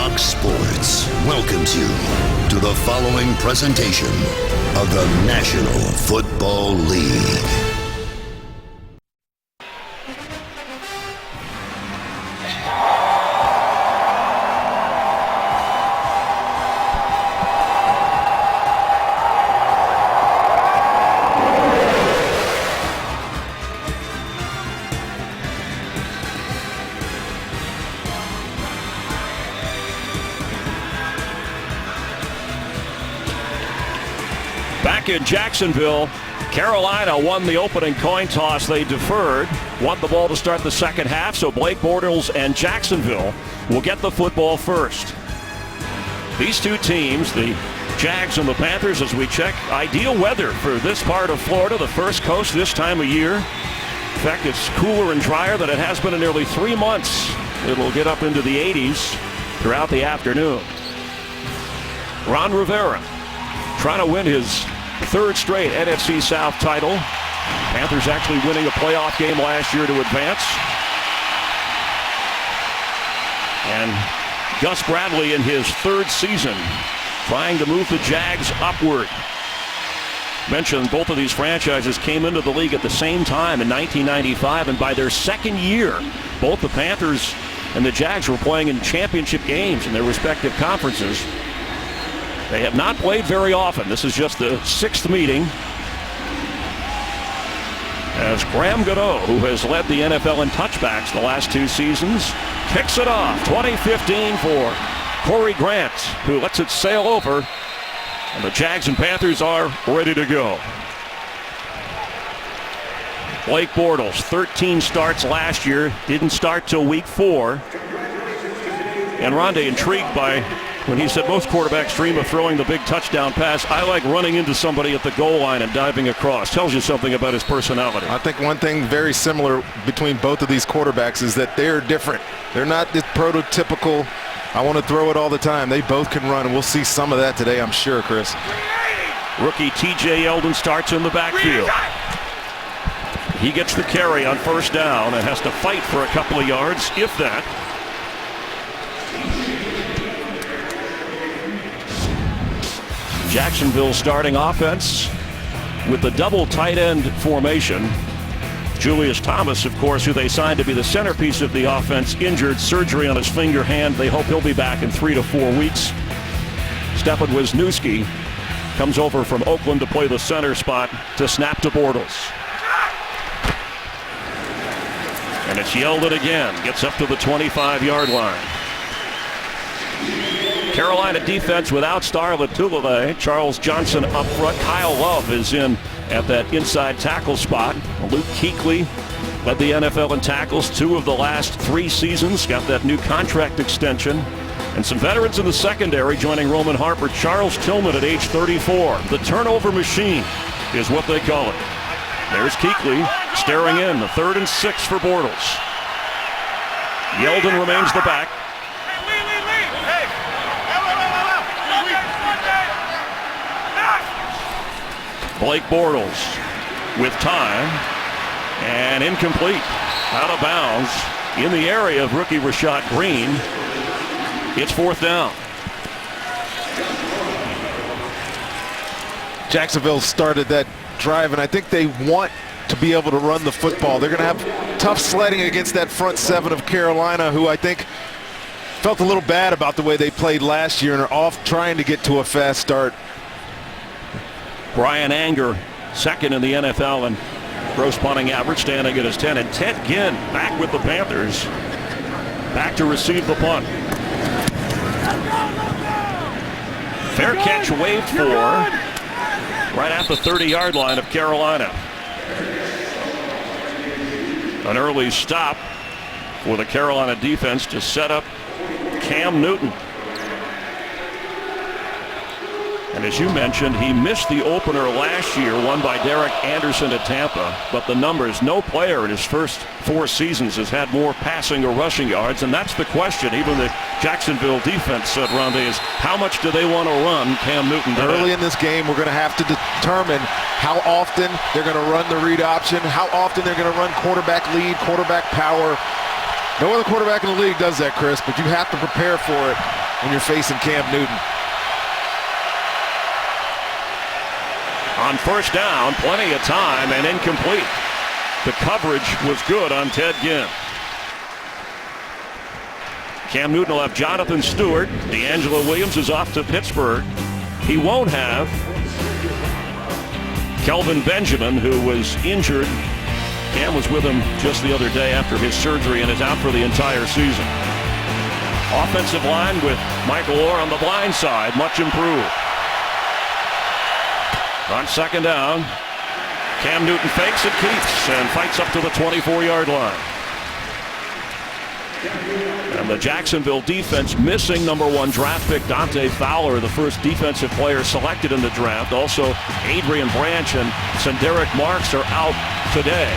Fox Sports welcomes you to the following presentation of the National Football League. In Jacksonville, Carolina won the opening coin toss. They deferred, won the ball to start the second half, so Blake Bortles and Jacksonville will get the football first. These two teams, the Jags and the Panthers, as we check ideal weather for this part of Florida, the first coast this time of year. In fact, it's cooler and drier than it has been in nearly 3 months. It'll get up into the 80s throughout the afternoon. Ron Rivera trying to win his third straight NFC South title. Panthers actually winning a playoff game last year to advance. And Gus Bradley in his third season trying to move the Jags upward. Mentioned both of these franchises came into the league at the same time in 1995, and by their second year, both the Panthers and the Jags were playing in championship games in their respective conferences. They have not played very often. This is just the sixth meeting. As Graham Gano, who has led the NFL in touchbacks the last 2 seasons, kicks it off. 2015 for Corey Grant, who lets it sail over. And the Jags and Panthers are ready to go. Blake Bortles, 13 starts last year, didn't start till week 4. And Rondé intrigued by when he said most quarterbacks dream of throwing the big touchdown pass. I like running into somebody at the goal line and diving across. Tells you something about his personality. I think one thing very similar between both of these quarterbacks is that they're different. They're not this prototypical, I want to throw it all the time. They both can run, and we'll see some of that today, I'm sure, Chris. Rookie T.J. Yeldon starts in the backfield. He gets the carry on first down and has to fight for a couple of yards, if that. Jacksonville starting offense with the double tight end formation. Julius Thomas, of course, who they signed to be the centerpiece of the offense, injured, surgery on his finger hand. They hope he'll be back in 3 to 4 weeks. Stefan Wisniewski comes over from Oakland to play the center spot to snap to Bortles. And it's Yeldon again, gets up to the 25-yard line. Carolina defense without Star Latulippe. Charles Johnson up front. Kyle Love is in at that inside tackle spot. Luke Kuechly led the NFL in tackles 2 of the last 3 seasons. Got that new contract extension. And some veterans in the secondary joining Roman Harper. Charles Tillman at age 34. The turnover machine is what they call it. There's Kuechly staring in. The 3rd and 6 for Bortles. Yeldon remains the back. Blake Bortles with time and incomplete, out of bounds in the area of rookie Rashad Green. It's 4th down. Jacksonville started that drive, and I think they want to be able to run the football. They're going to have tough sledding against that front 7 of Carolina, who I think felt a little bad about the way they played last year and are off trying to get to a fast start. Brian Anger, 2nd in the NFL in gross punting average, standing at his 10. And Ted Ginn back with the Panthers, back to receive the punt. Fair catch waved for right at the 30-yard line of Carolina. An early stop for the Carolina defense to set up Cam Newton. And as you mentioned, he missed the opener last year, won by Derek Anderson at Tampa. But the numbers, no player in his first 4 seasons has had more passing or rushing yards. And that's the question. Even the Jacksonville defense said, Rondé, is how much do they want to run Cam Newton today? Early in this game, we're going to have to determine how often they're going to run the read option, how often they're going to run quarterback lead, quarterback power. No other quarterback in the league does that, Chris, but you have to prepare for it. when you're facing Cam Newton. On first down, plenty of time and incomplete. The coverage was good on Ted Ginn. Cam Newton will have Jonathan Stewart. D'Angelo Williams is off to Pittsburgh. He won't have Kelvin Benjamin, who was injured. Cam was with him just the other day after his surgery and is out for the entire season. Offensive line with Michael Orr on the blind side, much improved. On second down, Cam Newton fakes and keeps and fights up to the 24-yard line. And the Jacksonville defense missing #1 draft pick Dante Fowler, the first defensive player selected in the draft. Also, Adrian Branch and Senderick Marks are out today.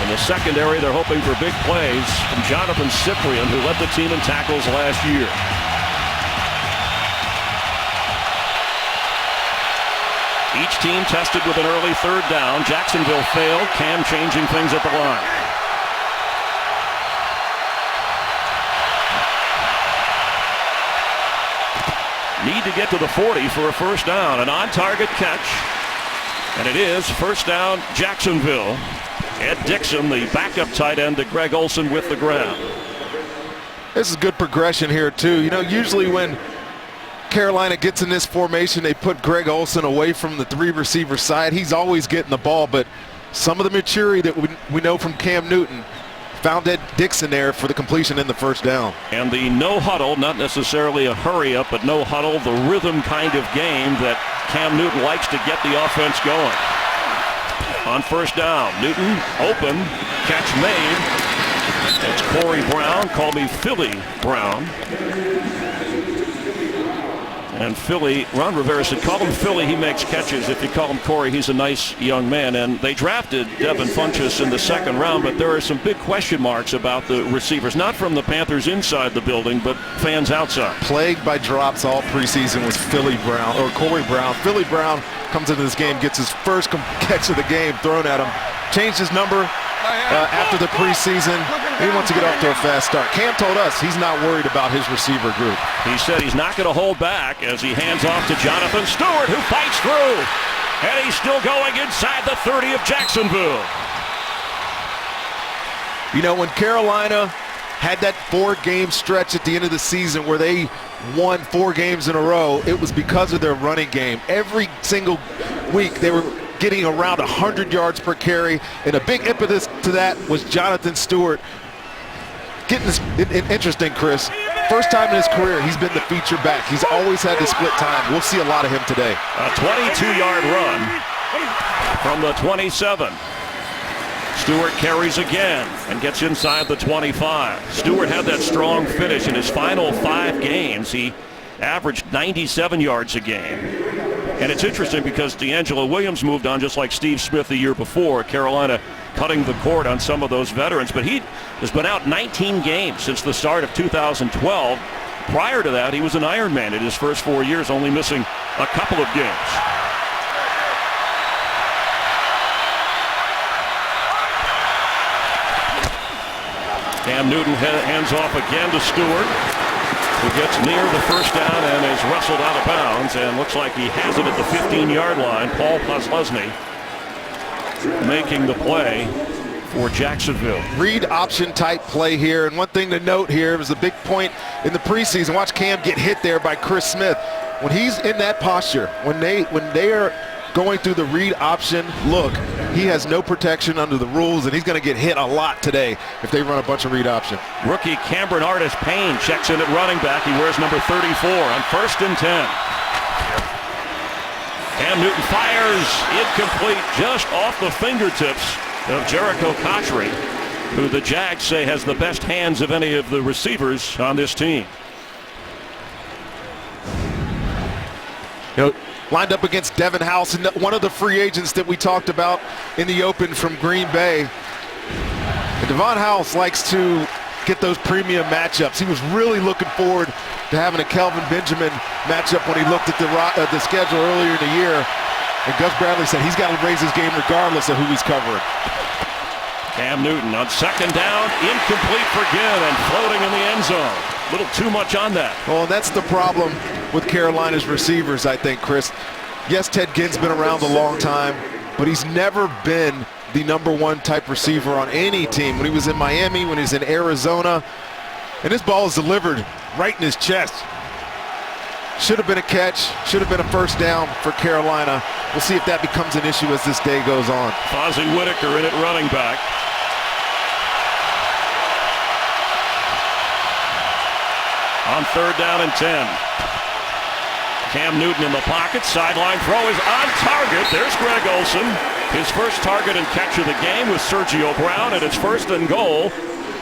In the secondary, they're hoping for big plays from Jonathan Cyprien, who led the team in tackles last year. Each team tested with an early third down. Jacksonville failed. Cam changing things at the line. Need to get to the 40 for a first down. An on-target catch. And it is first down, Jacksonville. Ed Dixon, the backup tight end to Greg Olsen with the grab. This is good progression here, too. You know, usually when Carolina gets in this formation, they put Greg Olsen away from the three receiver side. He's always getting the ball, but some of the maturity that we know from Cam Newton found Ed Dixon there for the completion in the first down. And the no huddle, not necessarily a hurry up, but no huddle, the rhythm kind of game that Cam Newton likes to get the offense going. On first down, Newton open, catch made. It's Corey Brown, call me Philly Brown. And Philly, Ron Rivera said, call him Philly, he makes catches. If you call him Corey, he's a nice young man. And they drafted Devin Funchess in the second round, but there are some big question marks about the receivers, not from the Panthers inside the building, but fans outside. Plagued by drops all preseason was Philly Brown, or Corey Brown. Philly Brown comes into this game, gets his first catch of the game thrown at him, changed his number after the preseason. He wants to get off to a fast start. Cam told us he's not worried about his receiver group. He said he's not going to hold back as he hands off to Jonathan Stewart, who fights through. And he's still going inside the 30 of Jacksonville. You know, when Carolina had that 4-game stretch at the end of the season where they won 4 games in a row, it was because of their running game. Every single week they were getting around 100 yards per carry, and a big impetus to that was Jonathan Stewart. Getting this interesting, Chris. First time in his career he's been the feature back. He's always had to split time. We'll see a lot of him today. A 22-yard run from the 27. Stewart carries again and gets inside the 25. Stewart had that strong finish in his final 5 games. He averaged 97 yards a game. And it's interesting because D'Angelo Williams moved on just like Steve Smith the year before. Carolina cutting the cord on some of those veterans. But he has been out 19 games since the start of 2012. Prior to that, he was an Ironman in his first 4 years, only missing a couple of games. Cam Newton hands off again to Stewart, who gets near the first down and is wrestled out of bounds, and looks like he has it at the 15-yard line. Paul Posluszny making the play for Jacksonville. Read option type play here, and one thing to note here was a big point in the preseason. Watch Cam get hit there by Chris Smith. When he's in that posture, when they are going through the read option look, he has no protection under the rules, and he's going to get hit a lot today if they run a bunch of read option. Rookie Cameron Artis-Payne checks in at running back. He wears number 34 on 1st and 10. Cam Newton fires, incomplete, just off the fingertips of Jericho Cotchery, who the Jags say has the best hands of any of the receivers on this team. Lined up against Devin House, and one of the free agents that we talked about in the open from Green Bay. And Devon House likes to get those premium matchups. He was really looking forward to having a Kelvin Benjamin matchup when he looked at the schedule earlier in the year. And Gus Bradley said he's got to raise his game regardless of who he's covering. Cam Newton on second down, incomplete for Ginn and floating in the end zone. A little too much on that. Well, and that's the problem with Carolina's receivers, I think, Chris. Yes, Ted Ginn's been around a long time, but he's never been the #1 type receiver on any team. When he was in Miami, when he was in Arizona, and this ball is delivered right in his chest. Should have been a catch, should have been a first down for Carolina. We'll see if that becomes an issue as this day goes on. Fozzie Whitaker in at running back. On 3rd down and 10. Cam Newton in the pocket, sideline throw is on target. There's Greg Olsen. His first target and catch of the game with Sergio Brown, and it's 1st and goal,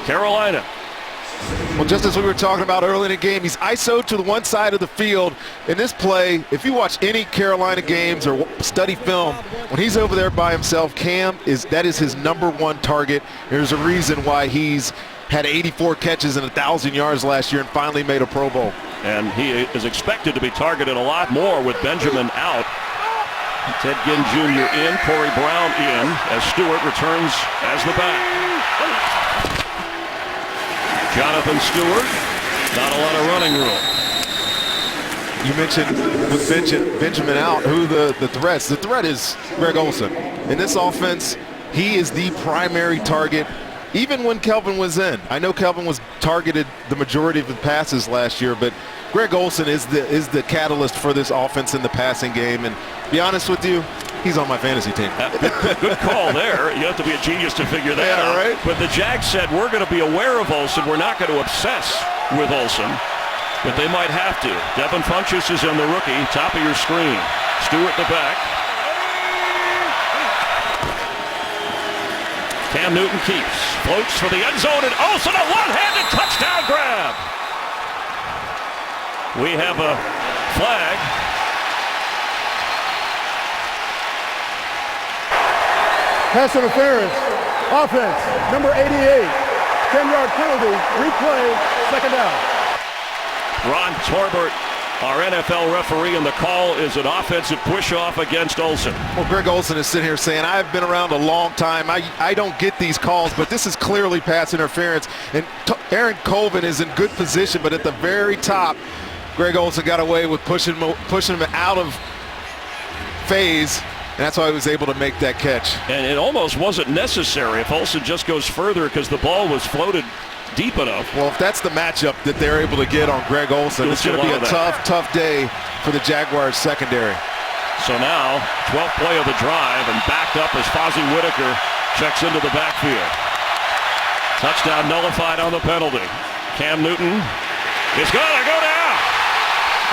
Carolina. Well, just as we were talking about early in the game, he's ISO'd to the one side of the field. In this play, if you watch any Carolina games or study film, when he's over there by himself, that is his #1 target. There's a reason why he's had 84 catches and 1,000 yards last year and finally made a Pro Bowl. And he is expected to be targeted a lot more with Benjamin out. Ted Ginn Jr. in, Corey Brown in, as Stewart returns as the back. Jonathan Stewart, not a lot of running room. You mentioned with Benjamin out, who the threats. The threat is Greg Olsen. In this offense, he is the primary target, even when Kelvin was in. I know Kelvin was targeted the majority of the passes last year, but Greg Olsen is the catalyst for this offense in the passing game. And to be honest with you, he's on my fantasy team. Good call there. You have to be a genius to figure that out. Right? But the Jags said, we're going to be aware of Olsen. We're not going to obsess with Olsen, but they might have to. Devin Funchess is in the rookie, top of your screen. Stewart the back. Cam Newton keeps, floats for the end zone, and Olsen a one-handed touchdown grab. We have a flag. Pass interference, offense, number 88, 10-yard penalty, replay, 2nd down. Ron Torbert, our NFL referee, and the call is an offensive push-off against Olsen. Well, Greg Olsen is sitting here saying, I've been around a long time. I don't get these calls, but this is clearly pass interference. And Aaron Colvin is in good position, but at the very top, Greg Olsen got away with pushing him out of phase. And that's why he was able to make that catch. And it almost wasn't necessary if Olsen just goes further because the ball was floated deep enough. Well, if that's the matchup that they're able to get on Greg Olsen, it's going to be a tough day for the Jaguars secondary. So now, 12th play of the drive, and backed up as Fozzie Whitaker checks into the backfield. Touchdown nullified on the penalty. Cam Newton is going to go down.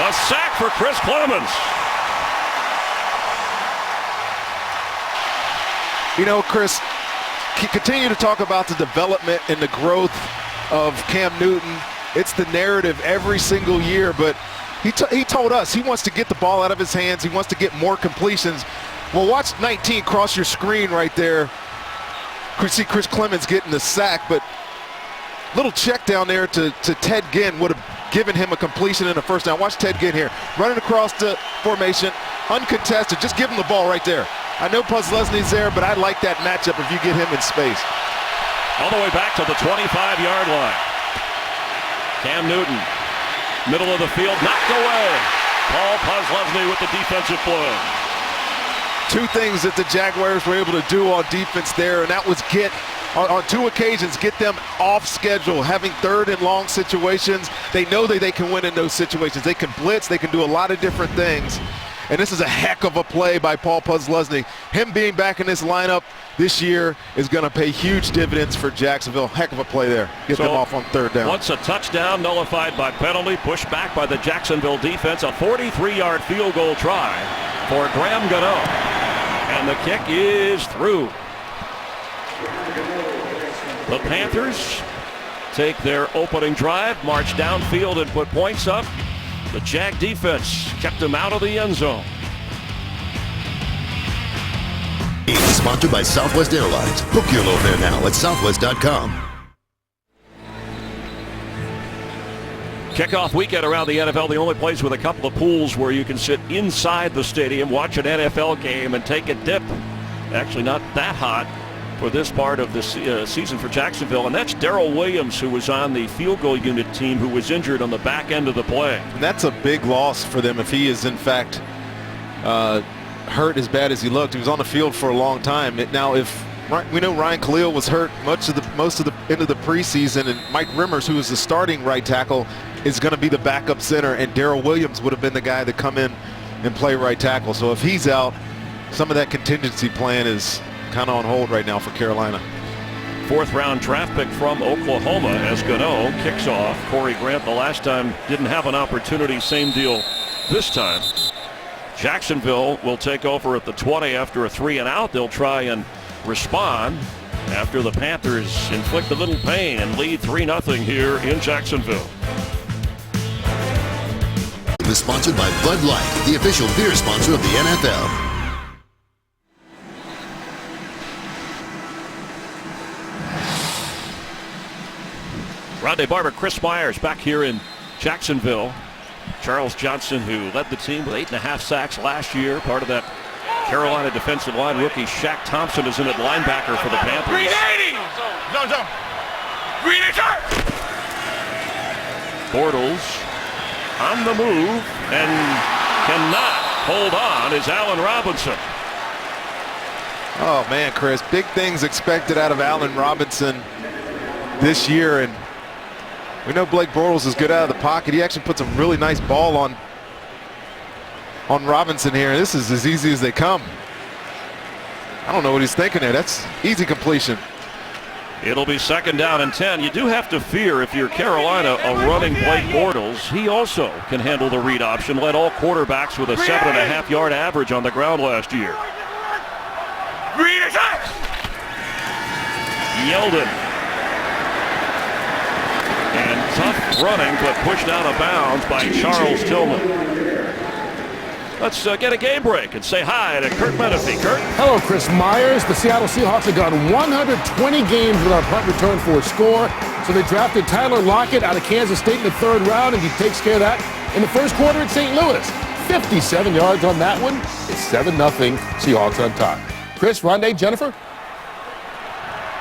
A sack for Chris Clemens. You know, Chris, continue to talk about the development and the growth of Cam Newton. It's the narrative every single year, but he told us he wants to get the ball out of his hands. He wants to get more completions. Well, watch 19 cross your screen right there. You see Chris Clemens getting the sack, but little check down there to Ted Ginn would have given him a completion and a first down. Watch Ted Ginn here, running across the formation, uncontested. Just give him the ball right there. I know Puzlesny's there, but I like that matchup if you get him in space. All the way back to the 25-yard line. Cam Newton, middle of the field, knocked away. Paul Puzlesny with the defensive play. Two things that the Jaguars were able to do on defense there, and that was on 2 occasions, get them off schedule, having 3rd and long situations. They know that they can win in those situations. They can blitz. They can do a lot of different things. And this is a heck of a play by Paul Puzlesny. Him being back in this lineup this year is going to pay huge dividends for Jacksonville. Heck of a play there. Get them off on 3rd down. Once a touchdown, nullified by penalty, pushed back by the Jacksonville defense. A 43-yard field goal try for Graham Gano. And the kick is through. The Panthers take their opening drive, march downfield, and put points up. The Jag defense kept them out of the end zone. It's sponsored by Southwest Airlines. Book your low fare now at southwest.com. Kickoff weekend around the NFL, the only place with a couple of pools where you can sit inside the stadium, watch an NFL game, and take a dip. Actually not that hot for this part of the season for Jacksonville, and that's Darrell Williams, who was on the field goal unit team, who was injured on the back end of the play. And that's a big loss for them if he is in fact hurt as bad as he looked. He was on the field for a long time. Now, if we know Ryan Khalil was hurt most of the end of the preseason, and Mike Rimmers, who is the starting right tackle, is going to be the backup center, and Darrell Williams would have been the guy to come in and play right tackle. So if he's out, some of that contingency plan is kind of on hold right now for Carolina. 4th round draft pick from Oklahoma as Gano kicks off. Corey Grant the last time didn't have an opportunity, same deal this time. Jacksonville will take over at the 20 after a 3-and-out. They'll try and respond after the Panthers inflict a little pain and lead 3-0 here in Jacksonville. It was sponsored by Bud Light, the official beer sponsor of the NFL. Rondé Barber, Chris Myers back here in Jacksonville. Charles Johnson, who led the team with 8.5 sacks last year, part of that Carolina defensive line. Rookie Shaq Thompson is in at linebacker for the Panthers. Green 80! Zone. Green 80! Bortles on the move and cannot hold on is Allen Robinson. Oh man, Chris, big things expected out of Allen Robinson this year, and we know Blake Bortles is good out of the pocket. He actually put some really nice ball on Robinson here. This is as easy as they come. I don't know what he's thinking there. That's easy completion. It'll be 2nd down and 10. You do have to fear, if you're Carolina, a running Blake Bortles. He also can handle the read option. Led all quarterbacks with a 7.5-yard average on the ground last year. Yeldon. And tough running, but pushed out of bounds by Charles Tillman. Let's get a game break and say hi to Kurt Menefee. Kurt. Hello, Chris Myers. The Seattle Seahawks have gone 120 games without a punt return for a score. So they drafted Tyler Lockett out of Kansas State in the 3rd round, and he takes care of that in the 1st quarter at St. Louis. 57 yards on that one. It's 7-0 Seahawks on top. Chris, Rondé, Jennifer.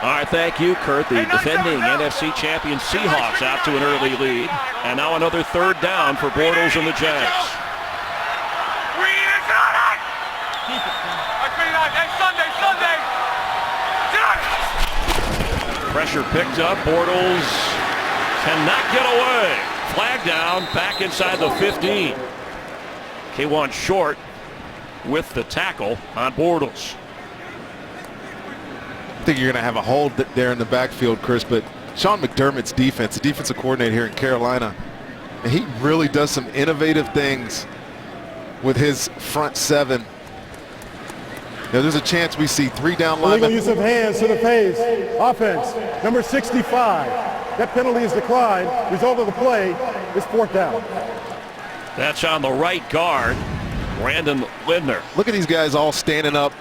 All right, thank you, Kurt. The defending NFC champion Seahawks out to an early lead. And now another 3rd down for Bortles and the Jags. Pressure picked up. Bortles cannot get away. Flag down, back inside the 15. K'Wan Short with the tackle on Bortles. I think you're going to have a hold there in the backfield, Chris, but Sean McDermott's defense, the defensive coordinator here in Carolina, and he really does some innovative things with his front 7. Now, there's a chance we see 3 down linemen. Illegal use of hands to the face. Offense, number 65. That penalty is declined. Result of the play is 4th down. That's on the right guard, Brandon Lindner. Look at these guys all standing up,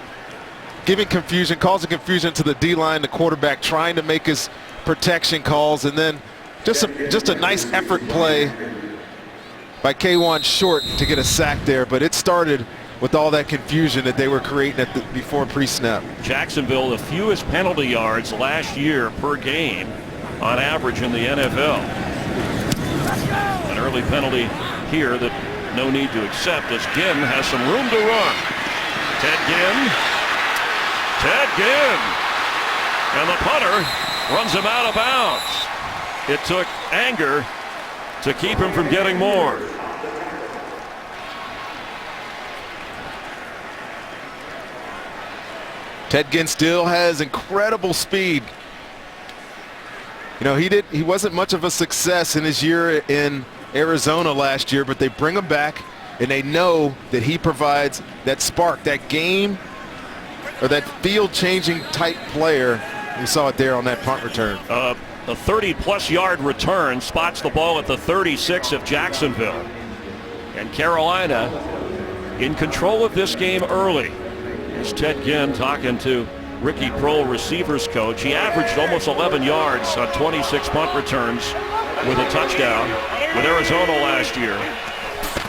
giving confusion, causing confusion to the D-line, the quarterback trying to make his protection calls, and then just a nice effort play by K'Wan Short to get a sack there. But it started with all that confusion that they were creating before pre-snap. Jacksonville, the fewest penalty yards last year per game on average in the NFL. An early penalty here that no need to accept as Ginn has some room to run. Ted Ginn. And the punter runs him out of bounds. It took anger to keep him from getting more. Ted Ginn still has incredible speed. You know, he wasn't much of a success in his year in Arizona last year, but they bring him back and they know that he provides that spark, that game or that field-changing type player. We saw it there on that punt return. A 30-plus yard return, spots the ball at the 36 of Jacksonville. And Carolina in control of this game early. As Ted Ginn talking to Ricky Prohl, receivers coach. He averaged almost 11 yards on 26 punt returns with a touchdown with Arizona last year.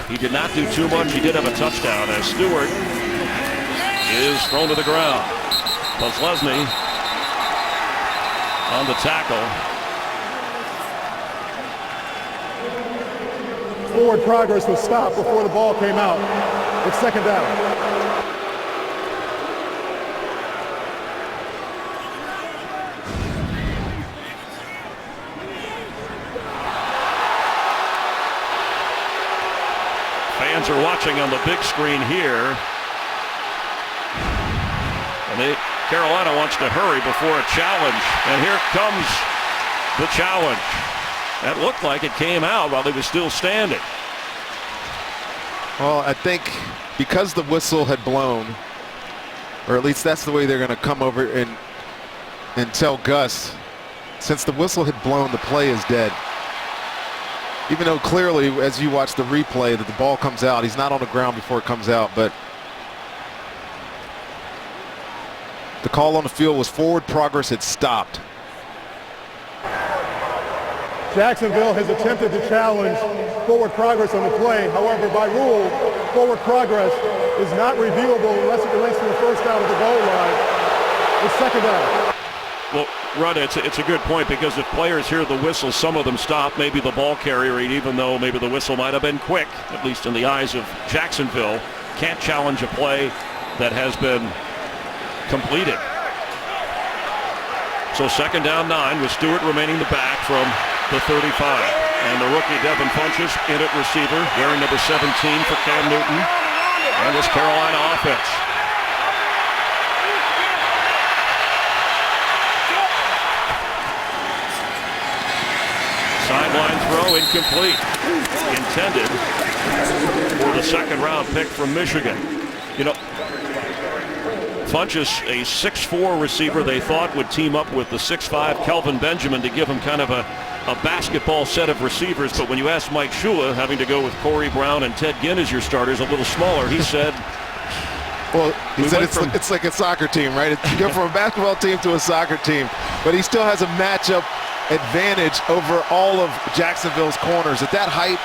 He did not do too much. He did have a touchdown as Stewart is thrown to the ground. Posledny on the tackle. Forward progress was stopped before the ball came out. It's second down. Fans are watching on the big screen here. And Carolina wants to hurry before a challenge. And here comes the challenge. That looked like it came out while he was still standing. Well, I think because the whistle had blown, or at least that's the way they're going to come over and tell Gus, since the whistle had blown, the play is dead. Even though clearly, as you watch the replay, that the ball comes out. He's not on the ground before it comes out, but the call on the field was forward progress had stopped. Jacksonville has attempted to challenge forward progress on the play. However, by rule, forward progress is not reviewable unless it relates to the first down of the goal line. It's second down. Well, Rudd, it's a good point, because if players hear the whistle, some of them stop. Maybe the ball carrier, even though maybe the whistle might have been quick, at least in the eyes of Jacksonville, can't challenge a play that has been completed. So second down 9 with Stewart remaining the back from the 35. And the rookie Devin Funchess in at receiver, wearing number 17 for Cam Newton. And this Carolina offense. Sideline throw incomplete. Intended for the second round pick from Michigan. You know, Funchess, a 6'4" receiver they thought would team up with the 6'5" Kelvin Benjamin to give him kind of a basketball set of receivers. But when you ask Mike Shula, having to go with Corey Brown and Ted Ginn as your starters, a little smaller, he said, well, he said it's like a soccer team, right? You go from a basketball team to a soccer team, but he still has a matchup advantage over all of Jacksonville's corners. At that height,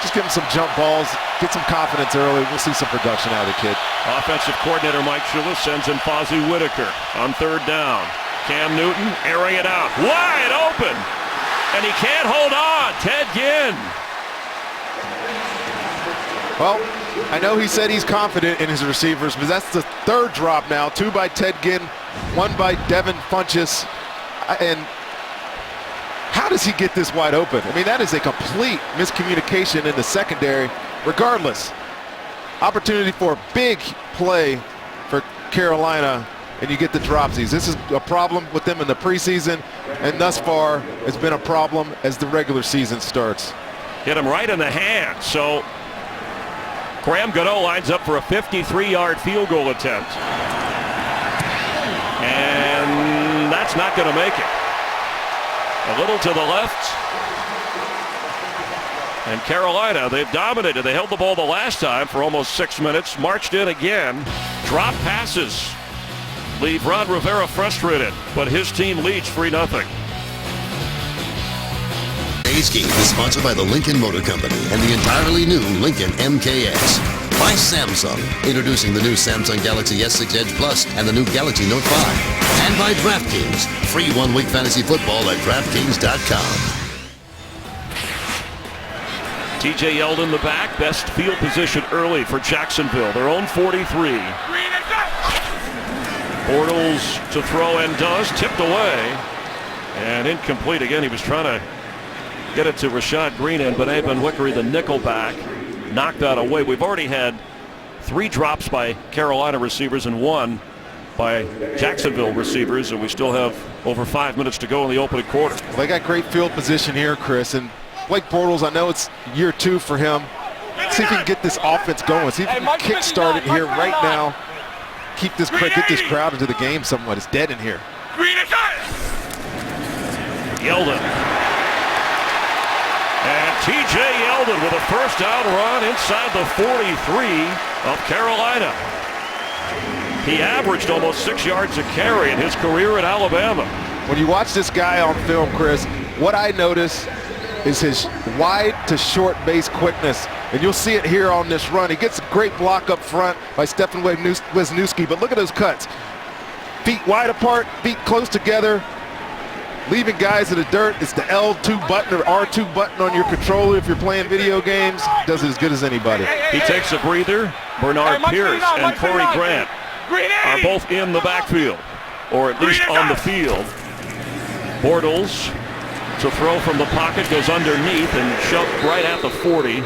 just give him some jump balls, get some confidence early. We'll see some production out of the kid. Offensive coordinator Mike Shula sends in Fozzie Whitaker on third down. Cam Newton airing it out. Wide open. And he can't hold on. Ted Ginn. Well, I know he said he's confident in his receivers, but that's the third drop now. 2 by Ted Ginn, 1 by Devin Funchess. And how does he get this wide open? I mean, that is a complete miscommunication in the secondary. Regardless, opportunity for a big play for Carolina, and you get the dropsies. This is a problem with them in the preseason, and thus far it's been a problem as the regular season starts. Hit him right in the hand. So Graham Gano lines up for a 53-yard field goal attempt. And that's not going to make it. A little to the left. And Carolina, they've dominated. They held the ball the last time for almost 6 minutes. Marched in again. Drop passes leave Ron Rivera frustrated, but his team leads 3-0. Today's game is sponsored by the Lincoln Motor Company and the entirely new Lincoln MKX. By Samsung, introducing the new Samsung Galaxy S6 Edge Plus and the new Galaxy Note 5. And by DraftKings, free one-week fantasy football at DraftKings.com. TJ Yeldon the back, best field position early for Jacksonville. Their own 43. Bortles to throw and does, tipped away and incomplete again. He was trying to get it to Rashad Green, and Benet Ben-Wickery, the nickelback, knocked that away. We've already had 3 drops by Carolina receivers and 1 by Jacksonville receivers, and we still have over 5 minutes to go in the opening quarter. Well, they got great field position here, Chris, and Blake Bortles, I know it's year 2 for him. See if he can get this offense going. See if he can kickstart it here right now. Get this crowd into the game somewhat. It's dead in here. Yeldon. And TJ Yeldon with a first down run inside the 43 of Carolina. He averaged almost 6 yards a carry in his career at Alabama. When you watch this guy on film, Chris, what I notice is his wide to short base quickness. And you'll see it here on this run. He gets a great block up front by Stefan Wisniewski, but look at those cuts. Feet wide apart, feet close together. leaving guys in the dirt. It's the L2 button or R2 button on your controller if you're playing video games. Does it as good as anybody. He takes a breather. Bernard Pierce and Corey Grant are both in the backfield, or at least on the field. Bortles to throw from the pocket, goes underneath and shoved right at the 40.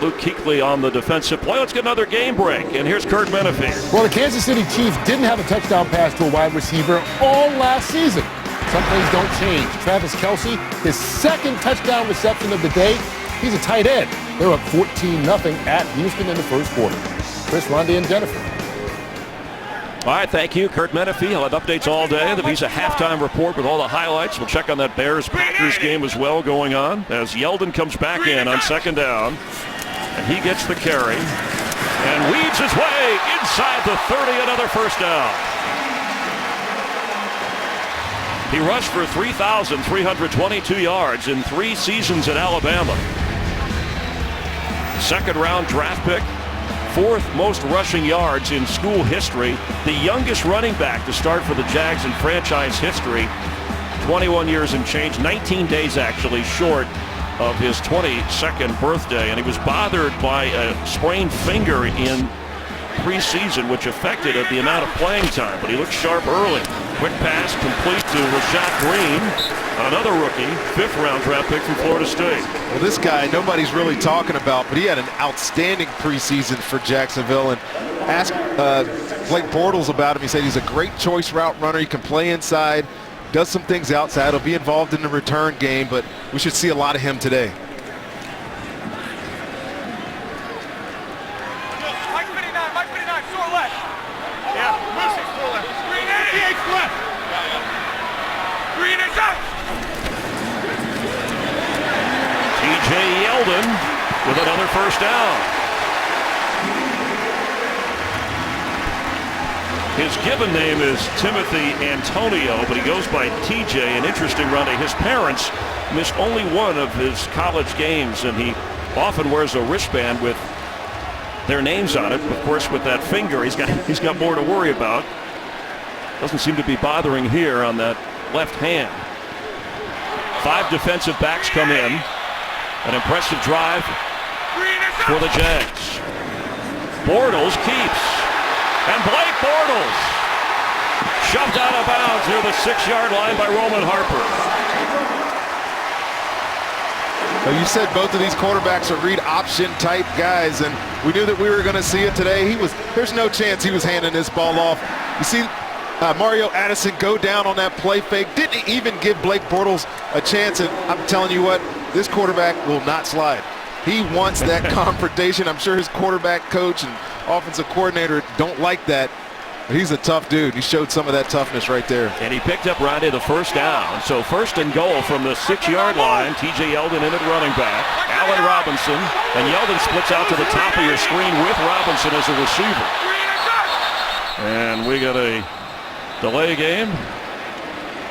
Luke Kuechly on the defensive play. Let's get another game break. And here's Kurt Menefee. Well, the Kansas City Chiefs didn't have a touchdown pass to a wide receiver all last season. Some things don't change. Travis Kelce, his second touchdown reception of the day. He's a tight end. They're up 14-0 at Houston in the first quarter. Chris, Rondé, and Jennifer. All right, thank you, Kurt Menefee. He'll have updates all day. The Visa halftime report with all the highlights. We'll check on that Bears-Packers game as well going on as Yeldon comes back in on second down. And he gets the carry and weaves his way inside the 30, another first down. He rushed for 3,322 yards in 3 seasons at Alabama. Second-round draft pick, 4th most rushing yards in school history, the youngest running back to start for the Jags in franchise history, 21 years and change, 19 days actually short of his 22nd birthday, and he was bothered by a sprained finger in preseason, which affected the amount of playing time, but he looked sharp early. Quick pass complete to Rashad Green, another rookie, 5th-round draft pick from Florida State. Well, this guy nobody's really talking about, but he had an outstanding preseason for Jacksonville, and asked Blake Bortles about him. He said he's a great choice route runner. He can play inside, does some things outside. He'll be involved in the return game, but we should see a lot of him today. TJ Yeldon with another first down. His given name is Timothy Antonio, but he goes by TJ. An interesting run. His parents missed only one of his college games, and he often wears a wristband with their names on it. Of course, with that finger, he's got more to worry about. Doesn't seem to be bothering here on that left hand. 5 defensive backs come in. An impressive drive for the Jags. Bortles keeps. And Blake Bortles shoved out of bounds near the 6-yard line by Roman Harper. Well, you said both of these quarterbacks are read option type guys, and we knew that we were going to see it today. There's no chance he was handing this ball off. You see Mario Addison go down on that play fake, didn't even give Blake Bortles a chance, and I'm telling you what, this quarterback will not slide. He wants that confrontation. I'm sure his quarterback coach and offensive coordinator don't like that, but he's a tough dude. He showed some of that toughness right there. And he picked up right at the first down. So first and goal from the 6-yard line. TJ Yeldon in at running back. Allen Robinson, and Yeldon splits out to the top of your screen with Robinson as a receiver. And we got a delay game.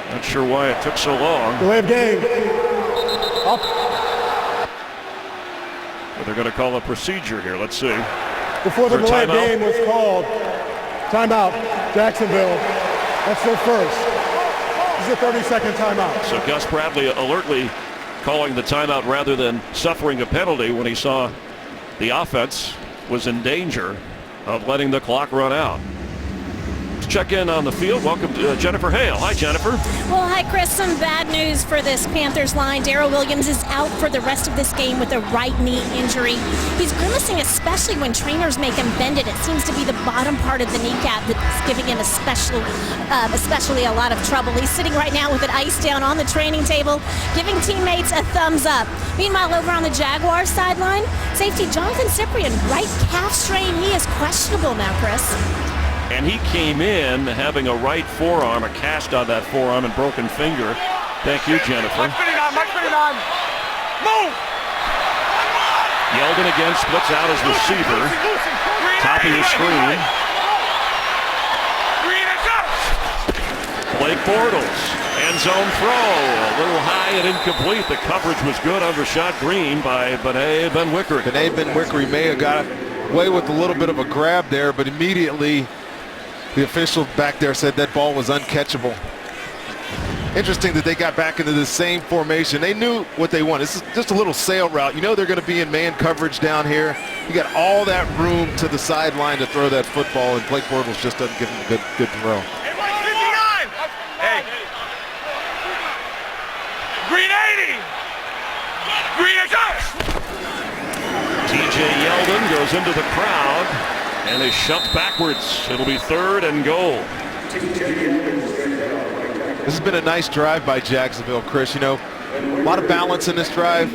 Not sure why it took so long. Delay of game. Up. But they're going to call a procedure here. Let's see. Before the delay of game was called, timeout, Jacksonville. That's their first. This is a 30-second timeout. So Gus Bradley alertly calling the timeout rather than suffering a penalty when he saw the offense was in danger of letting the clock run out. Let's check in on the field. Welcome to Jennifer Hale. Hi, Jennifer. Well, hi, Chris. Some bad news for this Panthers line. Darrell Williams is out for the rest of this game with a right knee injury. He's grimacing, especially when trainers make him bend it. It seems to be the bottom part of the kneecap that's giving him especially a lot of trouble. He's sitting right now with an ice down on the training table, giving teammates a thumbs up. Meanwhile, over on the Jaguars sideline, safety Jonathan Cyprien, right calf strain. He is questionable now, Chris. And he came in having a right forearm, a cast on that forearm and broken finger. Thank you, Jennifer. Move! Yeldon again splits out as receiver. Top of your screen. Blake Bortles. End zone throw. A little high and incomplete. The coverage was good on Rashad Green by Bené Benwikere. Bené Benwikere may have got away with a little bit of a grab there, but immediately the official back there said that ball was uncatchable. interesting that they got back into the same formation. They knew what they wanted. This is just a little sail route. You know they're going to be in man coverage down here. You got all that room to the sideline to throw that football, and Blake Bortles just doesn't give him a good throw. Hey. Green 80. Green is out. TJ Yeldon goes into the crowd and is shoved backwards. It'll be 3rd and goal. This has been a nice drive by Jacksonville, Chris. You know, a lot of balance in this drive.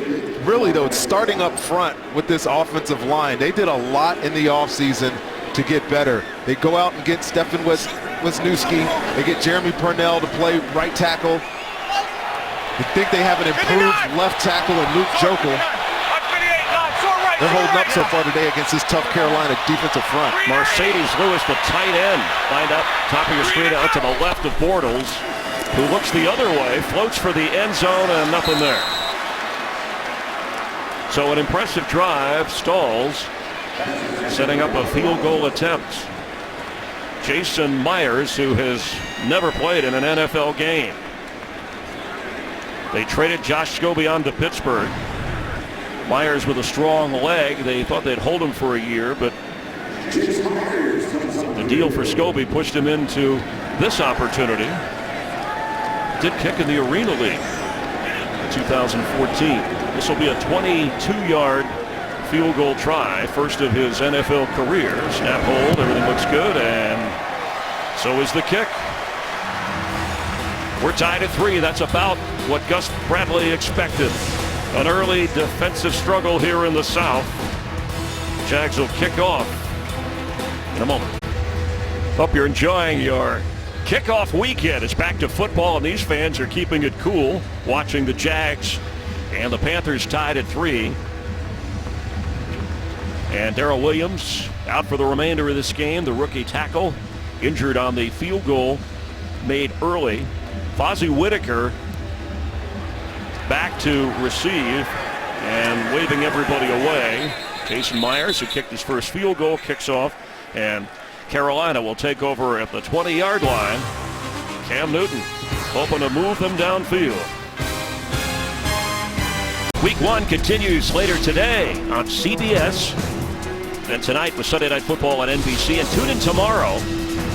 Really, though, it's starting up front with this offensive line. They did a lot in the offseason to get better. They go out and get Stefan Wisniewski. They get Jeremy Purnell to play right tackle. You think they have an improved left tackle in Luke Jokel. They're holding up so far today against this tough Carolina defensive front. Mercedes Lewis, the tight end, lined up top of your screen out to the left of Bortles, who looks the other way, floats for the end zone, and nothing there. So an impressive drive stalls, setting up a field goal attempt. Jason Myers, who has never played in an NFL game. They traded Josh Scobie on to Pittsburgh. Myers with a strong leg. They thought they'd hold him for a year, but the deal for Scobie pushed him into this opportunity. Did kick in the Arena League in 2014. This will be a 22-yard field goal try, first of his NFL career. Snap hold, everything looks good, and so is the kick. We're tied at 3. That's about what Gus Bradley expected. An early defensive struggle here in the South. Jags will kick off in a moment. Hope you're enjoying your kickoff weekend. It's back to football, and these fans are keeping it cool, watching the Jags and the Panthers tied at 3. And Darrell Williams out for the remainder of this game. The rookie tackle injured on the field goal made early. Fozzie Whitaker back to receive and waving everybody away. Jason Myers, who kicked his first field goal, kicks off, and Carolina will take over at the 20-yard line. Cam Newton hoping to move them downfield. Week 1 continues later today on CBS. Then tonight with Sunday Night Football on NBC, and tune in tomorrow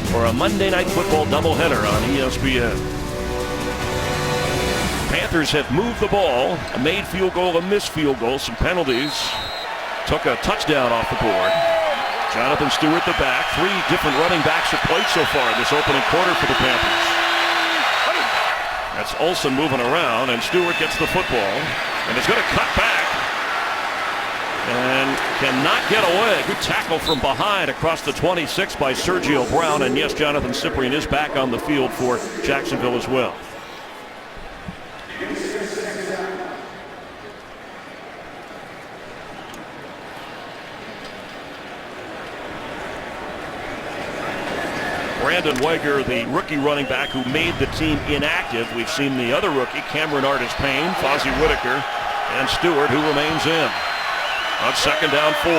for a Monday Night Football doubleheader on ESPN. Panthers have moved the ball, a made field goal, a missed field goal, some penalties. Took a touchdown off the board. Jonathan Stewart the back. 3 different running backs have played so far in this opening quarter for the Panthers. That's Olsen moving around, and Stewart gets the football, and is going to cut back and cannot get away. Good tackle from behind across the 26 by Sergio Brown, and yes, Jonathan Cyprien is back on the field for Jacksonville as well. Brandon Weger, the rookie running back who made the team inactive. We've seen the other rookie, Cameron Artis-Payne, Fozzie Whitaker, and Stewart, who remains in. On 2nd down 4.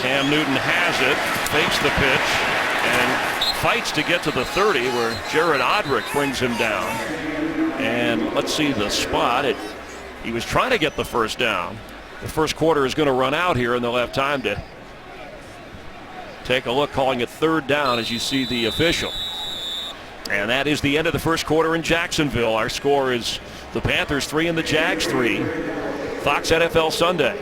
Cam Newton has it, fakes the pitch, and fights to get to the 30, where Jared Odrick brings him down. And let's see the spot. He was trying to get the first down. The first quarter is going to run out here, and they'll have time to take a look, calling it 3rd down as you see the official. And that is the end of the first quarter in Jacksonville. Our score is the Panthers 3 and the Jags 3. Fox NFL Sunday.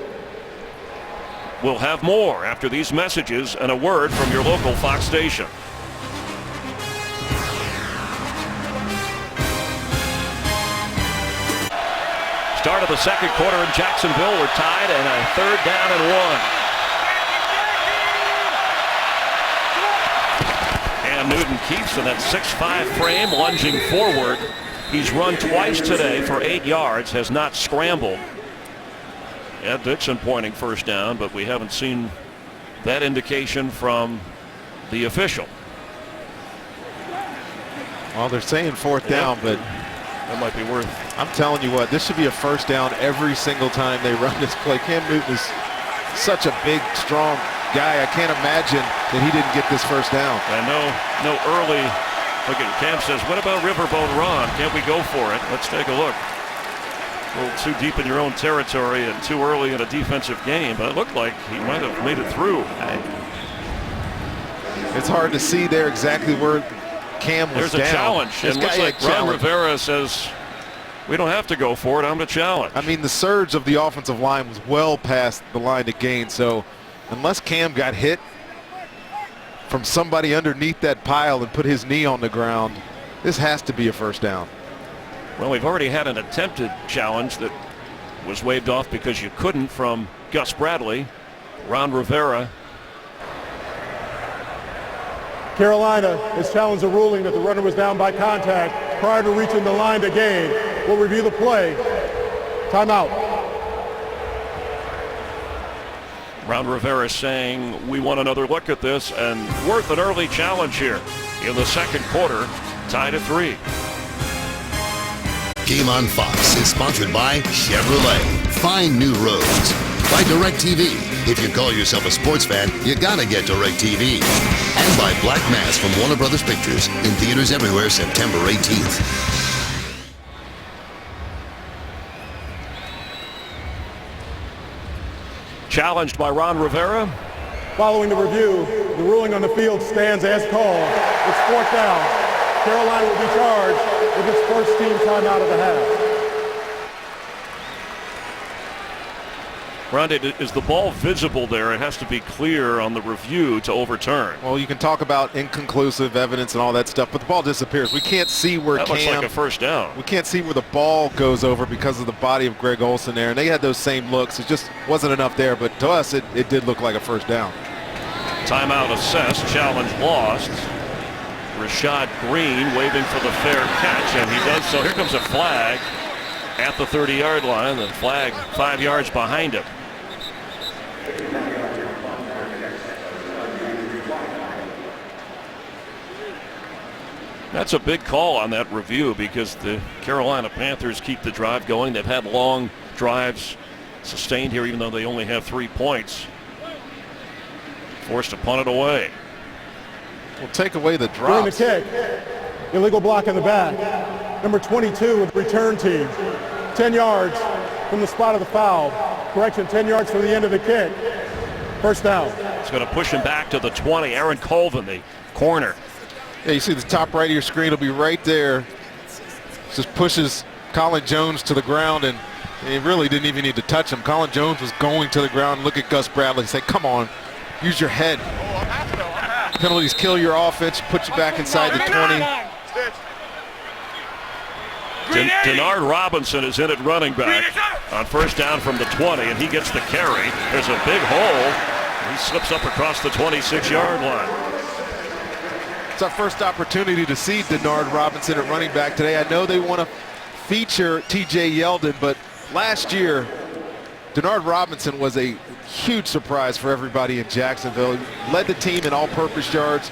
We'll have more after these messages and a word from your local Fox station. Start of the second quarter in Jacksonville. We're tied, and a 3rd down and 1. Cam Newton keeps in that 6'5" frame, lunging forward. He's run twice today for 8 yards, has not scrambled. Ed Dixon pointing first down, but we haven't seen that indication from the official. Well, they're saying 4th down, but that might be worth. I'm telling you what, this should be a 1st down every single time they run this play. Cam Newton is such a big, strong guy. I can't imagine that he didn't get this first down. And no early. Look at Cam says, what about Riverboat Ron? Can't we go for it? Let's take a look. A little too deep in your own territory and too early in a defensive game, but it looked like he might have made it through. It's hard to see there exactly where Cam was There's down. a challenge. It looks like Ron challenge. Rivera says, we don't have to go for it. I'm the challenge. I mean, the surge of the offensive line was well past the line to gain, so unless Cam got hit from somebody underneath that pile and put his knee on the ground, this has to be a first down. Well, we've already had an attempted challenge that was waved off because you couldn't from Gus Bradley. Ron Rivera. Carolina has challenged a ruling that the runner was down by contact prior to reaching the line to gain. We'll review the play. Timeout. Ron Rivera saying we want another look at this and worth an early challenge here in the second quarter, tied at 3. Game on Fox is sponsored by Chevrolet. Find new roads. By DirecTV. If you call yourself a sports fan, you gotta get DirecTV. And by Black Mass from Warner Brothers Pictures. In theaters everywhere September 18th. Challenged by Ron Rivera. Following the review, the ruling on the field stands as called. It's 4th down. Carolina will be charged with its first team timeout of the half. Rondé, is the ball visible there? It has to be clear on the review to overturn. Well, you can talk about inconclusive evidence and all that stuff, but the ball disappears. We can't see where that looks like a first down. We can't see where the ball goes over because of the body of Greg Olsen there, and they had those same looks. It just wasn't enough there, but to us, it did look like a first down. Timeout assessed, challenge lost. Rashad Green waving for the fair catch, and he does so. Here comes a flag at the 30-yard line. The flag 5 yards behind him. That's a big call on that review because the Carolina Panthers keep the drive going. They've had long drives sustained here, even though they only have 3 points. Forced to punt it away. We'll take away the During drops. the kick, illegal block in the back. Number 22 with the return team. 10 yards from the spot of the foul. Correction, 10 yards from the end of the kick. First down. It's going to push him back to the 20. Aaron Colvin, the corner. Yeah, you see the top right of your screen will be right there. Just pushes Colin Jones to the ground, and he really didn't even need to touch him. Colin Jones was going to the ground. Look at Gus Bradley. Say, come on, use your head. Penalties kill your offense, put you back inside the 20. Denard Robinson is in at running back on first down from the 20, and he gets the carry. There's a big hole. He slips up across the 26-yard line. It's our first opportunity to see Denard Robinson at running back today. I know they want to feature T.J. Yeldon, but last year, Denard Robinson was a huge surprise for everybody in Jacksonville. He led the team in all-purpose yards.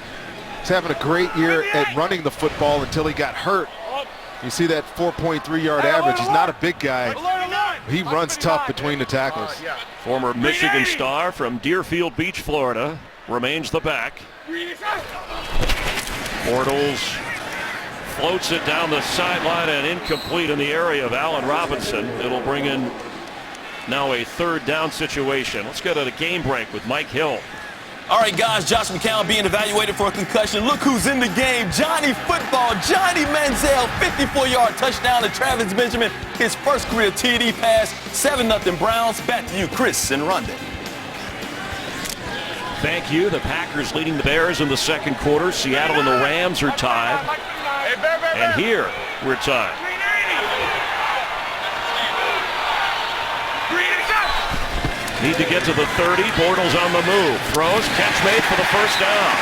He's having a great year at running the football until he got hurt. You see that 4.3-yard average. He's not a big guy. He runs tough between the tackles. Former Michigan star from Deerfield Beach, Florida, remains the back. Bortles floats it down the sideline and incomplete in the area of Allen Robinson. It'll bring in now a third down situation. Let's go to the game break with Mike Hill. All right, guys, Josh McCown being evaluated for a concussion. Look who's in the game. Johnny Football, Johnny Manziel, 54-yard touchdown to Travis Benjamin. His first career TD pass, 7-0 Browns. Back to you, Chris and Rondé. Thank you. The Packers leading the Bears in the second quarter. Seattle and the Rams are tied. And here we're tied. Need to get to the 30. Bortles on the move. Throws. Catch made for the first down.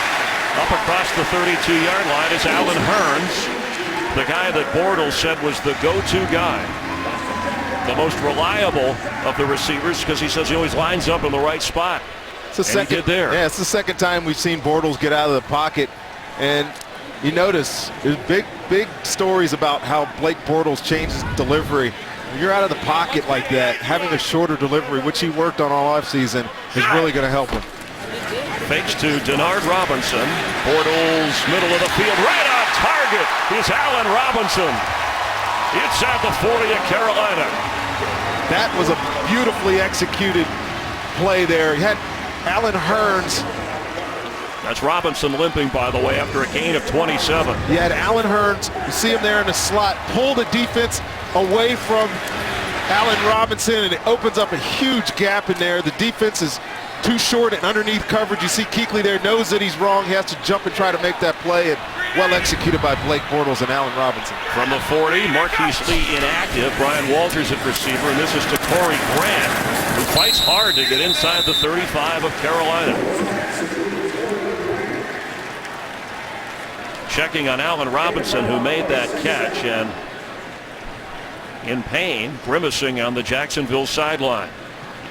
Up across the 32-yard line is Alan Hearns, the guy that Bortles said was the go-to guy. The most reliable of the receivers because he says he always lines up in the right spot. It's the second, he did there. Yeah, it's the second time we've seen Bortles get out of the pocket. And you notice there's big stories about how Blake Bortles changes delivery. When you're out of the pocket like that, having a shorter delivery, which he worked on all offseason, is really going to help him. Fakes to Denard Robinson. Bortles, middle of the field, right on target is Allen Robinson. Inside the 40 of Carolina. That was a beautifully executed play there. He had Allen Hurns. That's Robinson limping, by the way, after a gain of 27. He had Allen Hurns. You see him there in the slot. Pull the defense away from Allen Robinson, and it opens up a huge gap in there. The defense is too short and underneath coverage. You see Kuechly there, knows that he's wrong. He has to jump and try to make that play, and well executed by Blake Bortles and Allen Robinson. From the 40, Marquise Lee inactive. Brian Walters at receiver, and this is to Corey Grant, who fights hard to get inside the 35 of Carolina. Checking on Allen Robinson, who made that catch, and in pain, grimacing on the Jacksonville sideline.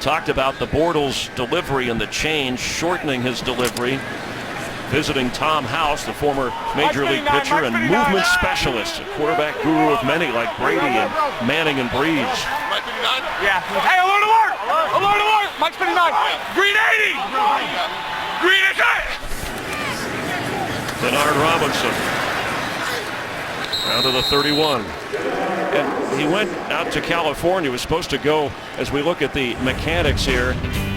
Talked about the Bortles delivery and the change, shortening his delivery. Visiting Tom House, the former Major League pitcher and movement specialist, a quarterback guru of many like Brady and Manning and Breeze. Yeah. Hey, alert, alert! Alert, alert! Mike's 59. Green 80! Green 80! Denard Robinson down to the 31. And he went out to California. Was supposed to go, as we look at the mechanics here,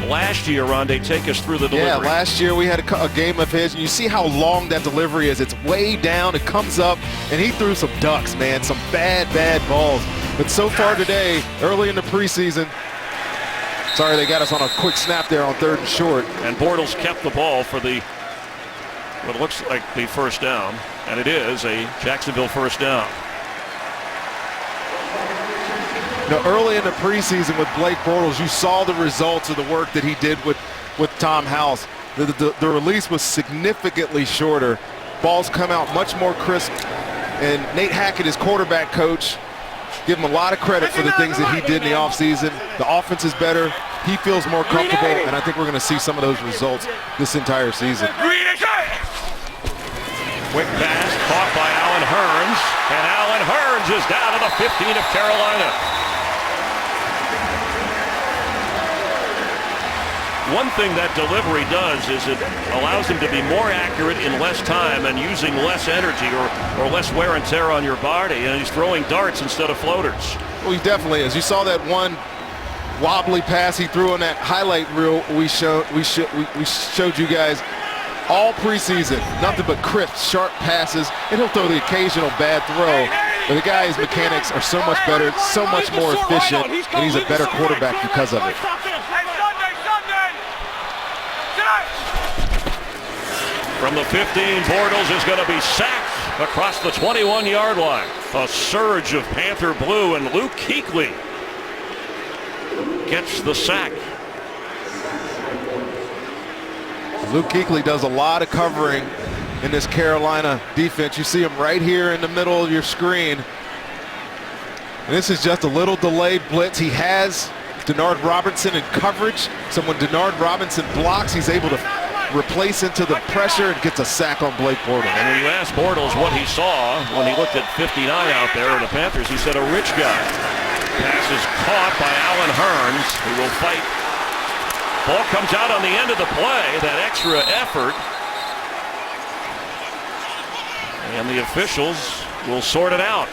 last year, Rondé, take us through the delivery. Yeah, last year we had a game of his, and you see how long that delivery is. It's way down, it comes up, and he threw some ducks, man, some bad balls. But so far today, early in the preseason, sorry they got us on a quick snap there on 3rd and short. And Bortles kept the ball for the, what looks like the first down, and it is a Jacksonville first down. Now, early in the preseason with Blake Bortles, you saw the results of the work that he did with Tom House. The release was significantly shorter. Balls come out much more crisp. And Nate Hackett, his quarterback coach, give him a lot of credit for the things that he did in the offseason. The offense is better. He feels more comfortable, and I think we're going to see some of those results this entire season. Quick pass caught by Allen Hurns, and Allen Hurns is down to the 15 of Carolina. One thing that delivery does is it allows him to be more accurate in less time and using less energy or less wear and tear on your body, and he's throwing darts instead of floaters. Well, he definitely is. You saw that one wobbly pass he threw on that highlight reel we showed you guys all preseason. Nothing but crisp, sharp passes, and he'll throw the occasional bad throw. But the guy's mechanics are so much better, so much more efficient, and he's a better quarterback because of it. From the 15, Bortles is going to be sacked across the 21-yard line. A surge of Panther blue, and Luke Kuechly gets the sack. Luke Kuechly does a lot of covering in this Carolina defense. You see him right here in the middle of your screen. And this is just a little delayed blitz. He has Denard Robinson in coverage. So when Denard Robinson blocks, he's able to replace into the pressure and gets a sack on Blake Bortles. And when you asked Bortles what he saw when he looked at 59 out there in the Panthers, he said a rich guy. Pass is caught by Allen Hurns, who will fight. Ball comes out on the end of the play, that extra effort. And the officials will sort it out.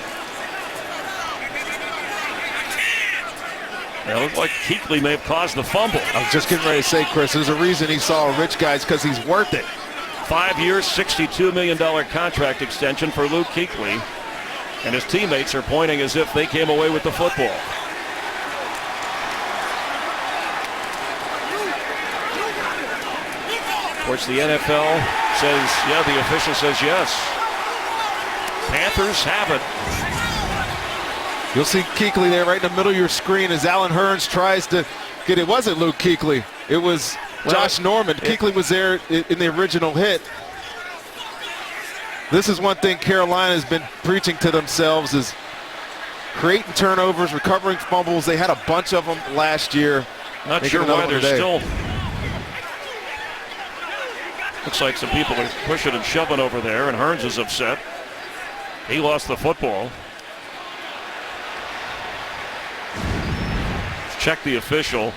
It looked like Kuechly may have caused the fumble. I was just getting ready to say, Chris, there's a reason he saw a rich guy, because he's worth it. 5 years, $62 million contract extension for Luke Kuechly. And his teammates are pointing as if they came away with the football. Of course, the NFL says, yeah, the official says yes. Panthers have it. You'll see Kuechly there right in the middle of your screen as Allen Hurns tries to get it. It wasn't Luke Kuechly. It was Josh Norman. Kuechly was there in the original hit. This is one thing Carolina has been preaching to themselves, is creating turnovers, recovering fumbles. They had a bunch of them last year. Not sure why they're still. Looks like some people are pushing and shoving over there, and Hurns is upset. He lost the football. Check the official.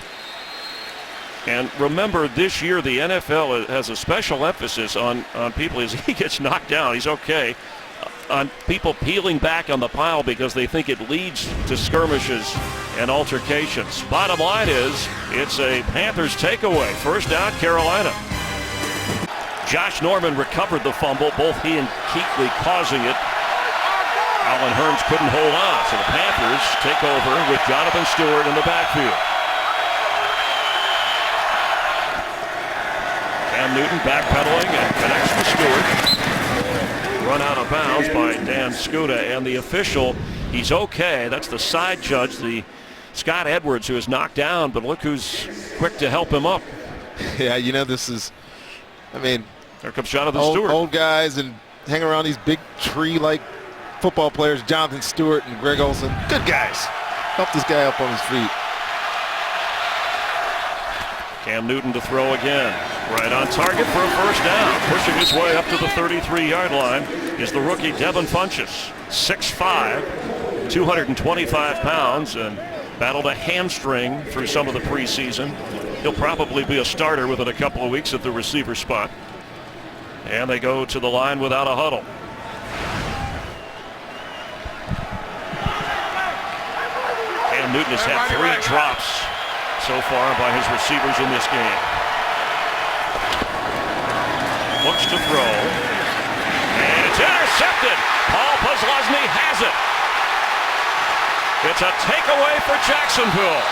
And remember, this year the NFL has a special emphasis on people as he gets knocked down. He's okay. On people peeling back on the pile because they think it leads to skirmishes and altercations. Bottom line is, it's a Panthers takeaway. First down, Carolina. Josh Norman recovered the fumble, both he and Kuechly causing it. Alan Hearns couldn't hold on, so the Panthers take over with Jonathan Stewart in the backfield. Cam Newton backpedaling and connects to Stewart. Run out of bounds by Dan Skuta, and the official, he's okay. That's the side judge, the Scott Edwards, who is knocked down, but look who's quick to help him up. Yeah, you know, this is, I mean, there comes Jonathan Stewart. Old guys and hang around these big tree-like football players, Jonathan Stewart and Greg Olsen. Good guys. Help this guy up on his feet. Cam Newton to throw again. Right on target for a first down. Pushing his way up to the 33-yard line is the rookie Devin Funchess. 6'5", 225 pounds, and battled a hamstring through some of the preseason. He'll probably be a starter within a couple of weeks at the receiver spot. And they go to the line without a huddle. Cam Newton has had 3 drops so far by his receivers in this game. Looks to throw. And it's intercepted. Paul Posluszny has it. It's a takeaway for Jacksonville.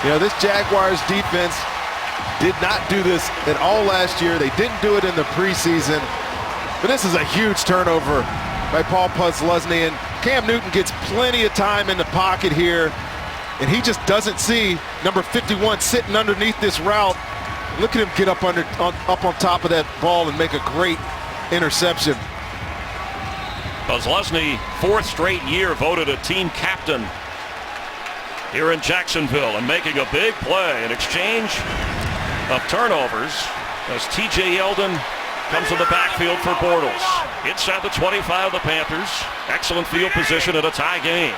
You know, this Jaguars defense did not do this at all last year. They didn't do it in the preseason. But this is a huge turnover by Paul Posluszny, and Cam Newton gets plenty of time in the pocket here, and he just doesn't see number 51 sitting underneath this route. Look at him get up on top of that ball and make a great interception. Posluszny, 4th straight year, voted a team captain here in Jacksonville and making a big play in exchange of turnovers as T.J. Yeldon comes in the backfield for Bortles. Inside the 25 of the Panthers. Excellent field position in a tie game.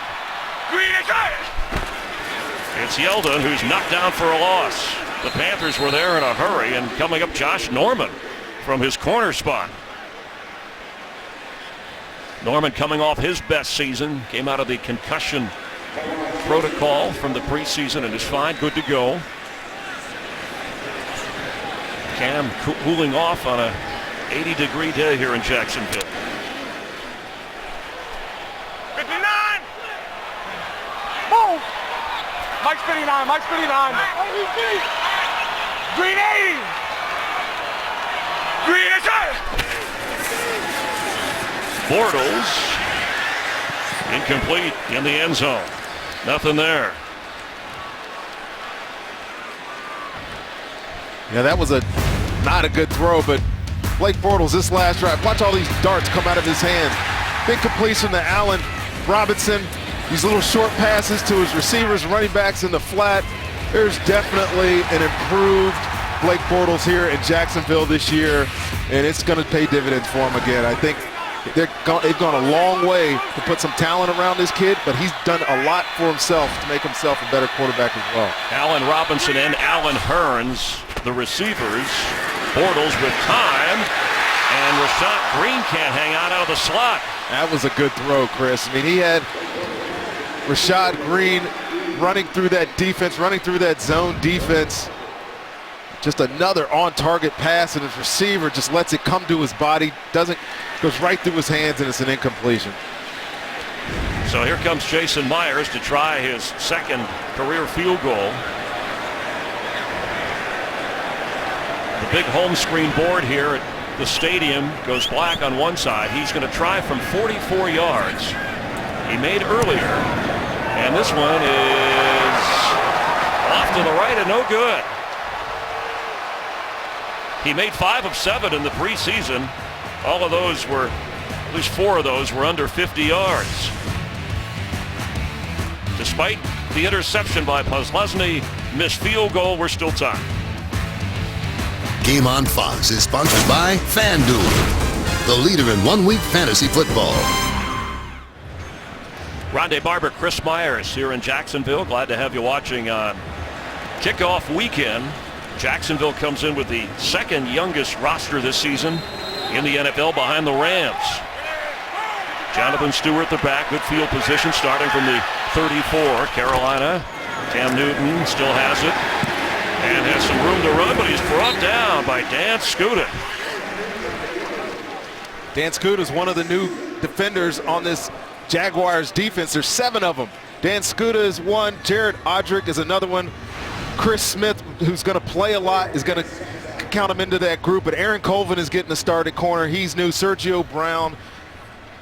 It's Yeldon who's knocked down for a loss. The Panthers were there in a hurry, and coming up, Josh Norman from his corner spot. Norman coming off his best season, came out of the concussion protocol from the preseason and is fine, good to go. Cam cooling off on a 80-degree day here in Jacksonville. 59! Boom! Mike's 59, Mike's 59. Green 80! Green inside! Bortles incomplete in the end zone. Nothing there. Yeah, that was not a good throw, but Blake Bortles, this last drive, watch all these darts come out of his hand. Big completion to Allen Robinson. These little short passes to his receivers, running backs in the flat. There's definitely an improved Blake Bortles here in Jacksonville this year, and it's going to pay dividends for him again. I think they've gone a long way to put some talent around this kid, but he's done a lot for himself to make himself a better quarterback as well. Allen Robinson and Alan Hearns, the receivers. Bortles with time, and Rashad Green can't hang out of the slot. That was a good throw, Chris. I mean, he had Rashad Green running through that defense, running through that zone defense. Just another on-target pass, and his receiver just lets it come to his body, goes right through his hands, and it's an incompletion. So here comes Jason Myers to try his second career field goal. The big home screen board here at the stadium goes black on one side. He's going to try from 44 yards. He made earlier, and this one is off to the right and no good. He made 5 of 7 in the preseason. All of those were, at least 4 of those were under 50 yards. Despite the interception by Posluszny, missed field goal, we're still tied. Game on Fox is sponsored by FanDuel, the leader in one-week fantasy football. Rondé Barber, Chris Myers here in Jacksonville. Glad to have you watching on kickoff weekend. Jacksonville comes in with the second youngest roster this season in the NFL behind the Rams. Jonathan Stewart the back, good field position starting from the 34. Carolina, Cam Newton still has it and has some room to run, but he's brought down by Dan Skuta. Dan Skuta is one of the new defenders on this Jaguars defense. There's 7 of them. Dan Skuta is one. Jared Odrick is another one. Chris Smith, who's going to play a lot, is going to count him into that group. But Aaron Colvin is getting the start at corner. He's new. Sergio Brown.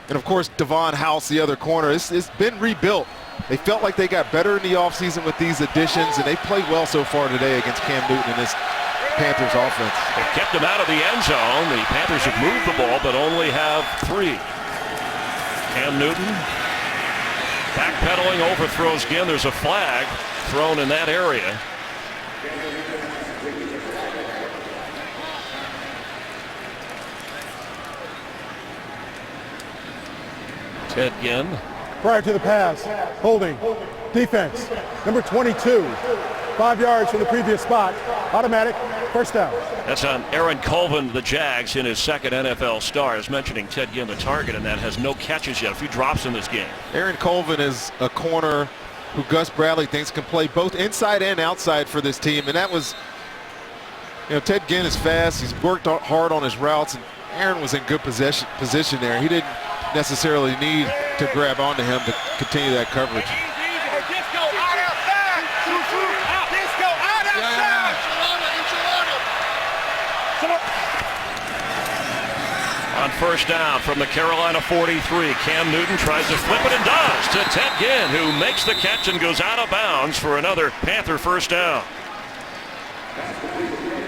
And, of course, Devon House, the other corner. It's been rebuilt. They felt like they got better in the offseason with these additions, and they played well so far today against Cam Newton in this Panthers offense. They kept him out of the end zone. The Panthers have moved the ball, but only have 3. Cam Newton backpedaling, overthrows again. There's a flag thrown in that area. Ted Ginn. Prior to the pass, holding, defense, number 22, 5 yards from the previous spot, automatic, first down. That's on Aaron Colvin, the Jags, in his second NFL start. As mentioning, Ted Ginn, the target, and that has no catches yet. A few drops in this game. Aaron Colvin is a corner who Gus Bradley thinks can play both inside and outside for this team, and that was, Ted Ginn is fast. He's worked hard on his routes, and Aaron was in good position there. He didn't necessarily need to grab onto him to continue that coverage. On first down from the Carolina 43, Cam Newton tries to flip it and does to Ted Ginn, who makes the catch and goes out of bounds for another Panther first down.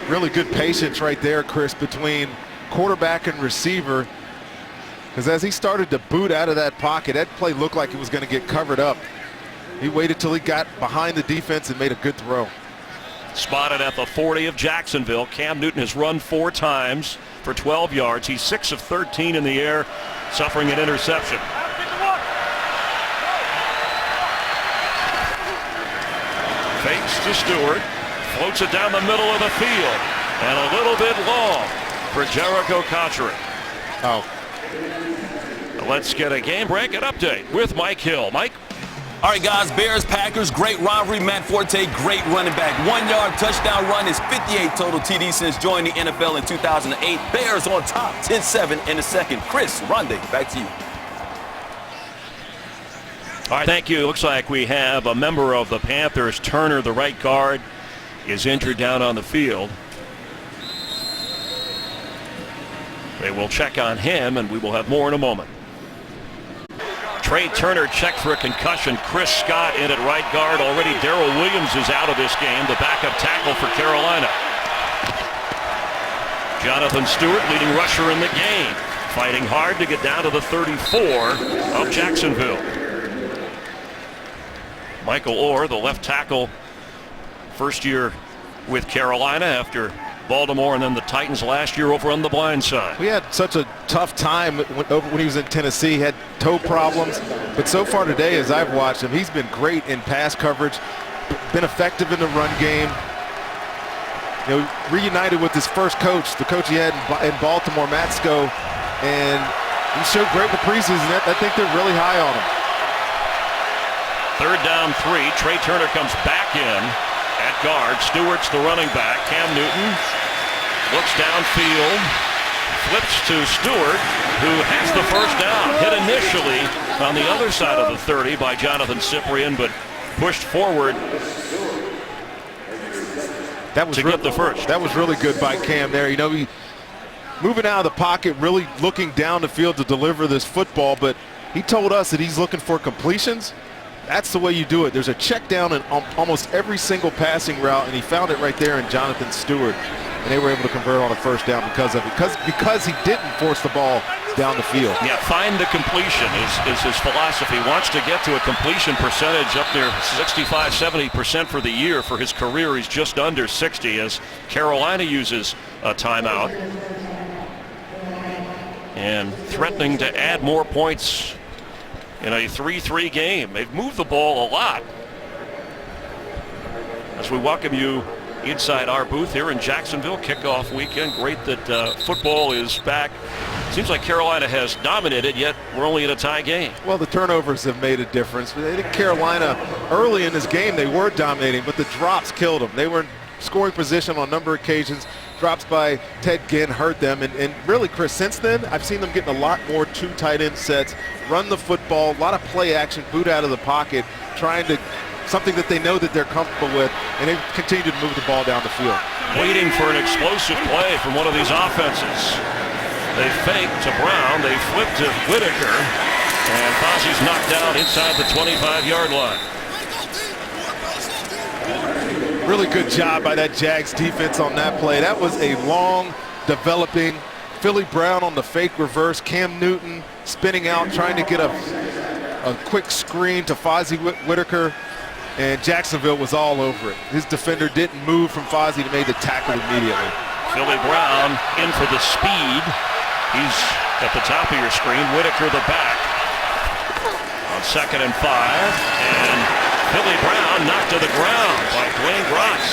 Really good patience right there, Chris, between quarterback and receiver. Because as he started to boot out of that pocket, that play looked like it was going to get covered up. He waited till he got behind the defense and made a good throw. Spotted at the 40 of Jacksonville. Cam Newton has run 4 times for 12 yards. He's 6 of 13 in the air, suffering an interception. Fakes to Stewart, floats it down the middle of the field, and a little bit long for Jericho Cotchery. Let's get a game break and update with Mike Hill. Mike? All right, guys, Bears, Packers, great rivalry. Matt Forte, great running back. 1-yard touchdown run, his 58 total TD since joining the NFL in 2008. Bears on top, 10-7 in the second. Chris, Rondé, back to you. All right, thank you. It looks like we have a member of the Panthers. Turner, the right guard, is injured down on the field. They will check on him, and we will have more in a moment. Trey Turner checked for a concussion. Chris Scott in at right guard. Already Darrell Williams is out of this game, the backup tackle for Carolina. Jonathan Stewart, leading rusher in the game, fighting hard to get down to the 34 of Jacksonville. Michael Orr, the left tackle, first year with Carolina after Baltimore and then the Titans last year over on the blind side. We had such a tough time when he was in Tennessee. He had toe problems, but so far today, as I've watched him, he's been great in pass coverage, been effective in the run game. Reunited with his first coach, the coach he had in Baltimore, Matsko, and he showed great in the preseason. I think they're really high on him. 3rd down 3. Trey Turner comes back in at guard. Stewart's the running back. Cam Newton looks downfield, flips to Stewart, who has the first down. Hit initially on the other side of the 30 by Jonathan Cyprien, but pushed forward to get the first. That was really good by Cam there. He moving out of the pocket, really looking down the field to deliver this football, but he told us that he's looking for completions. That's the way you do it. There's a check down in almost every single passing route, and he found it right there in Jonathan Stewart, and they were able to convert on a first down because of it, because he didn't force the ball down the field. Yeah, find the completion is his philosophy. Wants to get to a completion percentage up near 65-70% for the year. For his career, he's just under 60 as Carolina uses a timeout and threatening to add more points in a 3-3 game. They've moved the ball a lot. As we welcome you inside our booth here in Jacksonville, kickoff weekend. Great that football is back. Seems like Carolina has dominated, yet we're only in a tie game. Well, the turnovers have made a difference. I think Carolina, early in this game, they were dominating, but the drops killed them. They were in scoring position on a number of occasions. Drops by Ted Ginn hurt them. And really, Chris, since then, I've seen them getting a lot more two tight end sets, run the football, a lot of play action, boot out of the pocket, trying to something that they know that they're comfortable with, and they continue to move the ball down the field. Waiting for an explosive play from one of these offenses. They fake to Brown, they flip to Whitaker, and Fozzie's knocked out inside the 25-yard line. Really good job by that Jags defense on that play. That was a long, developing Philly Brown on the fake reverse. Cam Newton spinning out, trying to get a quick screen to Fozzie Whitaker, and Jacksonville was all over it. His defender didn't move from Fozzie to make the tackle immediately. Philly Brown in for the speed. He's at the top of your screen. Whitaker the back on 2nd and 5, and Philly Brown knocked to the ground by Dwayne Gross.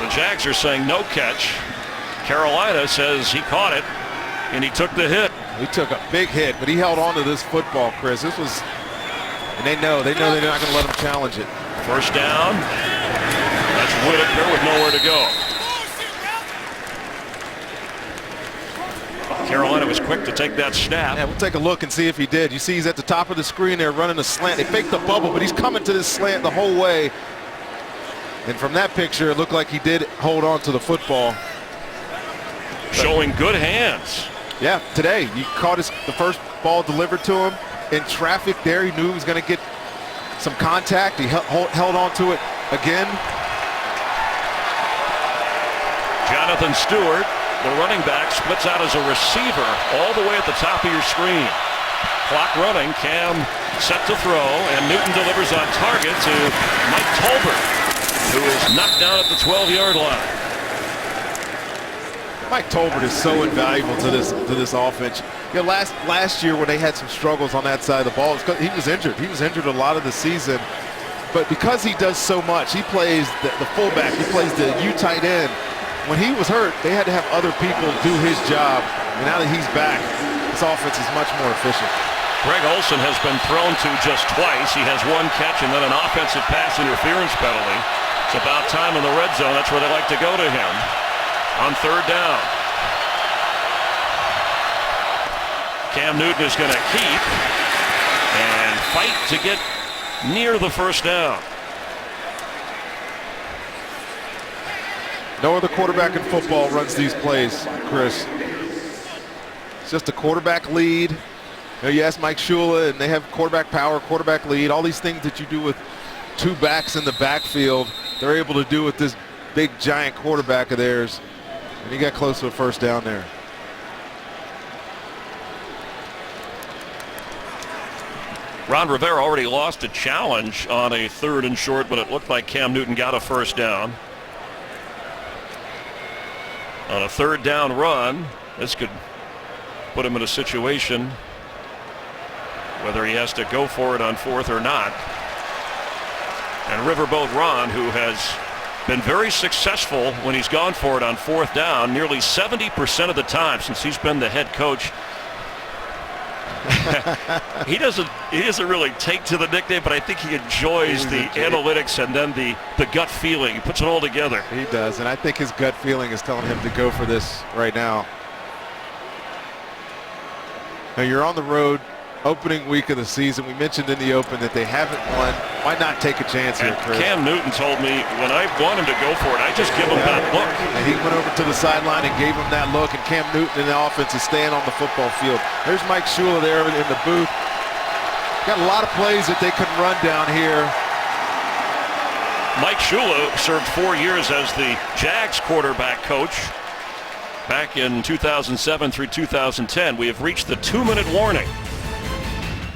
The Jags are saying no catch. Carolina says he caught it and he took the hit. He took a big hit, but he held on to this football, Chris. This was, and they know they're not going to let him challenge it. First down. That's Whitaker with nowhere to go. Carolina was quick to take that snap. Yeah, we'll take a look and see if he did. You see he's at the top of the screen there running a slant. They faked the bubble, but he's coming to this slant the whole way. And from that picture, it looked like he did hold on to the football. Showing good hands. Yeah, today he caught the first ball delivered to him in traffic there. He knew he was going to get some contact. He held on to it again. Jonathan Stewart, the running back, splits out as a receiver all the way at the top of your screen. Clock running, Cam set to throw, and Newton delivers on target to Mike Tolbert, who is knocked down at the 12-yard line. Mike Tolbert is so invaluable to this offense. You know, last year when they had some struggles on that side of the ball, he was injured. He was injured a lot of the season. But because he does so much, he plays the fullback, he plays the U tight end. When he was hurt, they had to have other people do his job. And now that he's back, this offense is much more efficient. Greg Olsen has been thrown to just twice. He has one catch and then an offensive pass interference penalty. It's about time in the red zone. That's where they like to go to him on 3rd down. Cam Newton is going to keep and fight to get near the first down. No other quarterback in football runs these plays, Chris. It's just a quarterback lead. You know, you ask Mike Shula, and they have quarterback power, quarterback lead, all these things that you do with two backs in the backfield, they're able to do with this big, giant quarterback of theirs. And he got close to a first down there. Ron Rivera already lost a challenge on a 3rd and short, but it looked like Cam Newton got a first down. On a 3rd down run, this could put him in a situation whether he has to go for it on 4th or not. And Riverboat Ron, who has been very successful when he's gone for it on 4th down, nearly 70% of the time since he's been the head coach. he doesn't really take to the nickname, but I think he enjoys the analytics and then the gut feeling. He puts it all together. He does, and I think his gut feeling is telling him to go for this right now. Now you're on the road, opening week of the season. We mentioned in the open that they haven't won. Why not take a chance here, Chris? Cam Newton told me when I want him to go for it, I just give him that look. And he went over to the sideline and gave him that look, and Cam Newton in the offense is staying on the football field. There's Mike Shula there in the booth. Got a lot of plays that they can run down here. Mike Shula served 4 years as the Jags quarterback coach back in 2007 through 2010. We have reached the 2-minute warning.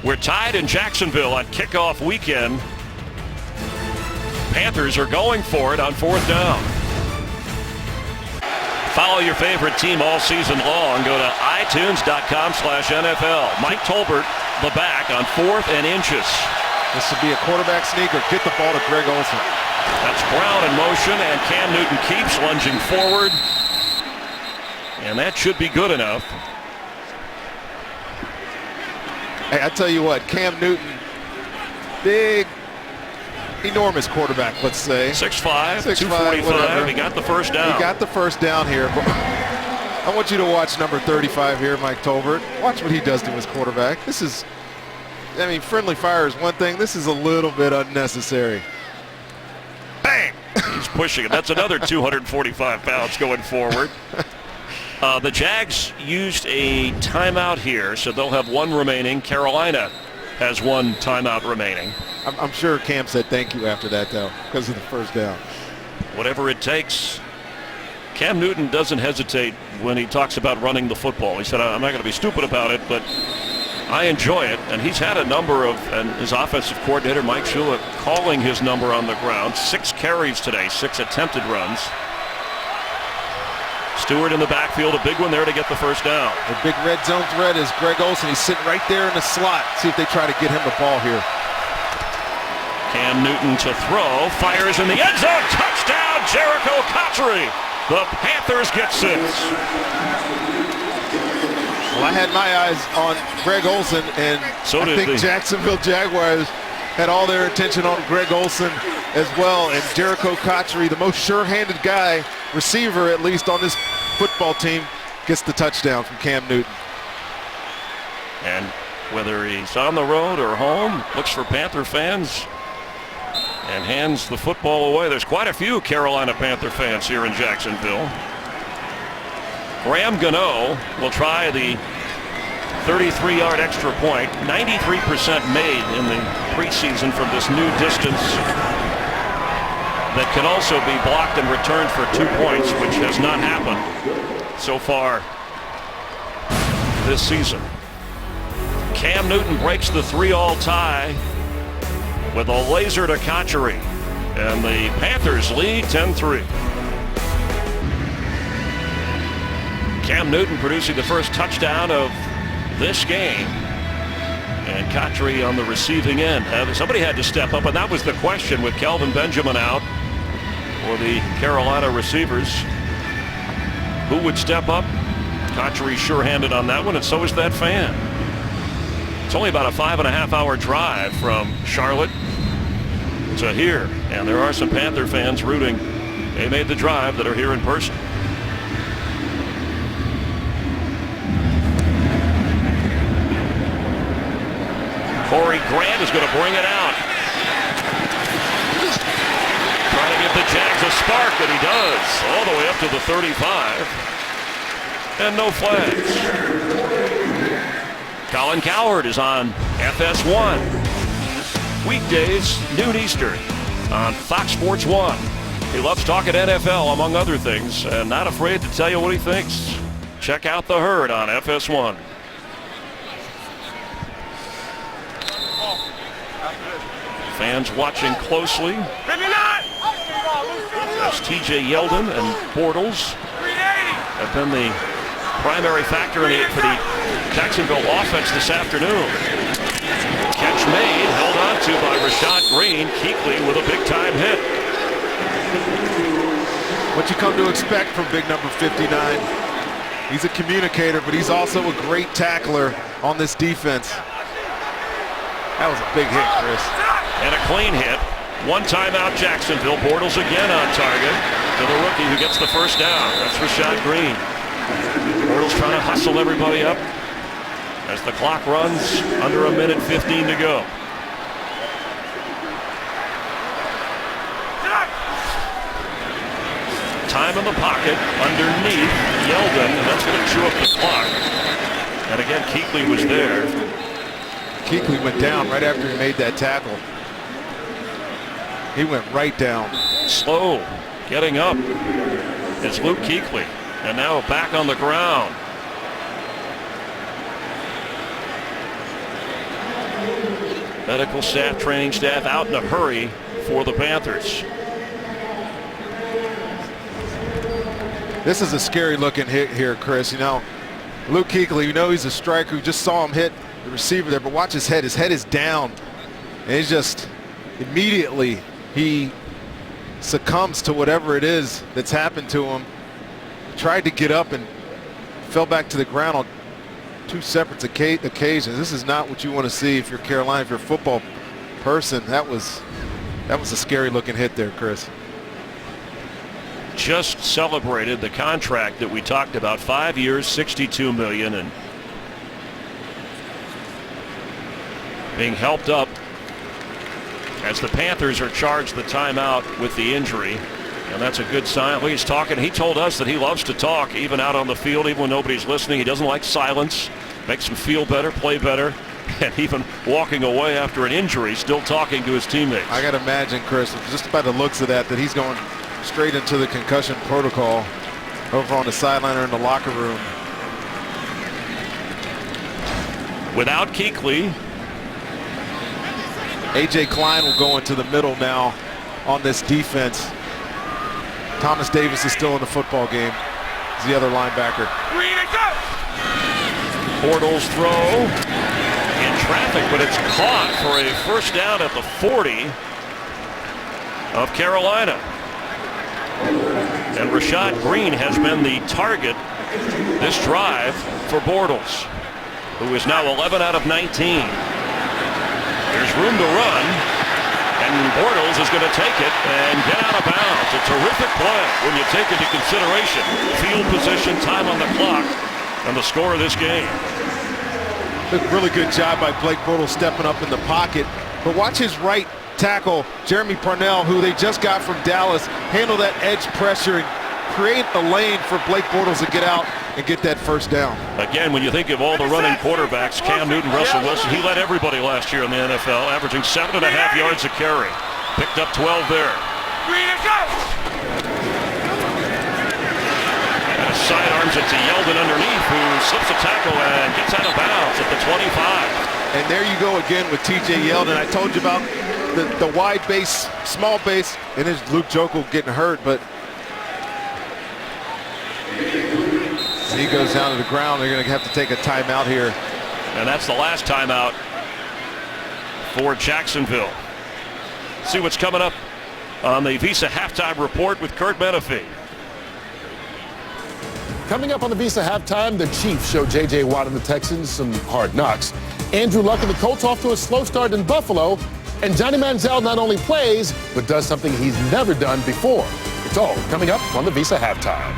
We're tied in Jacksonville on kickoff weekend. Panthers are going for it on 4th down. Follow your favorite team all season long. Go to itunes.com/NFL. Mike Tolbert, the back, on 4th and inches. This would be a quarterback sneak or get the ball to Greg Olsen. That's Brown in motion, and Cam Newton keeps lunging forward. And that should be good enough. Hey, I tell you what, Cam Newton, big, enormous quarterback, let's say. 6'5", 245. Whatever. He got the first down. He got the first down here. But I want you to watch number 35 here, Mike Tolbert. Watch what he does to his quarterback. This is, I mean, friendly fire is one thing. This is a little bit unnecessary. Bang! He's pushing it. That's another 245 pounds going forward. The Jags used a timeout here, so they'll have one remaining. Carolina has one timeout remaining. I'm sure Cam said thank you after that, though, because of the first down. Whatever it takes. Cam Newton doesn't hesitate when he talks about running the football. He said, I'm not going to be stupid about it, but I enjoy it. And he's had a number of, and his offensive coordinator, Mike Shula, calling his number on the ground. 6 carries today, 6 attempted runs. Stewart in the backfield, a big one there to get the first down. The big red zone threat is Greg Olsen. He's sitting right there in the slot. See if they try to get him the ball here. Cam Newton to throw, fires in the end zone, touchdown, Jericho Cotchery. The Panthers get 6. Well, I had my eyes on Greg Olsen, and so I think the Jacksonville Jaguars had all their attention on Greg Olsen as well. And Jericho Cotchery, the most sure-handed guy, receiver at least on this football team, gets the touchdown from Cam Newton. And whether he's on the road or home, looks for Panther fans and hands the football away. There's quite a few Carolina Panther fans here in Jacksonville. Graham Gano will try the 33-yard extra point. 93% made in the preseason from this new distance that can also be blocked and returned for 2 points, which has not happened so far this season. Cam Newton breaks the 3-all tie with a laser to Cotchery, and the Panthers lead 10-3. Cam Newton producing the first touchdown of this game, and Cotchery on the receiving end. Somebody had to step up, and that was the question with Kelvin Benjamin out for the Carolina receivers. Who would step up? Cotchery sure-handed on that one, and so is that fan. It's only about a 5.5-hour drive from Charlotte to here, and there are some Panther fans rooting. They made the drive that are here in person. Corey Grant is going to bring it out. Trying to give the Jags a spark, and he does. All the way up to the 35. And no flags. Colin Cowherd is on FS1. Weekdays, noon Eastern on Fox Sports 1. He loves talking NFL, among other things, and not afraid to tell you what he thinks. Check out The Herd on FS1. Fans watching closely as TJ Yeldon and Bortles have been the primary factor for the Jacksonville offense this afternoon. Catch made, held on to by Rashad Green. Kuechly with a big-time hit. What you come to expect from big number 59. He's a communicator, but he's also a great tackler on this defense. That was a big hit, Chris. And a clean hit. One timeout Jacksonville. Bortles again on target to the rookie who gets the first down. That's Rashad Green. Bortles trying to hustle everybody up as the clock runs under 1:15 to go. Time in the pocket underneath Yeldon, and that's going to chew up the clock. And again, Kuechly was there. Kuechly went down right after he made that tackle. He went right down. Slow getting up. It's Luke Kuechly, and now back on the ground. Medical staff, training staff out in a hurry for the Panthers. This is a scary looking hit here, Chris. You know, Luke Kuechly, you know he's a striker. You just saw him hit the receiver there, but watch his head. His head is down. And he's just immediately he succumbs to whatever it is that's happened to him. Tried to get up and fell back to the ground on 2 separate occasions. This is not what you want to see if you're Carolina, if you're a football person. That was a scary looking hit there, Chris. Just celebrated the contract that we talked about, 5 years, $62 million, and being helped up as the Panthers are charged the timeout with the injury. And that's a good sign. He's talking. He told us that he loves to talk, even out on the field, even when nobody's listening. He doesn't like silence. Makes him feel better, play better. And even walking away after an injury, still talking to his teammates. I got to imagine, Chris, just by the looks of that he's going straight into the concussion protocol over on the sideline or in the locker room. Without Kuechly, A.J. Klein will go into the middle now on this defense. Thomas Davis is still in the football game. He's the other linebacker. Bortles throw in traffic, but it's caught for a first down at the 40 of Carolina. And Rashad Green has been the target this drive for Bortles, who is now 11 out of 19. There's room to run, and Bortles is going to take it and get out of bounds. A terrific play when you take into consideration field position, time on the clock, and the score of this game. Really good job by Blake Bortles stepping up in the pocket. But watch his right tackle, Jeremy Parnell, who they just got from Dallas, handle that edge pressure and create a lane for Blake Bortles to get out and get that first down. Again, when you think of all the running quarterbacks, Cam Newton, Russell Wilson, he led everybody last year in the NFL, averaging 7.5 yards a carry. Picked up 12 there. And sidearms it to Yeldon underneath, who slips a tackle and gets out of bounds at the 25. And there you go again with T.J. Yeldon. I told you about the wide base, small base, and there's Luke Jokel getting hurt, but he goes down to the ground. They're going to have to take a timeout here. And that's the last timeout for Jacksonville. See what's coming up on the Visa Halftime Report with Kurt Menefee. Coming up on the Visa Halftime, the Chiefs show J.J. Watt and the Texans some hard knocks. Andrew Luck and the Colts off to a slow start in Buffalo. And Johnny Manziel not only plays, but does something he's never done before. It's all coming up on the Visa Halftime.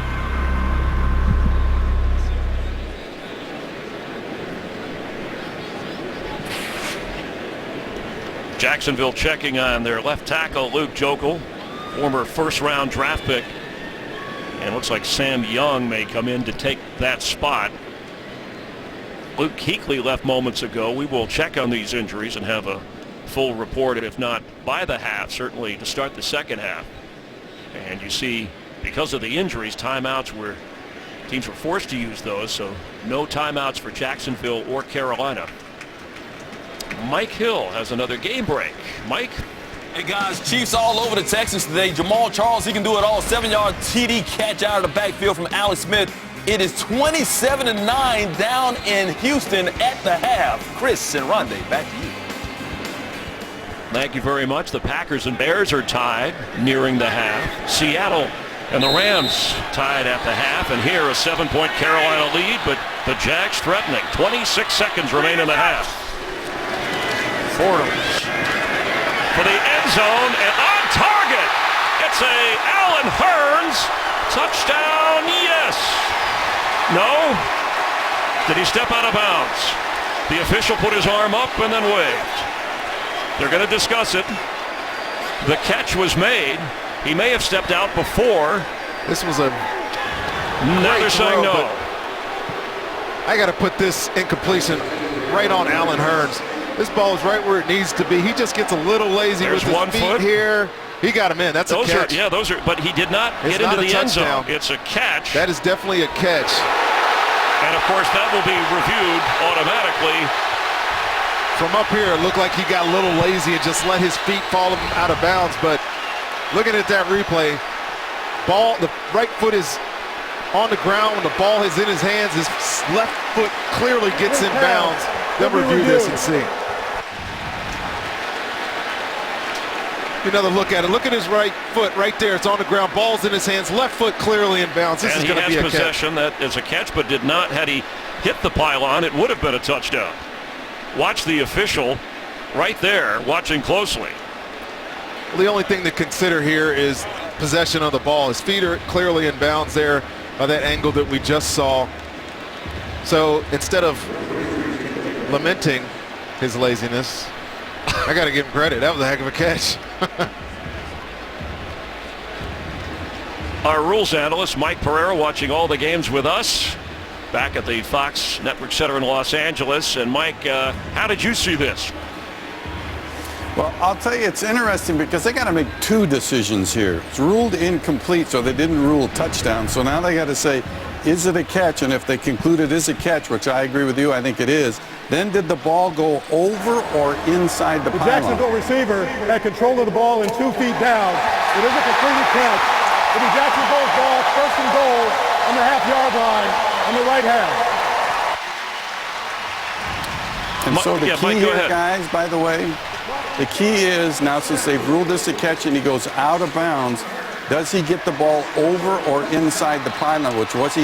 Jacksonville checking on their left tackle, Luke Jokel, former first-round draft pick. And looks like Sam Young may come in to take that spot. Luke Kuechly left moments ago. We will check on these injuries and have a full report, if not by the half, certainly to start the second half. And you see, because of the injuries, timeouts where teams were forced to use those, so no timeouts for Jacksonville or Carolina. Mike Hill has another game break. Mike? Hey guys, Chiefs all over the Texans today. Jamal Charles, he can do it all. 7-yard TD catch out of the backfield from Alex Smith. It is 27-9 down in Houston at the half. Chris and Rondé, back to you. Thank you very much. The Packers and Bears are tied nearing the half. Seattle and the Rams tied at the half. And here a 7-point Carolina lead, but the Jags threatening. 26 seconds remain in the half. Bortles for the end zone and on target. It's a Allen Hurns touchdown. Yes. No. Did he step out of bounds? The official put his arm up and then waved. They're going to discuss it. The catch was made. He may have stepped out before. This was a now they're saying no. I got to put this incompletion right on Allen Hurns. This ball is right where it needs to be. He just gets a little lazy with his feet here. He got him in. That's a catch. Those are, but he did not get into the end zone. It's a catch. That is definitely a catch. And of course, that will be reviewed automatically. From up here, it looked like he got a little lazy and just let his feet fall out of bounds. But looking at that replay, the right foot is on the ground when the ball is in his hands. His left foot clearly gets in bounds. They'll review this and see. Another look at it. Look at his right foot right there. It's on the ground. Ball's in his hands. Left foot clearly in bounds. This is going to be a catch. Possession that is a catch, but did not. Had he hit the pylon, it would have been a touchdown. Watch the official right there, watching closely. Well, the only thing to consider here is possession of the ball. His feet are clearly in bounds there by that angle that we just saw. So instead of lamenting his laziness, I got to give him credit. That was a heck of a catch. Our rules analyst, Mike Pereira, watching all the games with us back at the Fox Network Center in Los Angeles. And Mike, how did you see this? Well, I'll tell you, it's interesting because they got to make two decisions here. It's ruled incomplete, so they didn't rule touchdown. So now they got to say, is it a catch? And if they conclude it is a catch, which I agree with you, I think it is, then did the ball go over or inside the pylon? The Jacksonville receiver had control of the ball and 2 feet down. It is a completed catch. It'll be Jacksonville's ball, first and goal on the half-yard line on the right half. And so the key here, guys, by the way, the key is now since they've ruled this a catch and he goes out of bounds, does he get the ball over or inside the pylon, which was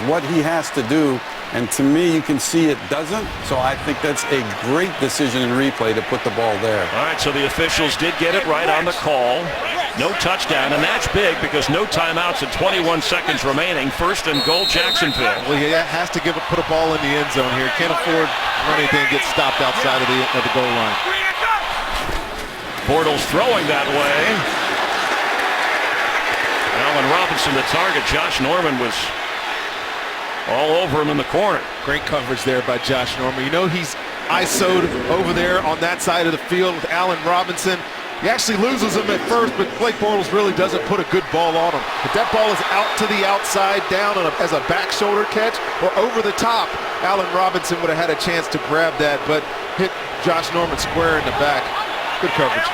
what he has to do. And to me, you can see it doesn't. So I think that's a great decision in replay to put the ball there. All right, so the officials did get it right on the call. No touchdown, and that's big because no timeouts and 21 seconds remaining. First and goal, Jacksonville. Well, he has to put a ball in the end zone here. Can't afford anything to get stopped outside of the goal line. Bortles throwing that way. Allen Robinson, the target. Josh Norman was all over him in the corner. Great coverage there by Josh Norman. You know he's ISO'd over there on that side of the field with Allen Robinson. He actually loses him at first, but Blake Bortles really doesn't put a good ball on him. If that ball is out to the outside, down as a back shoulder catch, or over the top, Allen Robinson would have had a chance to grab that, but hit Josh Norman square in the back. Good coverage.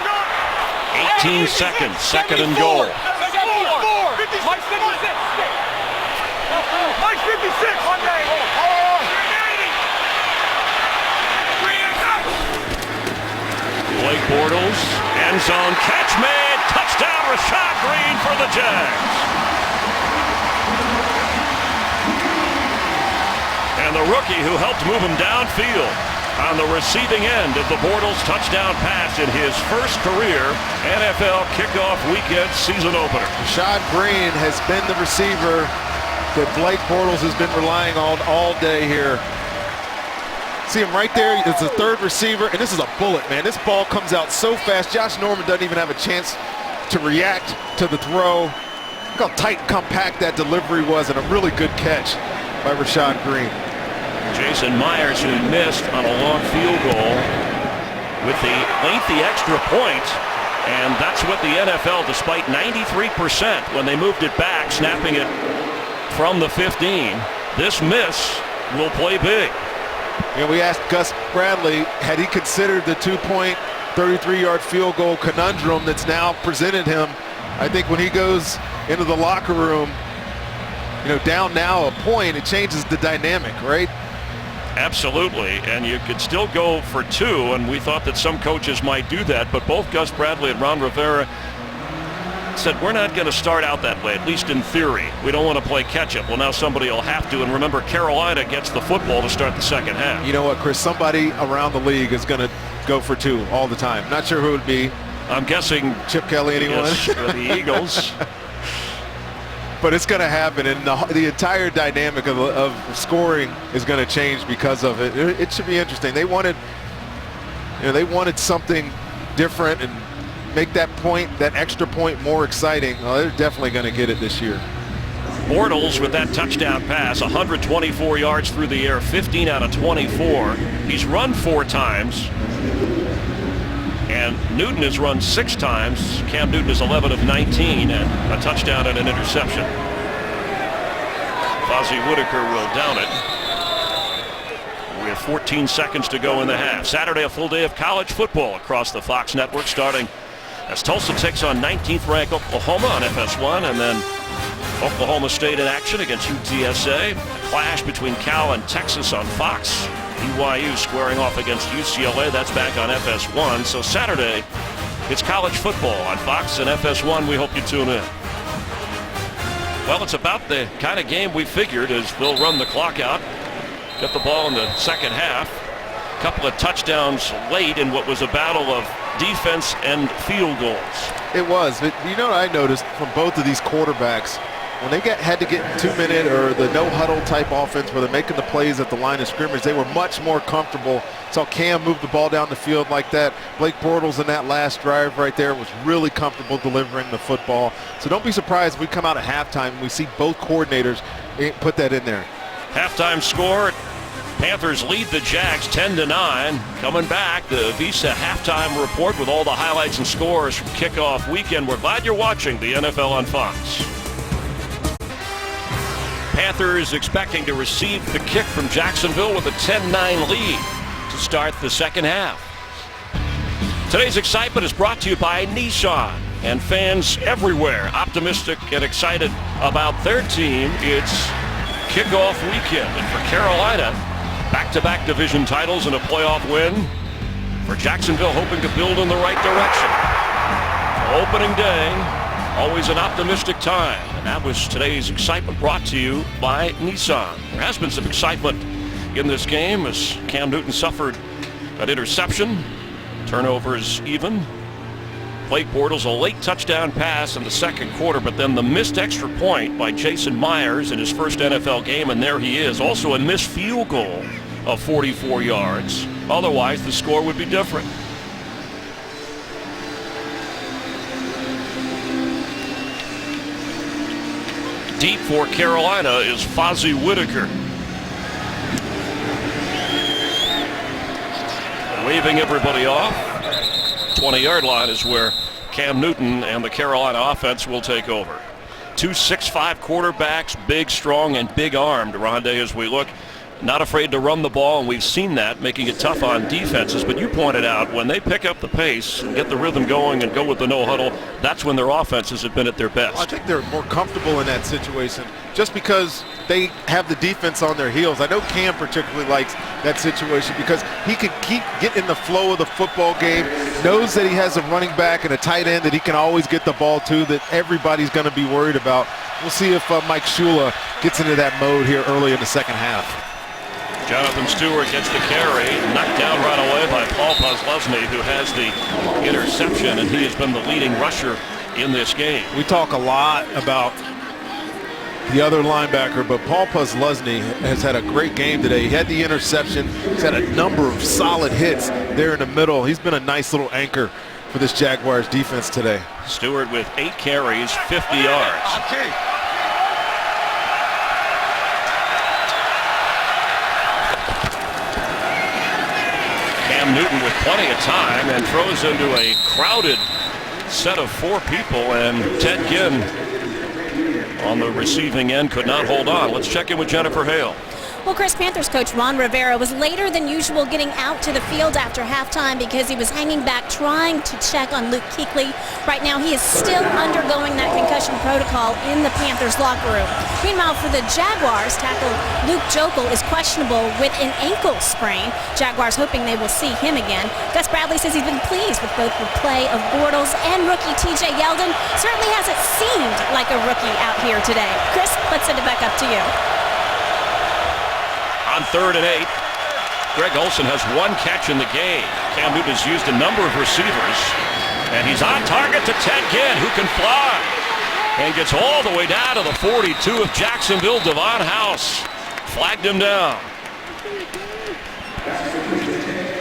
18 seconds, second and goal. Mike's 56. Mike's 56. One day. Blake Bortles, end zone catch made, touchdown Rashad Green for the Jags. And the rookie who helped move him downfield on the receiving end of the Bortles touchdown pass in his first career NFL kickoff weekend season opener. Rashad Green has been the receiver that Blake Bortles has been relying on all day here. See him right there. It's the third receiver, and this is a bullet, man. This ball comes out so fast. Josh Norman doesn't even have a chance to react to the throw. Look how tight and compact that delivery was, and a really good catch by Rashad Green. Jason Myers, who missed on a long field goal with the lengthy extra point, and that's what the NFL, despite 93% when they moved it back, snapping it from the 15, this miss will play big. You know, we asked Gus Bradley, had he considered the 2-point, 33-yard field goal conundrum that's now presented him. I think when he goes into the locker room, you know, down now a point, it changes the dynamic, right? Absolutely, and you could still go for two, and we thought that some coaches might do that, but both Gus Bradley and Ron Rivera said we're not going to start out that way, at least in theory. We don't want to play catch-up. Well, now somebody will have to, and remember, Carolina gets the football to start the second half. You know what, Chris? Somebody around the league is going to go for two all the time. Not sure who it would be. I'm guessing Chip Kelly, anyone? Yes, the Eagles. But it's going to happen, and the entire dynamic of scoring is going to change because of it. It should be interesting. They wanted something different and make that point, that extra point, more exciting. Well, they're definitely going to get it this year. Bortles with that touchdown pass, 124 yards through the air, 15 out of 24. He's run 4 times. And Newton has run 6 times. Cam Newton is 11 of 19, and a touchdown and an interception. Fozzie Whitaker will down it. We have 14 seconds to go in the half. Saturday, a full day of college football across the Fox network, starting as Tulsa takes on 19th ranked Oklahoma on FS1, and then Oklahoma State in action against UTSA. A clash between Cal and Texas on Fox. BYU squaring off against UCLA. That's back on FS1. So Saturday, it's college football on Fox and FS1. We hope you tune in. Well, it's about the kind of game we figured, as they'll run the clock out. Get the ball in the second half. A couple of touchdowns late in what was a battle of defense and field goals. It was. But you know what I noticed from both of these quarterbacks? When they had to get 2-minute or the no-huddle type offense where they're making the plays at the line of scrimmage, they were much more comfortable. Saw Cam move the ball down the field like that. Blake Bortles in that last drive right there was really comfortable delivering the football. So don't be surprised if we come out at halftime and we see both coordinators put that in there. Halftime score, Panthers lead the Jags 10-9. Coming back, the Visa halftime report with all the highlights and scores from kickoff weekend. We're glad you're watching the NFL on Fox. Panthers expecting to receive the kick from Jacksonville with a 10-9 lead to start the second half. Today's excitement is brought to you by Nissan and fans everywhere optimistic and excited about their team. It's kickoff weekend, and for Carolina, back-to-back division titles and a playoff win. For Jacksonville, hoping to build in the right direction. Opening day. Always an optimistic time, and that was today's excitement brought to you by Nissan. There has been some excitement in this game as Cam Newton suffered an interception. Turnovers even. Blake Bortles, a late touchdown pass in the second quarter, but then the missed extra point by Jason Myers in his first NFL game, and there he is. Also a missed field goal of 44 yards. Otherwise, the score would be different. Deep for Carolina is Fozzie Whitaker. Waving everybody off. 20-yard line is where Cam Newton and the Carolina offense will take over. Two 6'5" quarterbacks, big, strong, and big-armed. Rondé, as we look, not afraid to run the ball, and we've seen that, making it tough on defenses. But you pointed out, when they pick up the pace and get the rhythm going and go with the no-huddle, that's when their offenses have been at their best. I think they're more comfortable in that situation just because they have the defense on their heels. I know Cam particularly likes that situation because he can keep getting the flow of the football game, knows that he has a running back and a tight end that he can always get the ball to, that everybody's going to be worried about. We'll see if Mike Shula gets into that mode here early in the second half. Jonathan Stewart gets the carry, knocked down right away by Paul Posluszny, who has the interception, and he has been the leading rusher in this game. We talk a lot about the other linebacker, but Paul Posluszny has had a great game today. He had the interception. He's had a number of solid hits there in the middle. He's been a nice little anchor for this Jaguars defense today. Stewart with 8 carries, 50 yards. Cam Newton with plenty of time and throws into a crowded set of 4 people, and Ted Ginn on the receiving end could not hold on. Let's check in with Jennifer Hale. Well, Chris, Panthers coach Ron Rivera was later than usual getting out to the field after halftime because he was hanging back trying to check on Luke Kuechly. Right now, he is still undergoing that concussion protocol in the Panthers locker room. Meanwhile, for the Jaguars, tackle Luke Joeckel is questionable with an ankle sprain. Jaguars hoping they will see him again. Gus Bradley says he's been pleased with both the play of Bortles and rookie TJ Yeldon. Certainly hasn't seemed like a rookie out here today. Chris, let's send it back up to you. On 3rd and 8, Greg Olsen has 1 catch in the game. Cam Newton has used a number of receivers, and he's on target to Ted Ginn, who can fly, and gets all the way down to the 42 of Jacksonville. Duval flagged him down.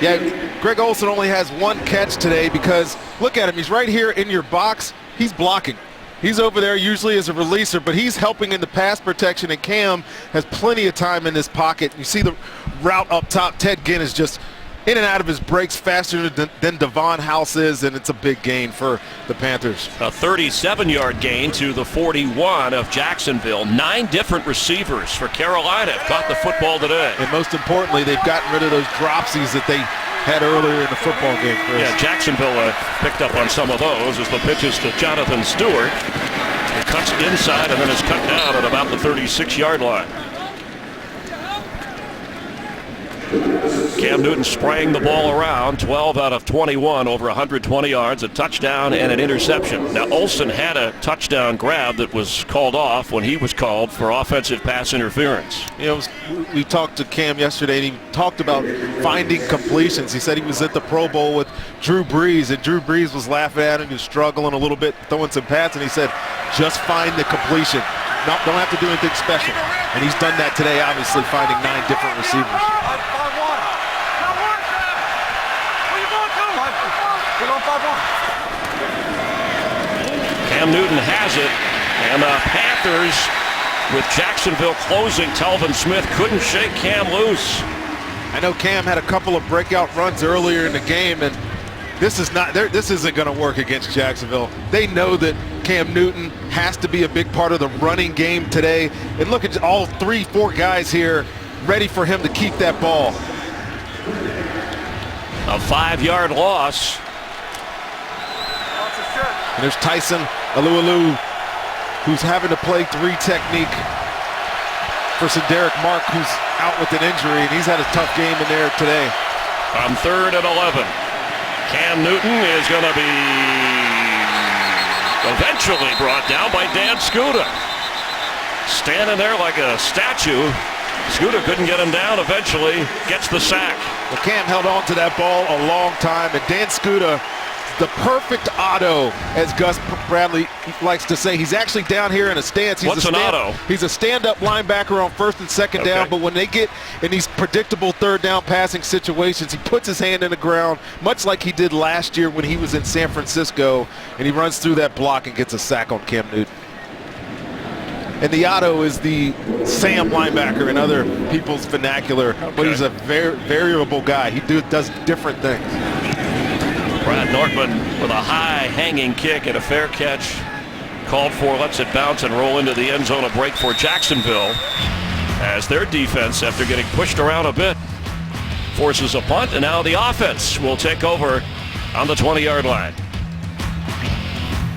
Yeah, Greg Olsen only has 1 catch today because, look at him, he's right here in your box. He's blocking. He's over there usually as a releaser, but he's helping in the pass protection, and Cam has plenty of time in this pocket. You see the route up top. Ted Ginn is just in and out of his breaks faster than Devon House is, and it's a big gain for the Panthers. A 37-yard gain to the 41 of Jacksonville. 9 different receivers for Carolina have caught the football today. And most importantly, they've gotten rid of those dropsies that they had earlier in the football game, Chris. Yeah, Jacksonville picked up on some of those as the pitches to Jonathan Stewart. It cuts inside and then is cut down at about the 36-yard line. Cam Newton spraying the ball around, 12 out of 21, over 120 yards, a touchdown and an interception. Now, Olsen had a touchdown grab that was called off when he was called for offensive pass interference. You know, we talked to Cam yesterday, and he talked about finding completions. He said he was at the Pro Bowl with Drew Brees, and Drew Brees was laughing at him. He was struggling a little bit, throwing some passes, and he said, just find the completion. No, don't have to do anything special. And he's done that today, obviously, finding 9 different receivers. Cam Newton has it, and the Panthers, with Jacksonville closing, Telvin Smith couldn't shake Cam loose. I know Cam had a couple of breakout runs earlier in the game, and this isn't going to work against Jacksonville. They know that Cam Newton has to be a big part of the running game today. And look at all 3-4 guys here ready for him to keep that ball. A 5-yard loss. And there's Tyson Alualu, who's having to play 3 technique for Derek Mark, who's out with an injury, and he's had a tough game in there today. On 3rd and 11, Cam Newton is going to be eventually brought down by Dan Skuta. Standing there like a statue. Skuta couldn't get him down, eventually gets the sack. Well, Cam held on to that ball a long time, and Dan Skuta, the perfect auto, as Gus Bradley likes to say. He's actually down here in a stance. What's an auto? He's a stand-up linebacker on 1st and 2nd down, but when they get in these predictable 3rd down passing situations, he puts his hand in the ground, much like he did last year when he was in San Francisco, and he runs through that block and gets a sack on Cam Newton. And the auto is the Sam linebacker in other people's vernacular, but he's a very variable guy. He does different things. Brad Nortman with a high hanging kick and a fair catch called for, lets it bounce and roll into the end zone. A break for Jacksonville as their defense, after getting pushed around a bit, forces a punt, and now the offense will take over on the 20-yard line.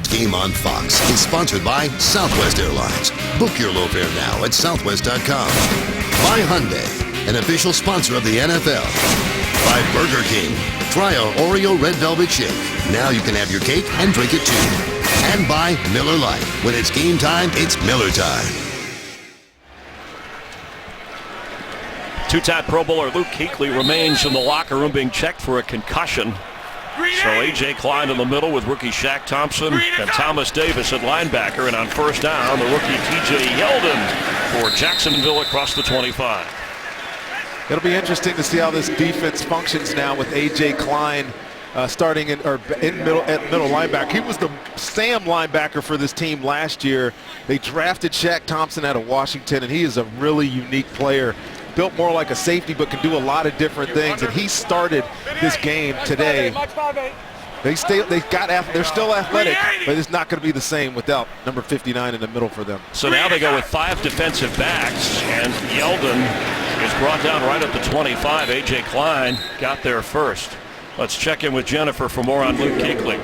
Game on Fox is sponsored by Southwest Airlines. Book your low fare now at southwest.com. By Hyundai, an official sponsor of the NFL. By Burger King. Try our Oreo Red Velvet Shake. Now you can have your cake and drink it too. And by Miller Lite. When it's game time, it's Miller time. Two-time Pro Bowler Luke Kuechly remains in the locker room being checked for a concussion. So A.J. Klein in the middle with rookie Shaq Thompson and Thomas Davis at linebacker. And on 1st down, the rookie T.J. Yeldon for Jacksonville across the 25. It'll be interesting to see how this defense functions now with A.J. Klein starting in middle linebacker. He was the Sam linebacker for this team last year. They drafted Shaq Thompson out of Washington, and he is a really unique player. Built more like a safety, but can do a lot of different things. And he started this game today. They're still athletic, but it's not going to be the same without number 59 in the middle for them. So now they go with 5 defensive backs, and Yeldon is brought down right at the 25. A.J. Klein got there first. Let's check in with Jennifer for more on Luke Kuechly.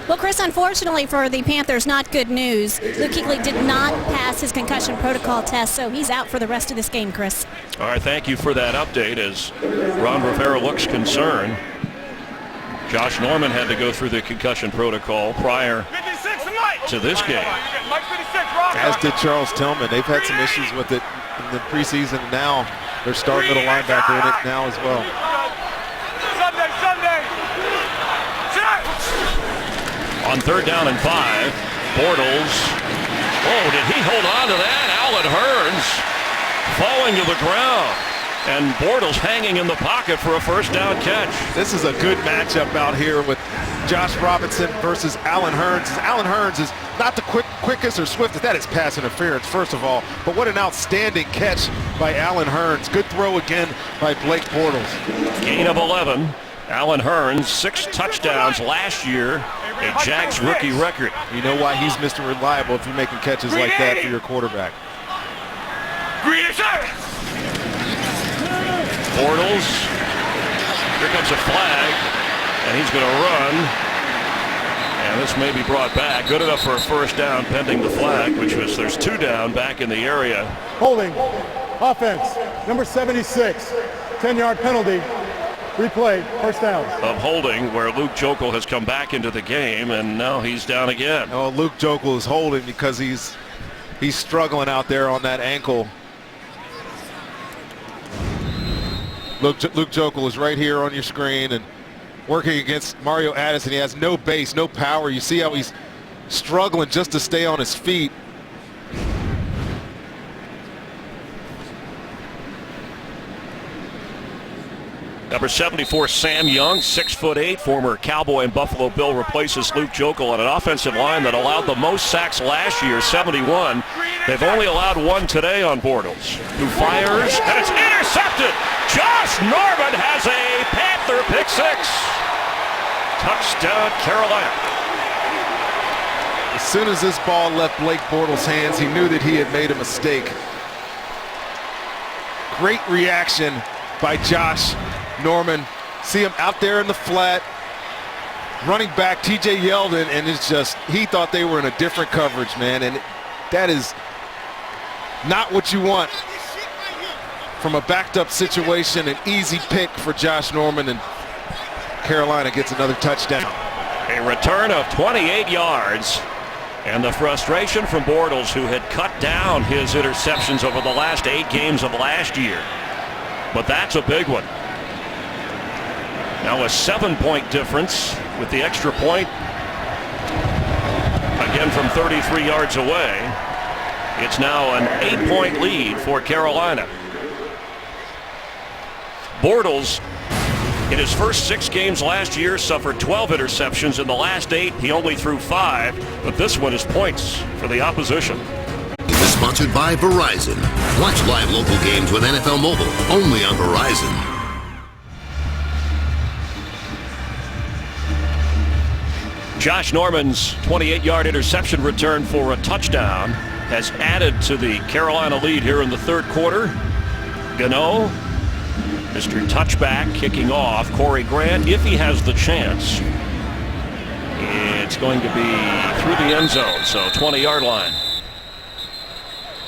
Well, Chris, unfortunately for the Panthers, not good news. Luke Kuechly did not pass his concussion protocol test, so he's out for the rest of this game, Chris. All right, thank you for that update as Ron Rivera looks concerned. Josh Norman had to go through the concussion protocol prior to this game. As did Charles Tillman. They've had some issues with it in the preseason. Now they're starting middle linebacker in it now as well. On 3rd down and 5, Bortles. Oh, did he hold on to that? Alan Hearns falling to the ground. And Bortles hanging in the pocket for a 1st down catch. This is a good matchup out here with Josh Robinson versus Alan Hearns. Alan Hearns is not the quickest or swiftest. That is pass interference, first of all. But what an outstanding catch by Alan Hearns. Good throw again by Blake Bortles. Gain of 11. Alan Hearns, 6 touchdowns last year, a Jags rookie record. You know why he's Mr. Reliable if you're making catches like that for your quarterback. Bortles, here comes a flag, and he's going to run. And This may be brought back. Good enough for a first down pending the flag, which was there's 2 down back in the area. Holding. Offense. Number 76. 10-yard penalty. Replay. First down. Of holding, where Luke Jokel has come back into the game, and now he's down again. Oh, Luke Jokel is holding because he's struggling out there on that ankle. Luke Jokel is right here on your screen and working against Mario Addison. He has no base, no power. You see how he's struggling just to stay on his feet. Number 74, Sam Young, 6'8", former Cowboy and Buffalo Bill, replaces Luke Jokel on an offensive line that allowed the most sacks last year, 71. They've only allowed 1 today on Bortles, who fires, and it's intercepted. Josh Norman has a Panther pick 6. Touchdown, Carolina. As soon as this ball left Blake Bortles' hands, he knew that he had made a mistake. Great reaction by Josh Norman. See him out there in the flat. Running back TJ Yeldon, and it's just, he thought they were in a different coverage, man, and that is not what you want from a backed up situation. An easy pick for Josh Norman, and Carolina gets another touchdown. A return of 28 yards, and the frustration from Bortles, who had cut down his interceptions over the last 8 games of last year. But that's a big one. Now a 7-point difference with the extra point. Again from 33 yards away. It's now an 8-point lead for Carolina. Bortles, in his first 6 games last year, suffered 12 interceptions. In the last 8, he only threw 5, but this one is points for the opposition. Is sponsored by Verizon. Watch live local games with NFL Mobile, only on Verizon. Josh Norman's 28-yard interception return for a touchdown has added to the Carolina lead here in the third quarter. Gano, Mr. Touchback, kicking off. Corey Grant, if he has the chance, it's going to be through the end zone, so 20-yard line.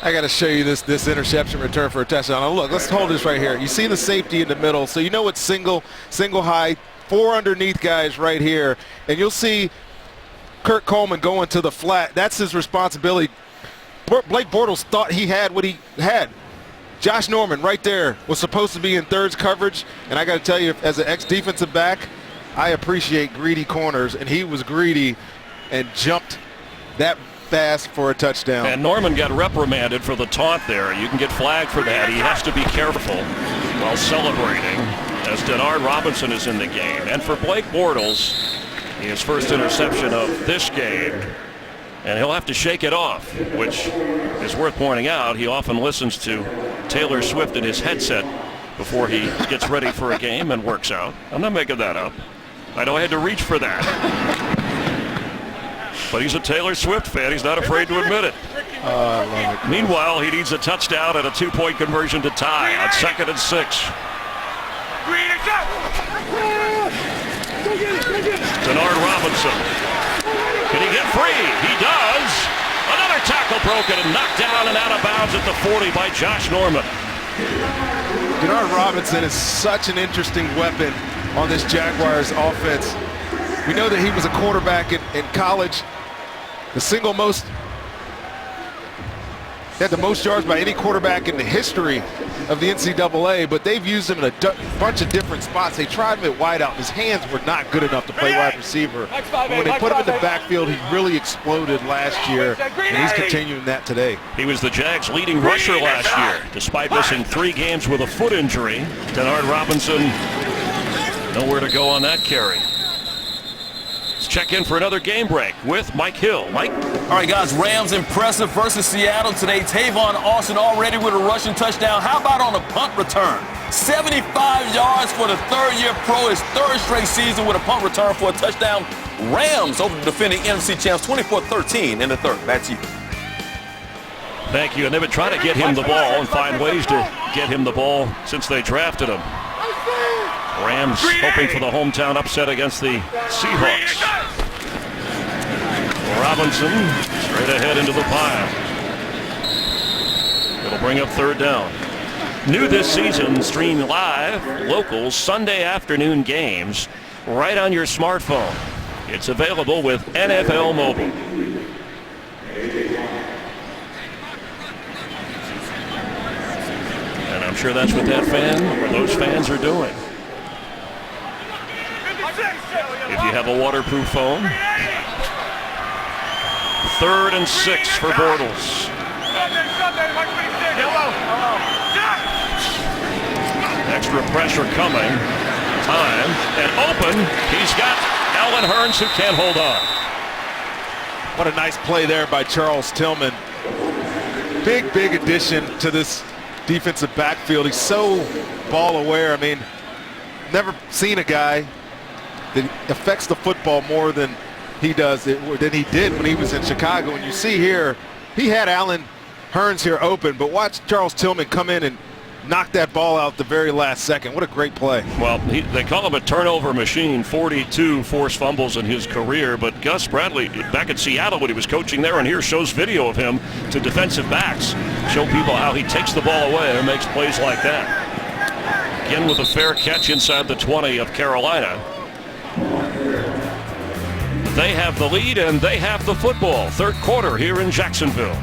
I got to show you this interception return for a touchdown. Now look, let's hold this right here. You see the safety in the middle, so you know it's single high, 4 underneath guys right here, and you'll see Kurt Coleman going to the flat. That's his responsibility. Blake Bortles thought he had what he had. Josh Norman right there was supposed to be in thirds coverage, and I got to tell you, as an ex-defensive back, I appreciate greedy corners, and he was greedy and jumped that fast for a touchdown. And Norman got reprimanded for the taunt there. You can get flagged for that. He has to be careful while celebrating, as Denard Robinson is in the game. And for Blake Bortles, his first interception of this game, and he'll have to shake it off, which is worth pointing out. He often listens to Taylor Swift in his headset before he gets ready for a game and works out. I'm not making that up. I know I had to reach for that. But he's a Taylor Swift fan. He's not afraid to admit it. I love it. Meanwhile, he needs a touchdown and a 2-point conversion to tie on 2nd and 6. Denard Robinson. Can he get free? He does. Another tackle broken and knocked down and out of bounds at the 40 by Josh Norman. Denard Robinson is such an interesting weapon on this Jaguars offense. We know that he was a quarterback in college. The single most, he had the most yards by any quarterback in the history of the NCAA, but they've used him in a bunch of different spots. They tried him at wideout. His hands were not good enough to play wide receiver. But when they put him in the backfield, he really exploded last year, and he's continuing that today. He was the Jags' leading rusher last year. Despite missing 3 games with a foot injury, Denard Robinson, nowhere to go on that carry. Let's check in for another game break with Mike Hill. Mike? All right, guys, Rams impressive versus Seattle today. Tavon Austin already with a rushing touchdown. How about on a punt return? 75 yards for the third-year pro, his 3rd straight season with a punt return for a touchdown. Rams over the defending NFC champs, 24-13 in the third. Back to you. Thank you. And they've been trying to get him the ball and find ways to get him the ball since they drafted him. Rams hoping for the hometown upset against the Seahawks. Olsen straight ahead into the pile. It'll bring up third down. New this season, stream live local Sunday afternoon games right on your smartphone. It's available with NFL Mobile. And I'm sure that's what that fan or those fans are doing. If you have a waterproof phone, 3rd and 6 for Bortles. Extra pressure coming. Time and open. He's got Allen Hurns who can't hold on. What a nice play there by Charles Tillman. Big addition to this defensive backfield. He's so ball aware. I mean, never seen a guy that affects the football more than he does, than he did when he was in Chicago. And you see here, he had Allen Hurns here open, but watch Charles Tillman come in and knock that ball out the very last second. What a great play. Well, they call him a turnover machine, 42 forced fumbles in his career, but Gus Bradley back at Seattle when he was coaching there, and here shows video of him to defensive backs, show people how he takes the ball away and makes plays like that. Again with a fair catch inside the 20 of Carolina. They have the lead and they have the football. Third quarter here in Jacksonville.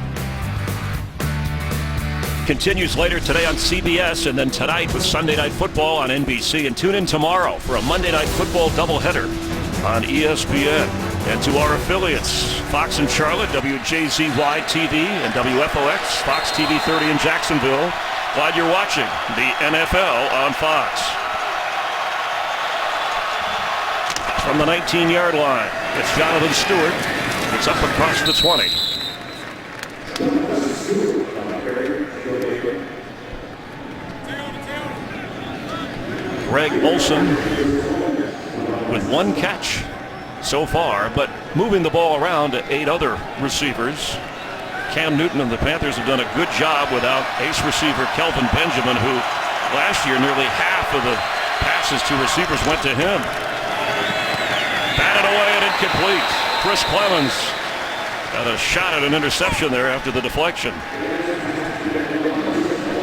Continues later today on CBS and then tonight with Sunday Night Football on NBC. And tune in tomorrow for a Monday Night Football doubleheader on ESPN. And to our affiliates, Fox in Charlotte, WJZY TV, and WFOX, Fox TV 30 in Jacksonville. Glad you're watching the NFL on Fox. From the 19-yard line, it's Jonathan Stewart. It's up across the 20. Greg Olsen with one catch so far, but moving the ball around to 8 other receivers. Cam Newton and the Panthers have done a good job without ace receiver Kelvin Benjamin, who last year nearly half of the passes to receivers went to him. Batted away and incomplete. Chris Clemens got a shot at an interception there after the deflection.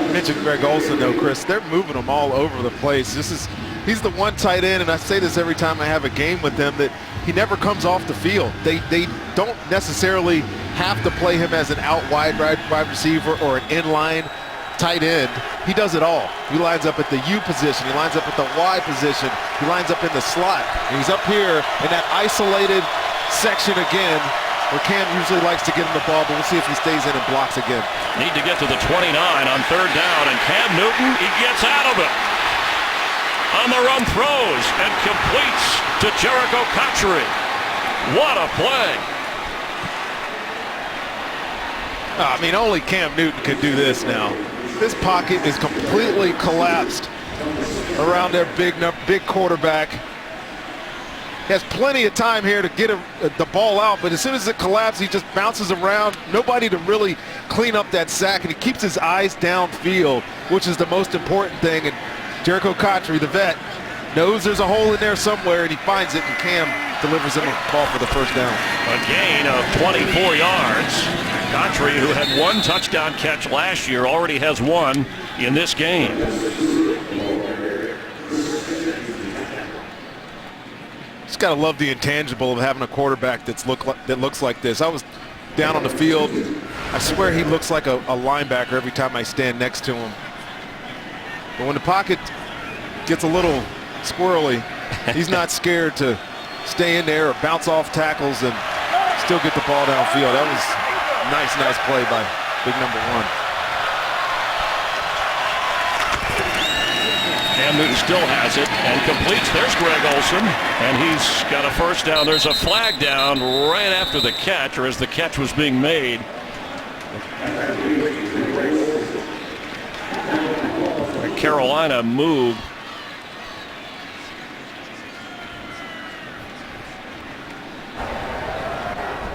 You mentioned Greg Olsen, though, Chris. They're moving him all over the place. He's the one tight end, and I say this every time I have a game with them, that he never comes off the field. They don't necessarily have to play him as an out wide receiver or an inline tight end. He does it all. He lines up at the U position. He lines up at the Y position. He lines up in the slot. And he's up here in that isolated section again where Cam usually likes to get him the ball, but we'll see if he stays in and blocks again. Need to get to the 29 on third down, and Cam Newton, he gets out of it. On the run throws and completes to Jericho Cotchery. What a play. I mean, only Cam Newton can do this now. This pocket is completely collapsed around their big quarterback. He has plenty of time here to get the ball out, but as soon as it collapses, he just bounces around. Nobody to really clean up that sack, and he keeps his eyes downfield, which is the most important thing. And Jericho Cotchery, the vet, knows there's a hole in there somewhere, and he finds it, and Cam delivers him a ball for the first down. A gain of 24 yards. Cotchery, who had one touchdown catch last year, already has one in this game. Just gotta love the intangible of having a quarterback that looks like this. I was down on the field. I swear he looks like a linebacker every time I stand next to him. But when the pocket gets a little squirrely, he's not scared to stay in there or bounce off tackles and still get the ball downfield. That was nice play by big number 1. Cam Newton still has it and completes. There's Greg Olsen, and he's got a first down. There's a flag down right after the catch, or as the catch was being made. Carolina moved.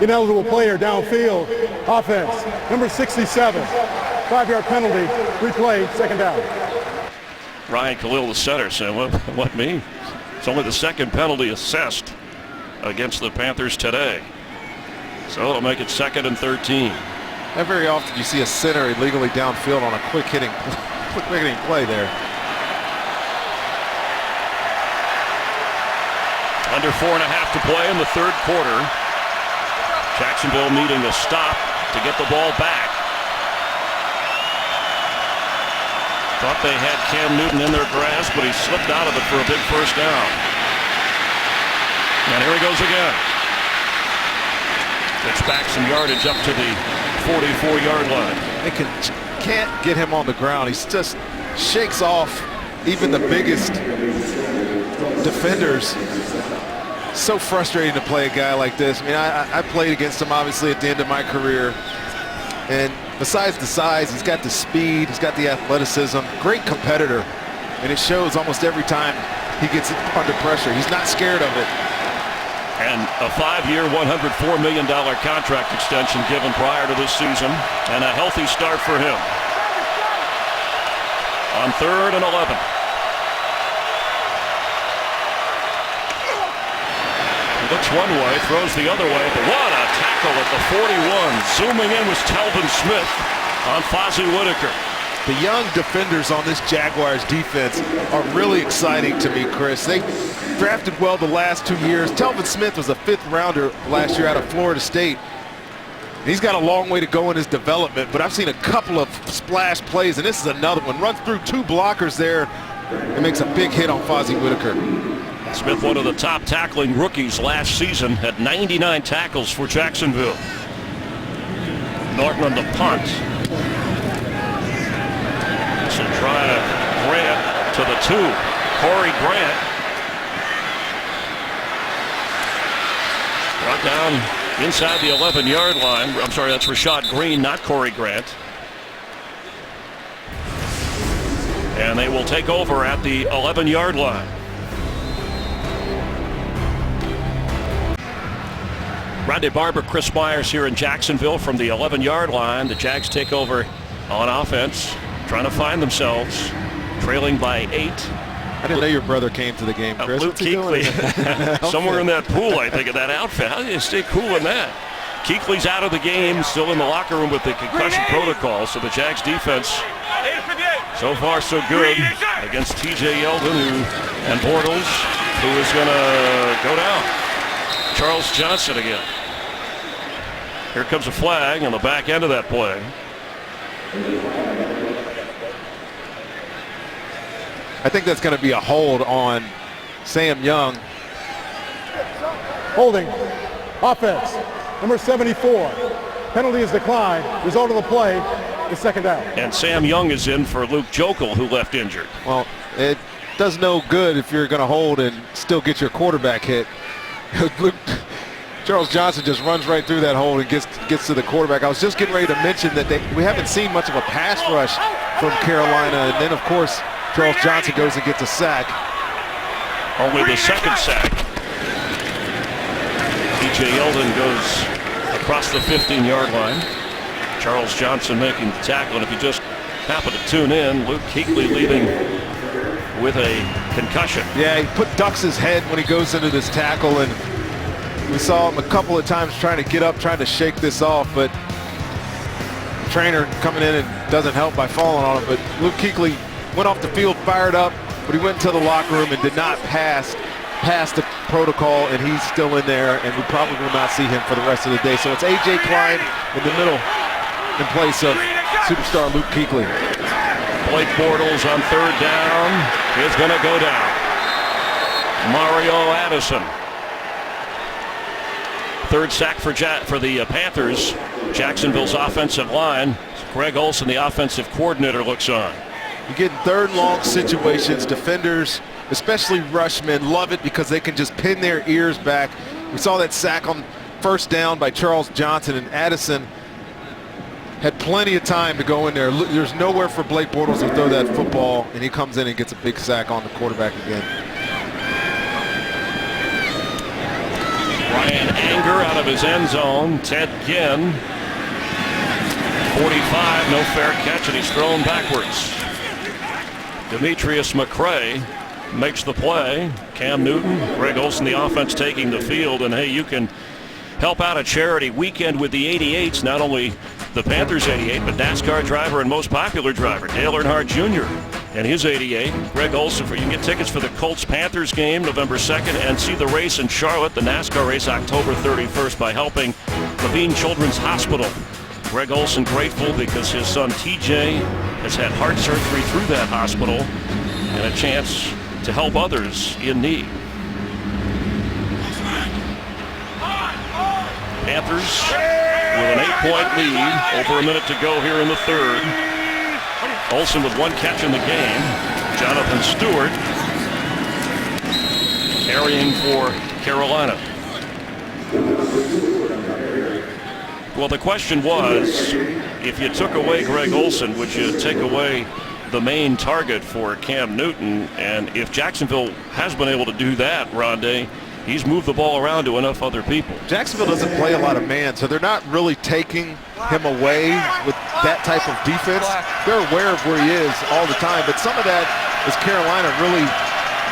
Ineligible player downfield. Offense, number 67. 5-yard penalty. Replay, second down. Ryan Khalil, the center, said, what me? It's only the second penalty assessed against the Panthers today. So it'll make it 2nd and 13. Not very often you see a center illegally downfield on a quick hitting play there. Under 4.5 to play in the third quarter. Jacksonville needing a stop to get the ball back. Thought they had Cam Newton in their grasp, but he slipped out of it for a big first down. And here he goes again. Gets back some yardage up to the 44-yard line. They can't get him on the ground. He just shakes off even the biggest defenders. So frustrating to play a guy like this. I mean, I played against him obviously at the end of my career, and besides the size, he's got the speed, he's got the athleticism, great competitor, and it shows almost every time he gets under pressure. He's not scared of it. And a 5-year, $104 million contract extension given prior to this season, and a healthy start for him. On 3rd and 11. Looks one way, throws the other way, but what a tackle at the 41. Zooming in was Telvin Smith on Fozzie Whitaker. The young defenders on this Jaguars defense are really exciting to me, Chris. They drafted well the last 2 years. Telvin Smith was a 5th rounder last year out of Florida State. He's got a long way to go in his development, but I've seen a couple of splash plays, and this is another one. Runs through 2 blockers there and makes a big hit on Fozzie Whitaker. Smith, one of the top tackling rookies last season, had 99 tackles for Jacksonville. Norton on the punt. This will try to Grant to the 2. Corey Grant. Brought down inside the 11-yard line. I'm sorry, that's Rashad Green, not Corey Grant. And they will take over at the 11-yard line. Rodney Barber, Chris Myers here in Jacksonville from the 11-yard line. The Jags take over on offense, trying to find themselves, trailing by 8. I didn't know your brother came to the game, Chris. Luke Kuechly, somewhere in that pool, I think, of that outfit. How do you stay cool in that? Kuechly's out of the game, still in the locker room with the concussion protocol, so the Jags defense, so far so good against TJ Yeldon and Bortles, who is going to go down. Charles Johnson again. Here comes a flag on the back end of that play. I think that's going to be a hold on Sam Young. Holding. Offense. Number 74. Penalty is declined. Result of the play is 2nd down. And Sam Young is in for Luke Jokel, who left injured. Well, it does no good if you're going to hold and still get your quarterback hit. Charles Johnson just runs right through that hole and gets to the quarterback. I was just getting ready to mention that we haven't seen much of a pass rush from Carolina, and then of course Charles Johnson goes and gets a sack. Only the 2nd sack. TJ Yeldon goes across the 15-yard line. Charles Johnson making the tackle, and if you just happen to tune in, Luke Kuechly leaving with a concussion. Yeah, he ducks his head when he goes into this tackle, and we saw him a couple of times trying to get up, trying to shake this off, but the trainer coming in and doesn't help by falling on him. But Luke Kuechly went off the field fired up, but he went into the locker room and did not pass the protocol, and he's still in there, and we probably will not see him for the rest of the day. So it's A.J. Klein in the middle in place of superstar Luke Kuechly. Blake Bortles on 3rd down is going to go down. Mario Addison. 3rd sack for the Panthers. Jacksonville's offensive line. Greg Olson, the offensive coordinator, looks on. You get 3rd and long situations. Defenders, especially rushmen, love it because they can just pin their ears back. We saw that sack on 1st down by Charles Johnson, and Addison had plenty of time to go in there. There's nowhere for Blake Bortles to throw that football, and he comes in and gets a big sack on the quarterback again. Ryan Anger out of his end zone. Ted Ginn, 45, no fair catch, and he's thrown backwards. Demetrius McCray makes the play. Cam Newton, Greg Olson, the offense taking the field, and hey, you can help out a charity weekend with the 88s. Not only the Panthers 88, but NASCAR driver and most popular driver, Dale Earnhardt Jr. and his 88. Greg Olson. You can get tickets for the Colts-Panthers game November 2nd and see the race in Charlotte, the NASCAR race October 31st, by helping Levine Children's Hospital. Greg Olson grateful because his son TJ has had heart surgery through that hospital and a chance to help others in need. Panthers with an 8-point lead, over a minute to go here in the third. Olson with one catch in the game. Jonathan Stewart carrying for Carolina. Well, the question was, if you took away Greg Olson, would you take away the main target for Cam Newton? And if Jacksonville has been able to do that, Rondé, he's moved the ball around to enough other people. Jacksonville doesn't play a lot of man, so they're not really taking him away with that type of defense. They're aware of where he is all the time, but some of that is Carolina really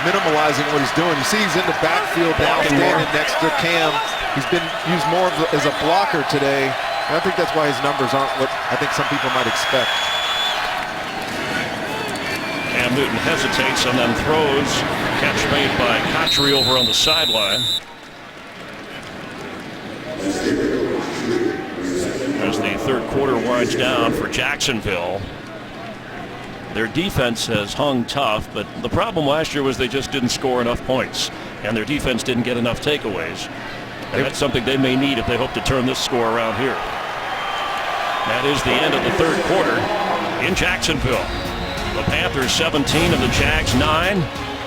minimalizing what he's doing. You see he's in the backfield now, standing next to Cam. He's been used more as a blocker today, and I think that's why his numbers aren't what I think some people might expect. Cam Newton hesitates and then throws. Catch made by Cotchery over on the sideline. As the third quarter winds down for Jacksonville, their defense has hung tough, but the problem last year was they just didn't score enough points, and their defense didn't get enough takeaways. And that's something they may need if they hope to turn this score around here. That is the end of the third quarter in Jacksonville. The Panthers 17 and the Jags 9.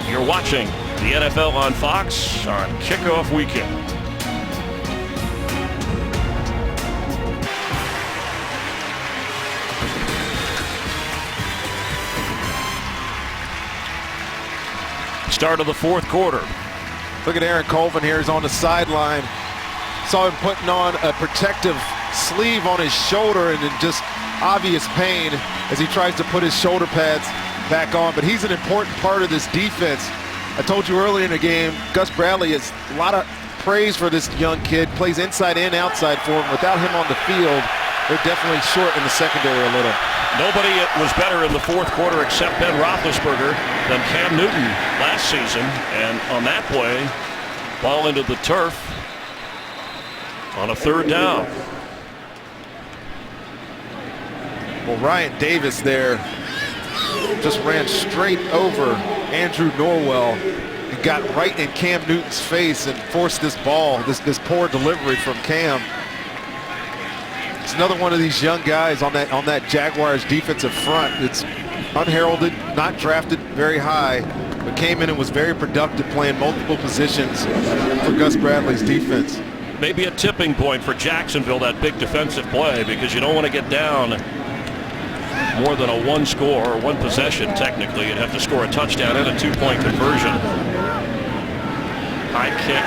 You're watching the NFL on Fox on kickoff weekend. Start of the fourth quarter. Look at Aaron Colvin here. He's on the sideline. Saw him putting on a protective sleeve on his shoulder and in just obvious pain as he tries to put his shoulder pads back on. But he's an important part of this defense. I told you earlier in the game, Gus Bradley has a lot of praise for this young kid. Plays inside and outside for him. Without him on the field, they're definitely short in the secondary a little. Nobody was better in the fourth quarter except Ben Roethlisberger than Cam Newton last season. And on that play, ball into the turf on a third down. Well, Ryan Davis there just ran straight over Andrew Norwell and got right in Cam Newton's face and forced this ball, this poor delivery from Cam. It's another one of these young guys on that Jaguars defensive front. It's unheralded, not drafted very high, but came in and was very productive playing multiple positions for Gus Bradley's defense. Maybe a tipping point for Jacksonville, that big defensive play, because you don't want to get down more than a one score or one possession. Technically, you'd have to score a touchdown and a two-point conversion. High kick,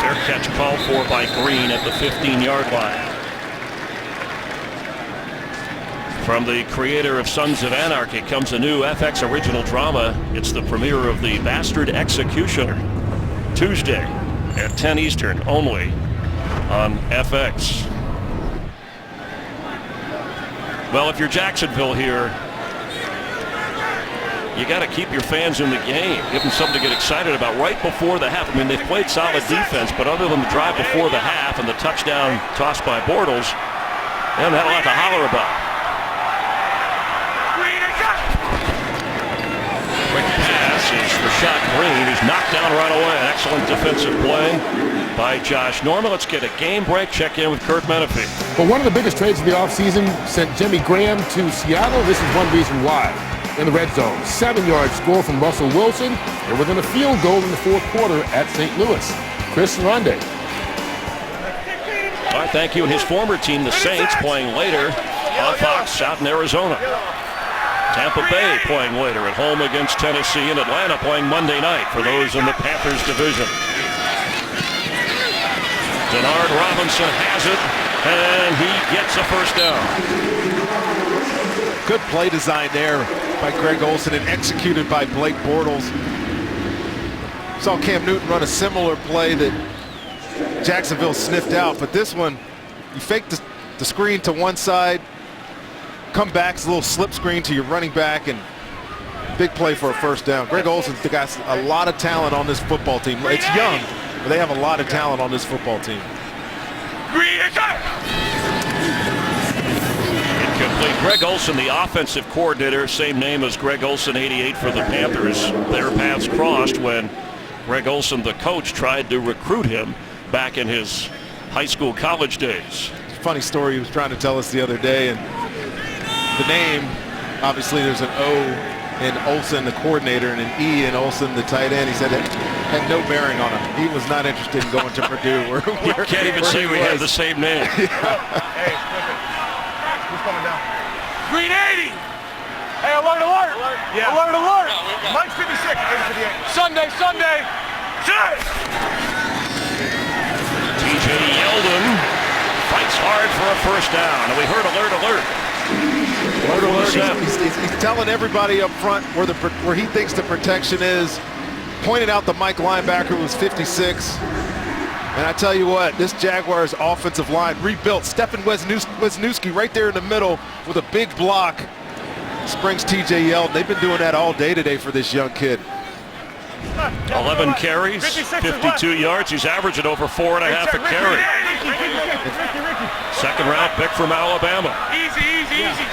fair catch called for by Green at the 15-yard line. From the creator of Sons of Anarchy comes a new FX original drama. It's the premiere of The Bastard Executioner, Tuesday at 10 Eastern, only on FX. Well, if you're Jacksonville here, you got to keep your fans in the game, give them something to get excited about right before the half. I mean, they've played solid defense, but other than the drive before the half and the touchdown tossed by Bortles, they haven't had a lot to holler about. Quick pass is Rashad Green, who's knocked down right away. An excellent defensive play by Josh Norman. Let's get a game break. Check in with Kurt Menefee. Well, one of the biggest trades of the offseason sent Jimmy Graham to Seattle. This is one reason why. In the red zone, 7-yard score from Russell Wilson. They're within a field goal in the fourth quarter at St. Louis. Chris and Rondé. All right, thank you. And his former team, the Saints, playing later on Fox out in Arizona. Tampa Bay playing later at home against Tennessee, and Atlanta playing Monday night for those in the Panthers division. Denard Robinson has it, and he gets a first down. Good play design there by Greg Olson and executed by Blake Bortles. Saw Cam Newton run a similar play that Jacksonville sniffed out. But this one, you fake the screen to one side, come back, it's a little slip screen to your running back, and big play for a first down. Greg Olsen's got a lot of talent on this football team. It's young, but they have a lot of talent on this football team. Incomplete. Greg Olsen, the offensive coordinator, same name as Greg Olsen, 88 for the Panthers. Their paths crossed when Greg Olsen, the coach, tried to recruit him back in his high school, college days. Funny story he was trying to tell us the other day, and the name, obviously there's an O in Olsen, the coordinator, and an E in Olsen, the tight end. He said it had no bearing on him. He was not interested in going to Purdue. You can't even say we have the same name. Hey, who's coming down? Green 80! Hey, alert, alert! Yeah. Alert, alert! Mike's 56, 58. Sunday! TJ Yeldon fights hard for a first down, and we heard alert, alert. He's telling everybody up front where he thinks the protection is, pointed out the Mike linebacker was 56. And I tell you what, this Jaguars offensive line rebuilt. Stephen Wisniewski right there in the middle with a big block. Springs TJ Yeldon. They've been doing that all day today for this young kid. 11 carries, 52 yards. He's averaging over 4.5 a carry. Second round pick from Alabama. Easy.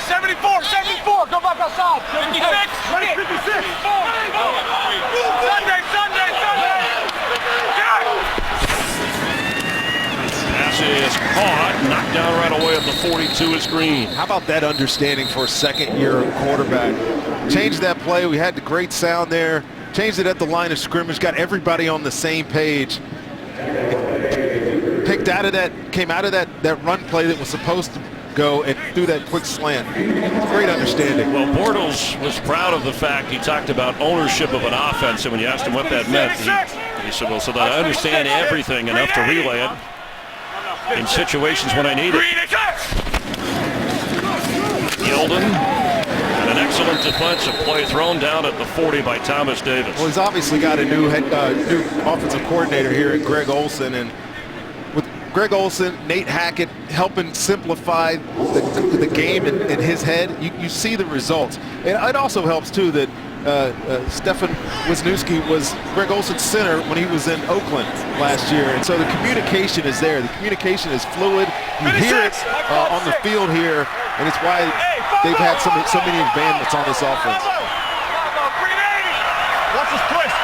74. Go back outside. 56. 56. Sunday. Pass is caught, knocked down right away at the 42 is Green. How about that understanding for a second-year quarterback? Changed that play. We had the great sound there. Changed it at the line of scrimmage. Got everybody on the same page. Picked out of that, came out of that run play that was supposed to go and threw that quick slant. Great understanding. Well, Bortles was proud of the fact he talked about ownership of an offense, and when you asked him what that meant, he said, well, so that I understand everything enough to relay it in situations when I need it. Yeldon, and an excellent defensive play thrown down at the 40 by Thomas Davis. Well, he's obviously got a new offensive coordinator here at Greg Olsen, and with Greg Olsen, Nate Hackett helping simplify the game in his head, you see the results. And it also helps too that Stephen Wisniewski was Greg Olsen's center when he was in Oakland last year, and so the communication is there. The communication is fluid. You hear it on the field here, and it's why they've had so many advancements on this offense. What's this twist?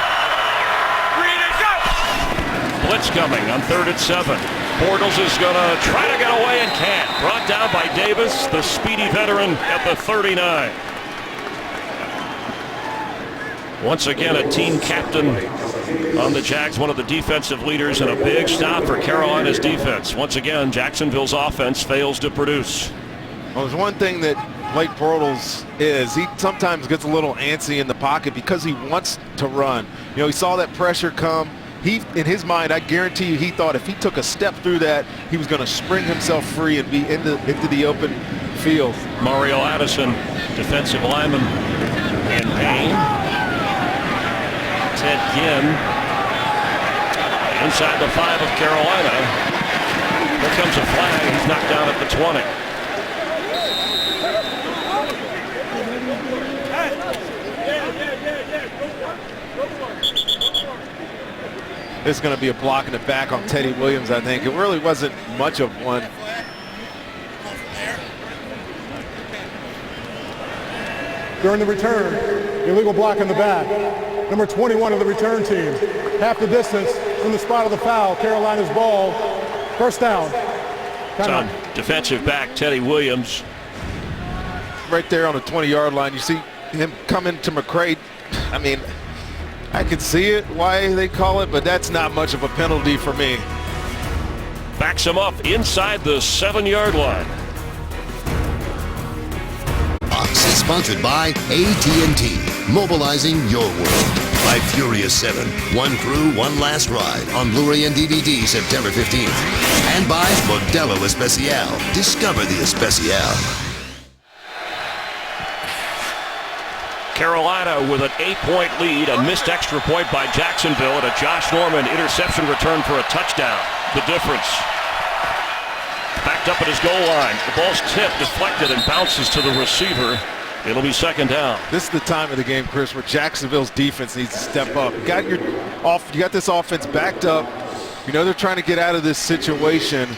Blitz coming on 3rd and 7. Bortles is going to try to get away and can't. Brought down by Davis, the speedy veteran at the 39. Once again, a team captain on the Jags, one of the defensive leaders, and a big stop for Carolina's defense. Once again, Jacksonville's offense fails to produce. Well, there's one thing that Blake Bortles is. He sometimes gets a little antsy in the pocket because he wants to run. You know, he saw that pressure come. In his mind, I guarantee you, he thought if he took a step through that, he was going to spring himself free and be into the open field. Mario Addison, defensive lineman, in pain. Ted Ginn inside the 5 of Carolina. Here comes a flag. He's knocked down at the 20. There's going to be a block in the back on Teddy Williams, I think. It really wasn't much of one. During the return, illegal block in the back. Number 21 of the return team. Half the distance from the spot of the foul. Carolina's ball. First down. On defensive back Teddy Williams. Right there on the 20-yard line, you see him coming to McCray. I mean, I can see it, why they call it, but that's not much of a penalty for me. Backs him up inside the 7-yard line. Box is sponsored by AT&T, mobilizing your world. By Furious 7, one crew, one last ride on Blu-ray and DVD September 15th. And by Modelo Especial, discover the Especial. Carolina with an 8-point lead, a missed extra point by Jacksonville, and a Josh Norman interception return for a touchdown. the difference. Backed up at his goal line. The ball's tipped, deflected, and bounces to the receiver. It'll be second down. This is the time of the game, Chris, where Jacksonville's defense needs to step up. You got this offense backed up. You know they're trying to get out of this situation.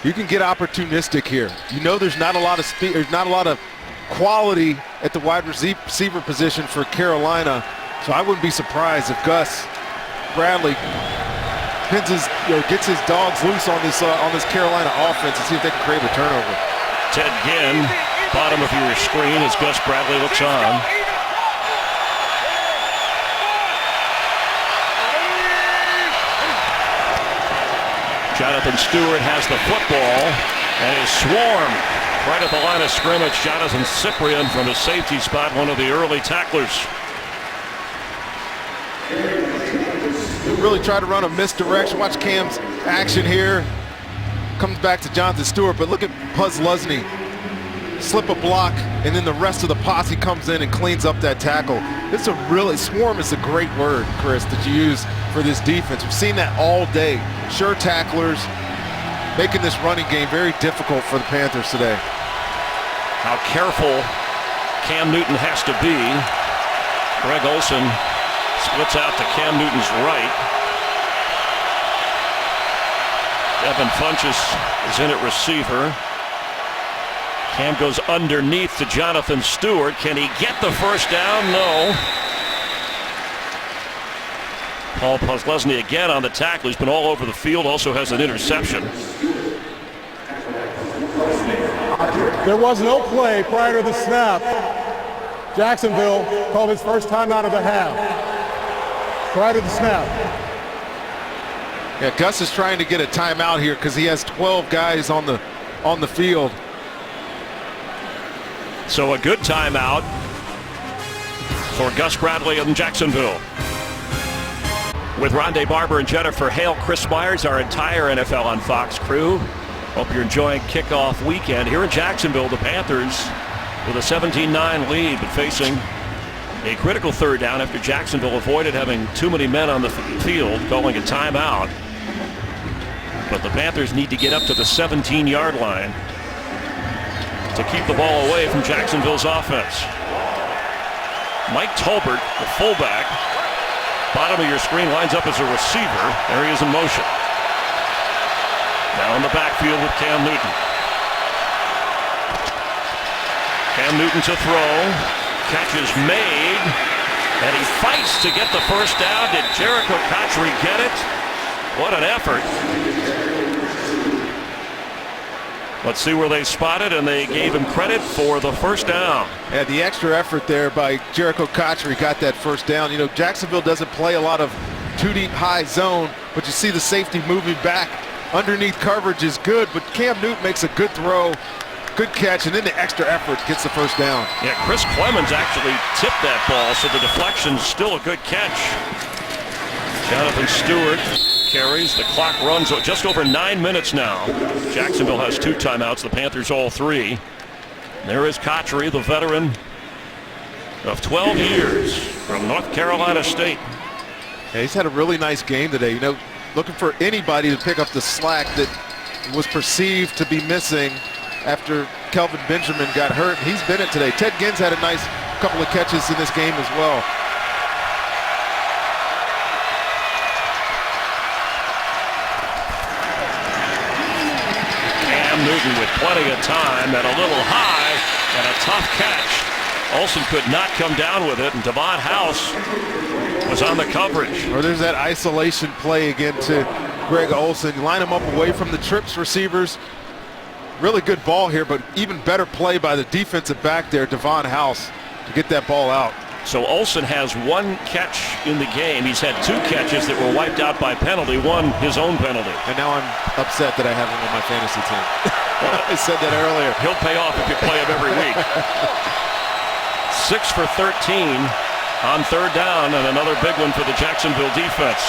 You can get opportunistic here. You know there's not a lot of speed, there's not a lot of quality at the wide receiver position for Carolina. So I wouldn't be surprised if Gus Bradley gets his dogs loose on this Carolina offense and see if they can create a turnover. Ted Ginn, bottom of your screen as Gus Bradley looks on. Jonathan Stewart has the football and is swarmed right at the line of scrimmage. Jonathan Cyprian from his safety spot, one of the early tacklers. They really try to run a misdirection. Watch Cam's action here. Comes back to Jonathan Stewart, but look at Puz Lusney. Slip a block, and then the rest of the posse comes in and cleans up that tackle. Swarm is a great word, Chris, that you use for this defense. We've seen that all day. Sure tacklers, making this running game very difficult for the Panthers today. How careful Cam Newton has to be. Greg Olsen splits out to Cam Newton's right. Evan Funchess is in at receiver. Cam goes underneath to Jonathan Stewart. Can he get the first down? No. Paul Puzlesny again on the tackle. He's been all over the field. Also has an interception. There was no play prior to the snap. Jacksonville called his first timeout of the half. Prior to the snap. Yeah, Gus is trying to get a timeout here because he has 12 guys on the field. So a good timeout for Gus Bradley in Jacksonville. With Rondé Barber and Jennifer Hale, Chris Myers, our entire NFL on Fox crew. Hope you're enjoying kickoff weekend. Here in Jacksonville, the Panthers with a 17-9 lead, but facing a critical third down after Jacksonville avoided having too many men on the field, calling a timeout. But the Panthers need to get up to the 17-yard line to keep the ball away from Jacksonville's offense. Mike Tolbert, the fullback, bottom of your screen, lines up as a receiver. There he is in motion. Now in the backfield with Cam Newton. Cam Newton to throw. Catch is made. And he fights to get the first down. Did Jericho Cotchery get it? What an effort. Let's see where they spotted, and they gave him credit for the first down. Yeah, the extra effort there by Jericho Cotchery got that first down. You know, Jacksonville doesn't play a lot of two deep high zone, but you see the safety moving back underneath coverage is good, but Cam Newton makes a good throw, good catch, and then the extra effort gets the first down. Yeah, Chris Clemens actually tipped that ball, so the deflection's still a good catch. Jonathan Stewart carries. The clock runs just over 9 minutes now. Jacksonville has 2 timeouts. The Panthers all 3. There is Cotchery, the veteran of 12 years from North Carolina State. Yeah, he's had a really nice game today. You know, looking for anybody to pick up the slack that was perceived to be missing after Kelvin Benjamin got hurt. He's been it today. Ted Ginn's had a nice couple of catches in this game as well. Newton with plenty of time and a little high and a tough catch. Olsen could not come down with it, and Devon House was on the coverage. Or there's that isolation play again to Greg Olsen. You line him up away from the trips receivers. Really good ball here, but even better play by the defensive back there, Devon House, to get that ball out. So Olsen has 1 catch in the game. He's had 2 catches that were wiped out by penalty, 1 his own penalty. And now I'm upset that I have him on my fantasy team. I said that earlier. He'll pay off if you play him every week. 6 for 13 on third down, and another big one for the Jacksonville defense.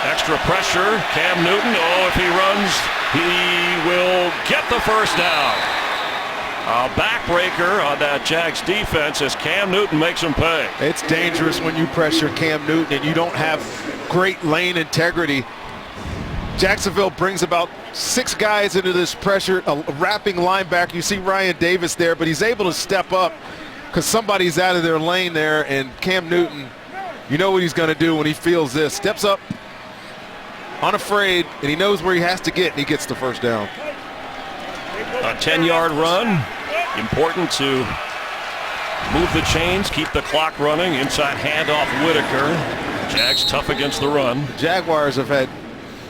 Extra pressure, Cam Newton. Oh, if he runs, he will get the first down. A backbreaker on that Jags defense as Cam Newton makes him pay. It's dangerous when you pressure Cam Newton and you don't have great lane integrity. Jacksonville brings about 6 guys into this pressure, a wrapping linebacker. You see Ryan Davis there, but he's able to step up because somebody's out of their lane there, and Cam Newton, you know what he's going to do when he feels this. Steps up, unafraid, and he knows where he has to get, and he gets the first down. A 10-yard run. Important to move the chains, keep the clock running. Inside handoff, Whitaker. Jags tough against the run. The Jaguars have had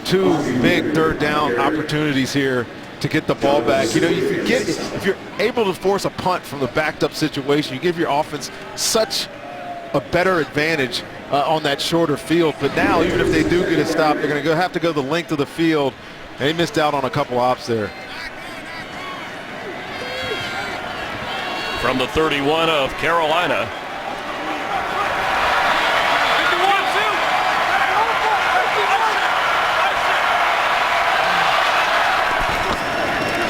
2 big third down opportunities here to get the ball back. You know, if you're able to force a punt from the backed up situation, you give your offense such a better advantage on that shorter field. But now, even if they do get a stop, they're going to have to go the length of the field. And they missed out on a couple ops there. From the 31 of Carolina.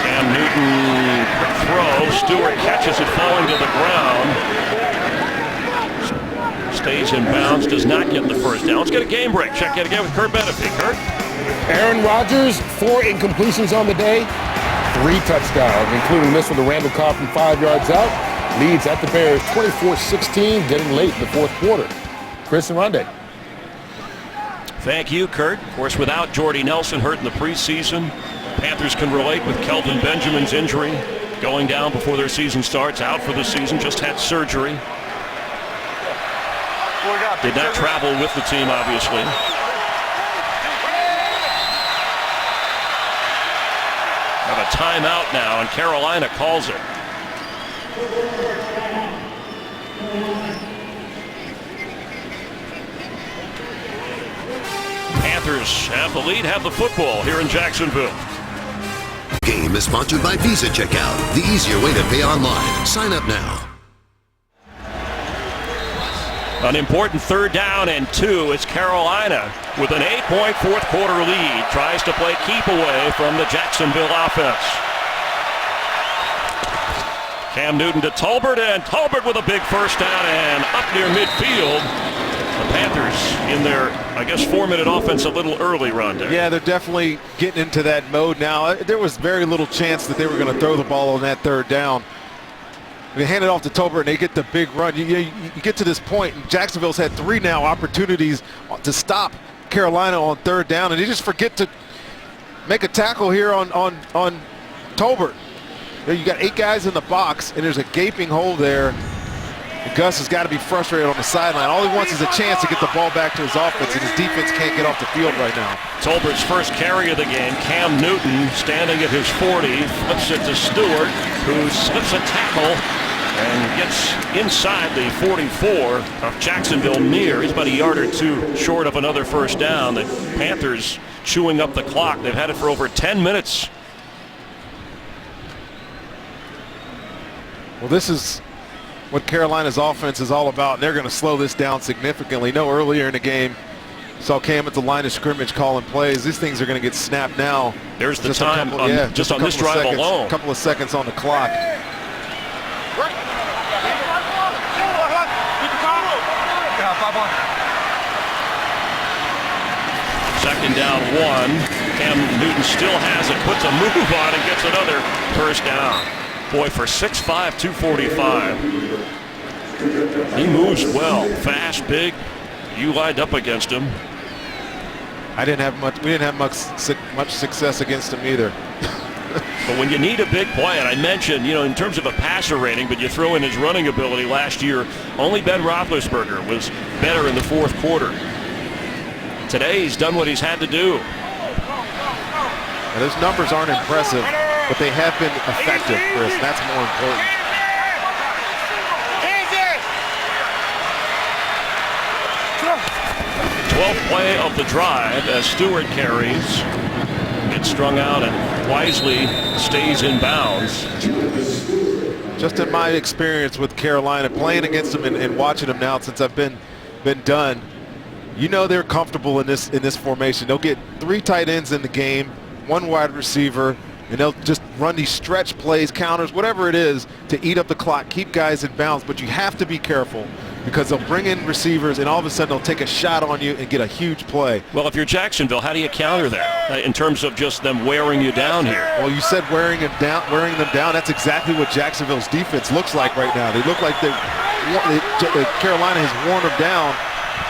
Cam Newton throws. Stewart catches it falling to the ground. Stays in bounds, does not get the first down. Let's get a game break. Check it again with Kurt Benefit. Kurt? Aaron Rodgers, 4 incompletions on the day. 3 touchdowns, including this one to Randall Cobb from 5 yards out. Leads at the Bears 24-16, getting late in the fourth quarter. Chris and Rondé. Thank you, Kurt. Of course, without Jordy Nelson hurt in the preseason, Panthers can relate with Kelvin Benjamin's injury. Going down before their season starts, out for the season, just had surgery. Did not travel with the team, obviously. Have a timeout now, and Carolina calls it. Panthers have the lead, have the football here in Jacksonville. Game is sponsored by Visa Checkout, the easier way to pay online. Sign up now. An important 3rd down and 2 as Carolina, with an 8-point fourth quarter lead, tries to play keep away from the Jacksonville offense. Cam Newton to Tolbert, and Tolbert with a big first down and up near midfield. The Panthers in their, I guess, 4-minute offense a little early, Rondé. Yeah, they're definitely getting into that mode now. There was very little chance that they were going to throw the ball on that 3rd down. They hand it off to Tolbert, and they get the big run. You get to this point, and Jacksonville's had 3 now opportunities to stop Carolina on 3rd down, and they just forget to make a tackle here on Tolbert. You got 8 guys in the box, and there's a gaping hole there. And Gus has got to be frustrated on the sideline. All he wants is a chance to get the ball back to his offense, and his defense can't get off the field right now. Tolbert's first carry of the game. Cam Newton standing at his 40, flips it to Stewart, who slips a tackle and gets inside the 44 of Jacksonville near. He's about a yard or 2 short of another first down. The Panthers chewing up the clock. They've had it for over 10 minutes. Well, this is what Carolina's offense is all about, and they're going to slow this down significantly. No, earlier in the game, saw Cam at the line of scrimmage calling plays. These things are going to get snapped now. There's the time just on this drive alone. A couple of seconds on the clock. Second down 1. Cam Newton still has it, puts a move on and gets another first down. Boy, for 6'5", 245. He moves well, fast, big. You lined up against him. We didn't have much success against him either. But when you need a big play, and I mentioned, in terms of a passer rating, but you throw in his running ability last year, only Ben Roethlisberger was better in the fourth quarter. Today, he's done what he's had to do. Now, those numbers aren't impressive, but they have been effective, Chris. That's more important. Play of the drive as Stewart carries, gets strung out and wisely stays in bounds. Just in my experience with Carolina, playing against them and watching them now since I've been done, they're comfortable in this formation. They'll get 3 tight ends in the game, 1 wide receiver, and they'll just run these stretch plays, counters, whatever it is, to eat up the clock, keep guys in bounds. But you have to be careful because they'll bring in receivers and all of a sudden they'll take a shot on you and get a huge play. Well, if you're Jacksonville, how do you counter that in terms of just them wearing you down here? Well, you said wearing them down. That's exactly what Jacksonville's defense looks like right now. They look like Carolina has worn them down.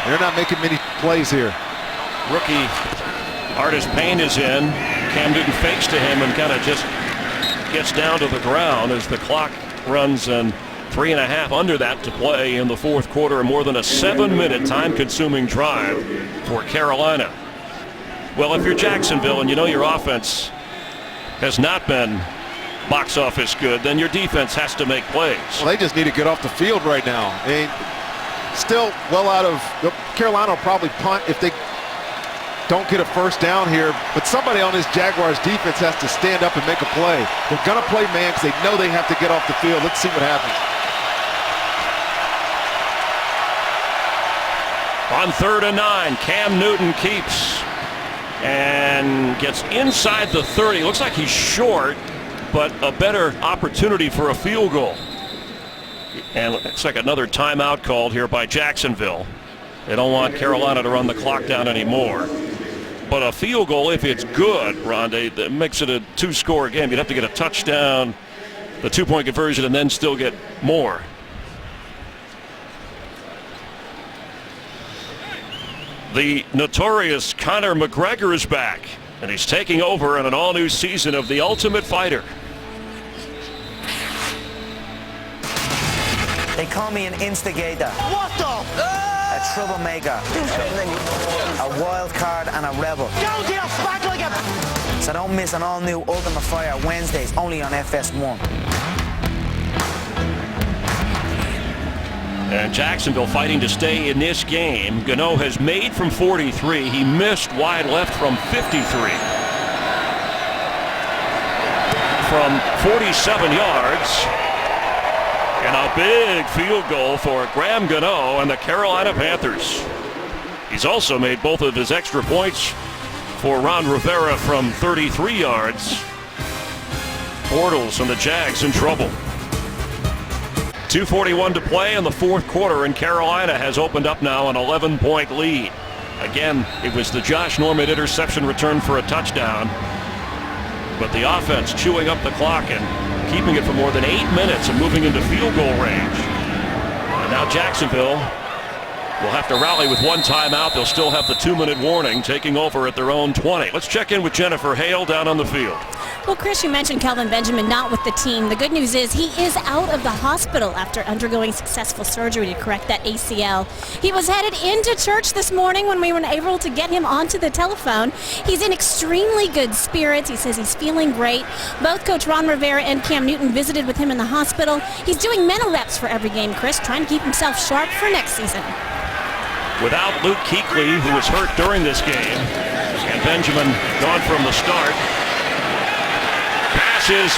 They're not making many plays here. Rookie Artis Payne is in. Cam Newton fakes to him and kind of just gets down to the ground as the clock runs, and 3.5 under that to play in the fourth quarter. More than a 7-minute time-consuming drive for Carolina. Well, if you're Jacksonville and you know your offense has not been box office good, then your defense has to make plays. Well, they just need to get off the field right now. I mean, still well out of Carolina will probably punt if they don't get a first down here, but somebody on this Jaguars defense has to stand up and make a play. They're going to play man because they know they have to get off the field. Let's see what happens. On 3rd and 9, Cam Newton keeps and gets inside the 30. Looks like he's short, but a better opportunity for a field goal. And it looks like another timeout called here by Jacksonville. They don't want Carolina to run the clock down anymore. But a field goal, if it's good, Rondé, that makes it a 2-score game. You'd have to get a touchdown, the 2-point conversion, and then still get more. The notorious Conor McGregor is back, and he's taking over in an all-new season of The Ultimate Fighter. They call me an instigator. What the? A troublemaker. A wild card and a rebel. So don't miss an all-new Ultimate Fighter Wednesdays, only on FS1. And Jacksonville fighting to stay in this game. Gano has made from 43. He missed wide left from 53. From 47 yards. And a big field goal for Graham Gano and the Carolina Panthers. He's also made both of his extra points for Ron Rivera from 33 yards. Bortles and the Jags in trouble. 2:41 to play in the fourth quarter, and Carolina has opened up now an 11-point lead. Again, it was the Josh Norman interception return for a touchdown, but the offense chewing up the clock and keeping it for more than 8 minutes and moving into field goal range. And now Jacksonville will have to rally with one timeout. They'll still have the 2-minute warning, taking over at their own 20. Let's check in with Jennifer Hale down on the field. Well, Chris, you mentioned Kelvin Benjamin not with the team. The good news is he is out of the hospital after undergoing successful surgery to correct that ACL. He was headed into church this morning when we were able to get him onto the telephone. He's in extremely good spirits. He says he's feeling great. Both Coach Ron Rivera and Cam Newton visited with him in the hospital. He's doing mental reps for every game, Chris, trying to keep himself sharp for next season. Without Luke Kuechly, who was hurt during this game, and Benjamin gone from the start. Pass is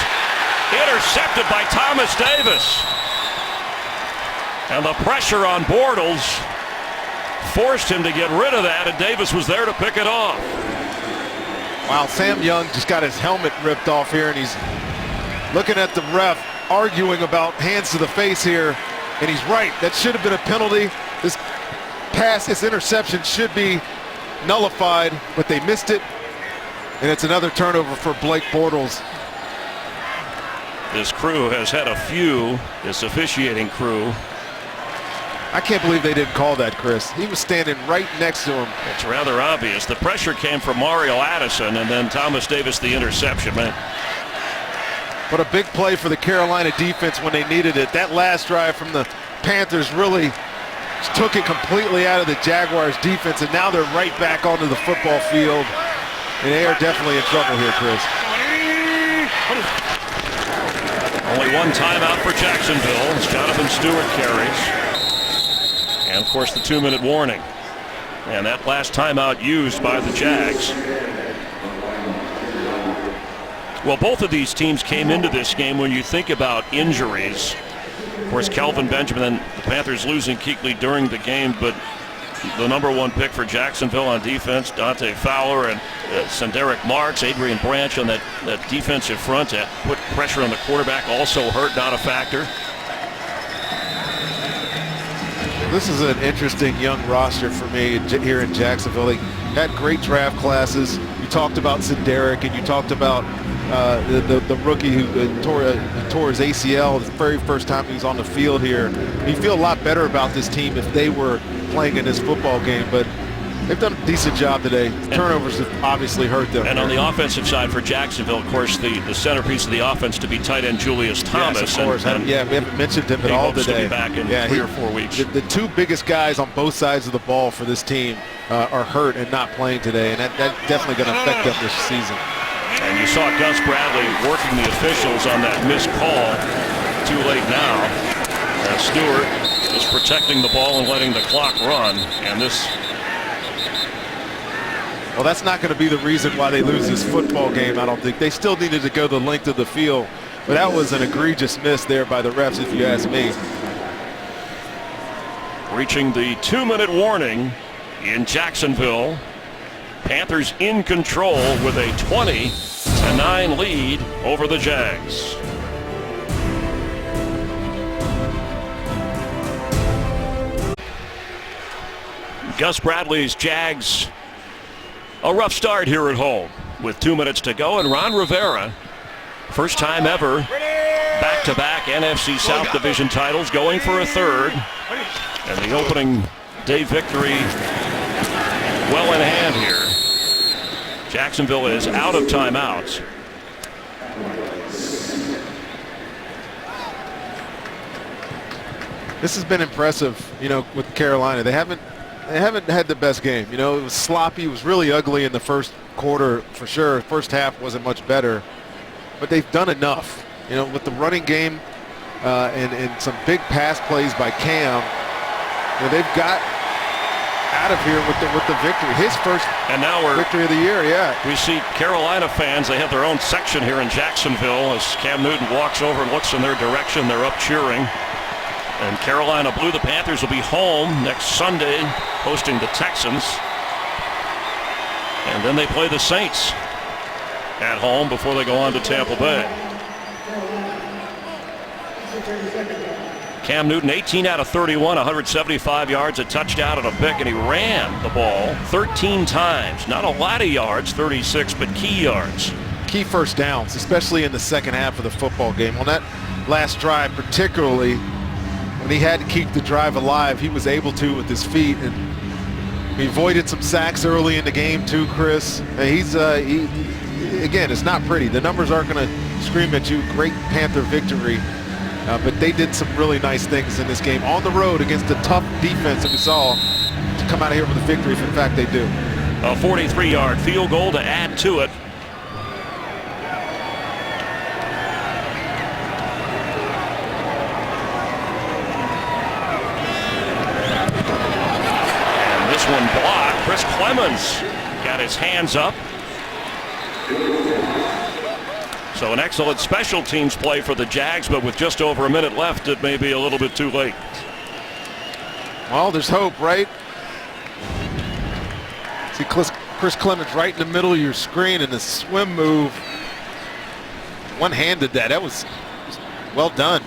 intercepted by Thomas Davis. And the pressure on Bortles forced him to get rid of that, and Davis was there to pick it off. Wow, Sam Young just got his helmet ripped off here, and he's looking at the ref, arguing about hands to the face here, and he's right. That should have been a penalty. This pass, this interception should be nullified, but they missed it, and it's another turnover for Blake Bortles. This crew has had a few, this officiating crew. I can't believe they didn't call that, Chris. He was standing right next to him. It's rather obvious. The pressure came from Mario Addison, and then Thomas Davis the interception. Man, what a big play for the Carolina defense when they needed it. That last drive from the Panthers really took it completely out of the Jaguars defense, and now they're right back onto the football field, and they are definitely in trouble here, Chris. Only one timeout for Jacksonville as Jonathan Stewart carries. And of course the 2-minute warning. And that last timeout used by the Jags. Well, both of these teams came into this game when you think about injuries. Of course, Kelvin Benjamin and the Panthers losing Kuechly during the game, but the #1 pick for Jacksonville on defense, Dante Fowler and Senderick Marks, Adrian Branch on that defensive front that put pressure on the quarterback, also hurt, not a factor. This is an interesting young roster for me here in Jacksonville. They had great draft classes. You talked about Zenderick, and you talked about the rookie who tore his ACL the very first time he was on the field here. You feel a lot better about this team if they were playing in this football game, but they've done a decent job today. Turnovers have obviously hurt them. And on the offensive side for Jacksonville, of course, the centerpiece of the offense to be tight end Julius Thomas. Yes, of course. We haven't mentioned him at all today. He hopes to be back in 3 or 4 weeks. The two biggest guys on both sides of the ball for this team are hurt and not playing today, and that's definitely going to affect them this season. And you saw Gus Bradley working the officials on that missed call. Too late now. Stewart is protecting the ball and letting the clock run. And this... Well, that's not going to be the reason why they lose this football game, I don't think. They still needed to go the length of the field. But that was an egregious miss there by the refs, if you ask me. Reaching the 2-minute warning in Jacksonville. Panthers in control with a 20-9 lead over the Jags. Gus Bradley's Jags, a rough start here at home with 2 minutes to go, and Ron Rivera, first time ever, back-to-back NFC South Division titles, going for a third, and the opening day victory well in hand here. Jacksonville is out of timeouts. This has been impressive, with Carolina. They haven't had the best game. It was sloppy. It was really ugly in the first quarter for sure. First half wasn't much better, but they've done enough. With the running game and some big pass plays by Cam. They've got out of here with the victory. His first victory of the year, yeah. We see Carolina fans. They have their own section here in Jacksonville. As Cam Newton walks over and looks in their direction, they're up cheering. And Carolina Blue, the Panthers will be home next Sunday, hosting the Texans. And then they play the Saints at home before they go on to Tampa Bay. Cam Newton, 18 out of 31, 175 yards, a touchdown and a pick, and he ran the ball 13 times. Not a lot of yards, 36, but key yards. Key first downs, especially in the second half of the football game. On that last drive, particularly when he had to keep the drive alive, he was able to with his feet, and he avoided some sacks early in the game too, Chris. Again, it's not pretty. The numbers aren't going to scream at you. Great Panther victory. But they did some really nice things in this game on the road against a tough defense that we saw to come out of here with a victory if in fact they do. A 43-yard field goal to add to it. And this one blocked. Chris Clemens got his hands up. So an excellent special teams play for the Jags, but with just over a minute left, it may be a little bit too late. Well, there's hope, right? See Chris Clemens right in the middle of your screen, and the swim move. One-handed that. That was well done.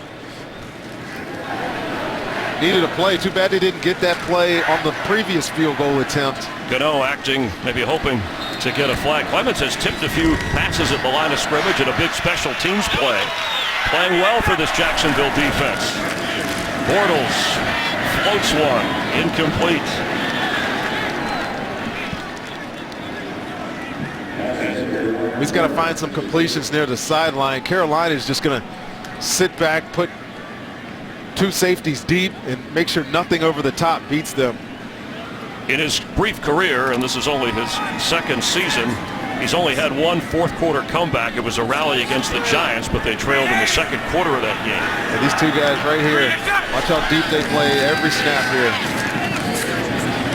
Needed a play. Too bad they didn't get that play on the previous field goal attempt. Gano acting, maybe hoping to get a flag. Clemens has tipped a few passes at the line of scrimmage and a big special teams play. Playing well for this Jacksonville defense. Bortles floats one, incomplete. He's got to find some completions near the sideline. Carolina is just going to sit back, put two safeties deep, and make sure nothing over the top beats them. In his brief career, and this is only his second season, he's only had one fourth-quarter comeback. It was a rally against the Giants, but they trailed in the second quarter of that game. And these two guys right here, watch how deep they play every snap here.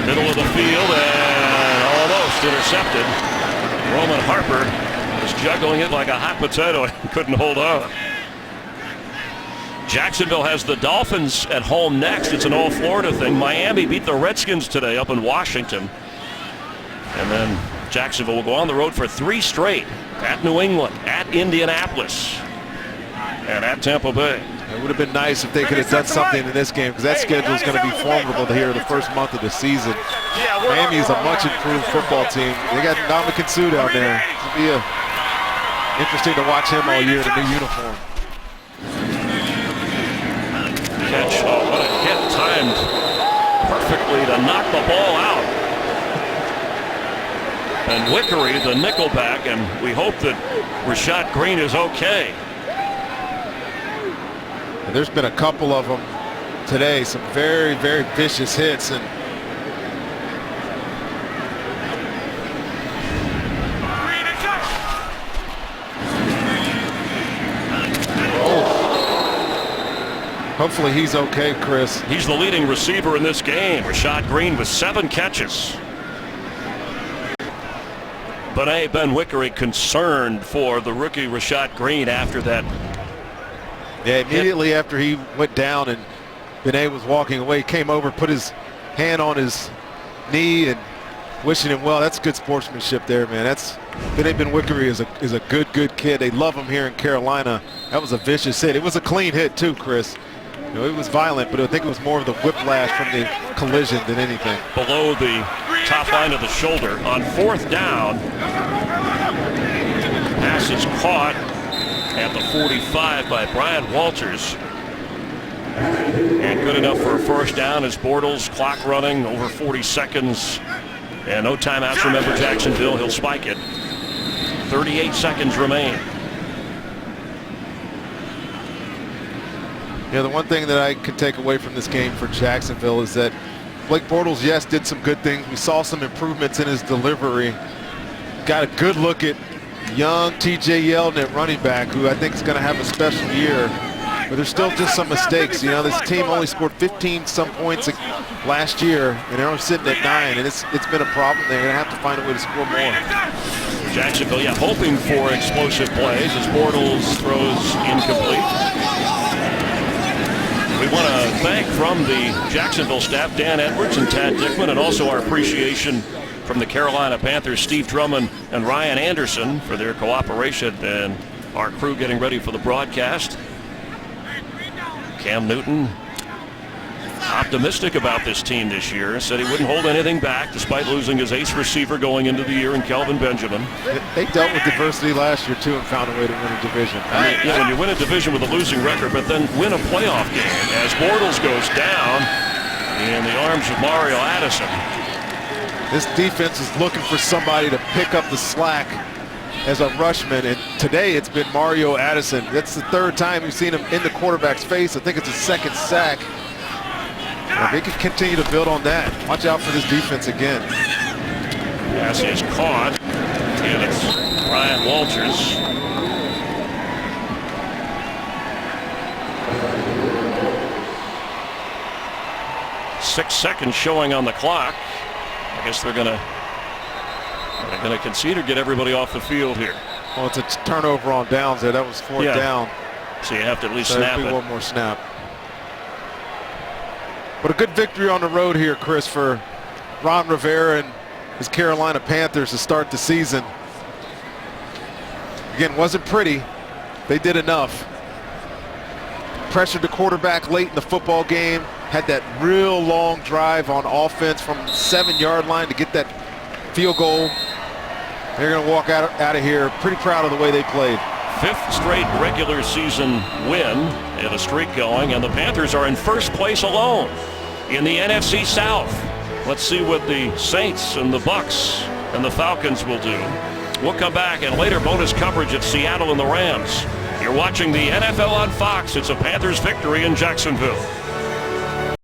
Middle of the field, and almost intercepted. Roman Harper was juggling it like a hot potato and couldn't hold on. Jacksonville has the Dolphins at home next. It's an all-Florida thing. Miami beat the Redskins today up in Washington. And then Jacksonville will go on the road for 3 straight. At New England, at Indianapolis, and at Tampa Bay. It would have been nice if they could have done something in this game, because that schedule is going to be formidable here the first month of the season. Miami is a much improved football team. They got Ndamukong Suh down there. It'll be interesting to watch him all year in a new uniform. Catch, oh, what a hit, timed perfectly to knock the ball out. And Wickery, the nickelback, and we hope that Rashad Green is okay. And there's been a couple of them today, some very, very vicious hits. And hopefully he's okay, Chris. He's the leading receiver in this game. Rashad Green with 7 catches. But Ben Wickery concerned for the rookie Rashad Green after that. Yeah, immediately after he went down and Benet was walking away, he came over, put his hand on his knee and wishing him well. That's good sportsmanship there, man. That's Benet Wickery is a good kid. They love him here in Carolina. That was a vicious hit. It was a clean hit too, Chris. You know, it was violent, but I think it was more of the whiplash from the collision than anything. Below the top line of the shoulder on 4th down. Pass is caught at the 45 by Brian Walters. And good enough for a first down as Bortles, clock running over 40 seconds. And no timeouts, remember Jacksonville, he'll spike it. 38 seconds remain. Yeah, the one thing that I can take away from this game for Jacksonville is that Blake Bortles, yes, did some good things. We saw some improvements in his delivery. Got a good look at young TJ Yeldon at running back, who I think is going to have a special year. But there's still just some mistakes. You know, this team only scored 15-some points last year, and they're only sitting at 9, and it's been a problem. They're going to have to find a way to score more. Jacksonville, yeah, hoping for explosive plays as Bortles throws incomplete. We want to thank from the Jacksonville staff, Dan Edwards and Tad Dickman, and also our appreciation from the Carolina Panthers, Steve Drummond and Ryan Anderson, for their cooperation and our crew getting ready for the broadcast. Cam Newton, optimistic about this team this year, said he wouldn't hold anything back despite losing his ace receiver going into the year in Kelvin Benjamin. They dealt with adversity last year too and found a way to win a division. Yeah, when you win a division with a losing record but then win a playoff game as Bortles goes down in the arms of Mario Addison. This defense is looking for somebody to pick up the slack as a rushman, and today it's been Mario Addison. That's the 3rd time we've seen him in the quarterback's face. I think it's his 2nd sack. If they can continue to build on that, watch out for this defense again. Pass is caught, and it's Brian Walters. Six seconds showing on the clock. I guess they're gonna concede or get everybody off the field here. Well, it's a turnover on downs there. That was 4th down. So you have to at least so snap it. One more snap. But a good victory on the road here, Chris, for Ron Rivera and his Carolina Panthers to start the season. Again, wasn't pretty. They did enough. Pressured the quarterback late in the football game. Had that real long drive on offense from the 7-yard line to get that field goal. They're going to walk out of here pretty proud of the way they played. 5th straight regular season win and a streak going, and the Panthers are in first place alone in the NFC South. Let's see what the Saints and the Bucks and the Falcons will do. We'll come back and later bonus coverage of Seattle and the Rams. You're watching the NFL on Fox. It's a Panthers victory in Jacksonville.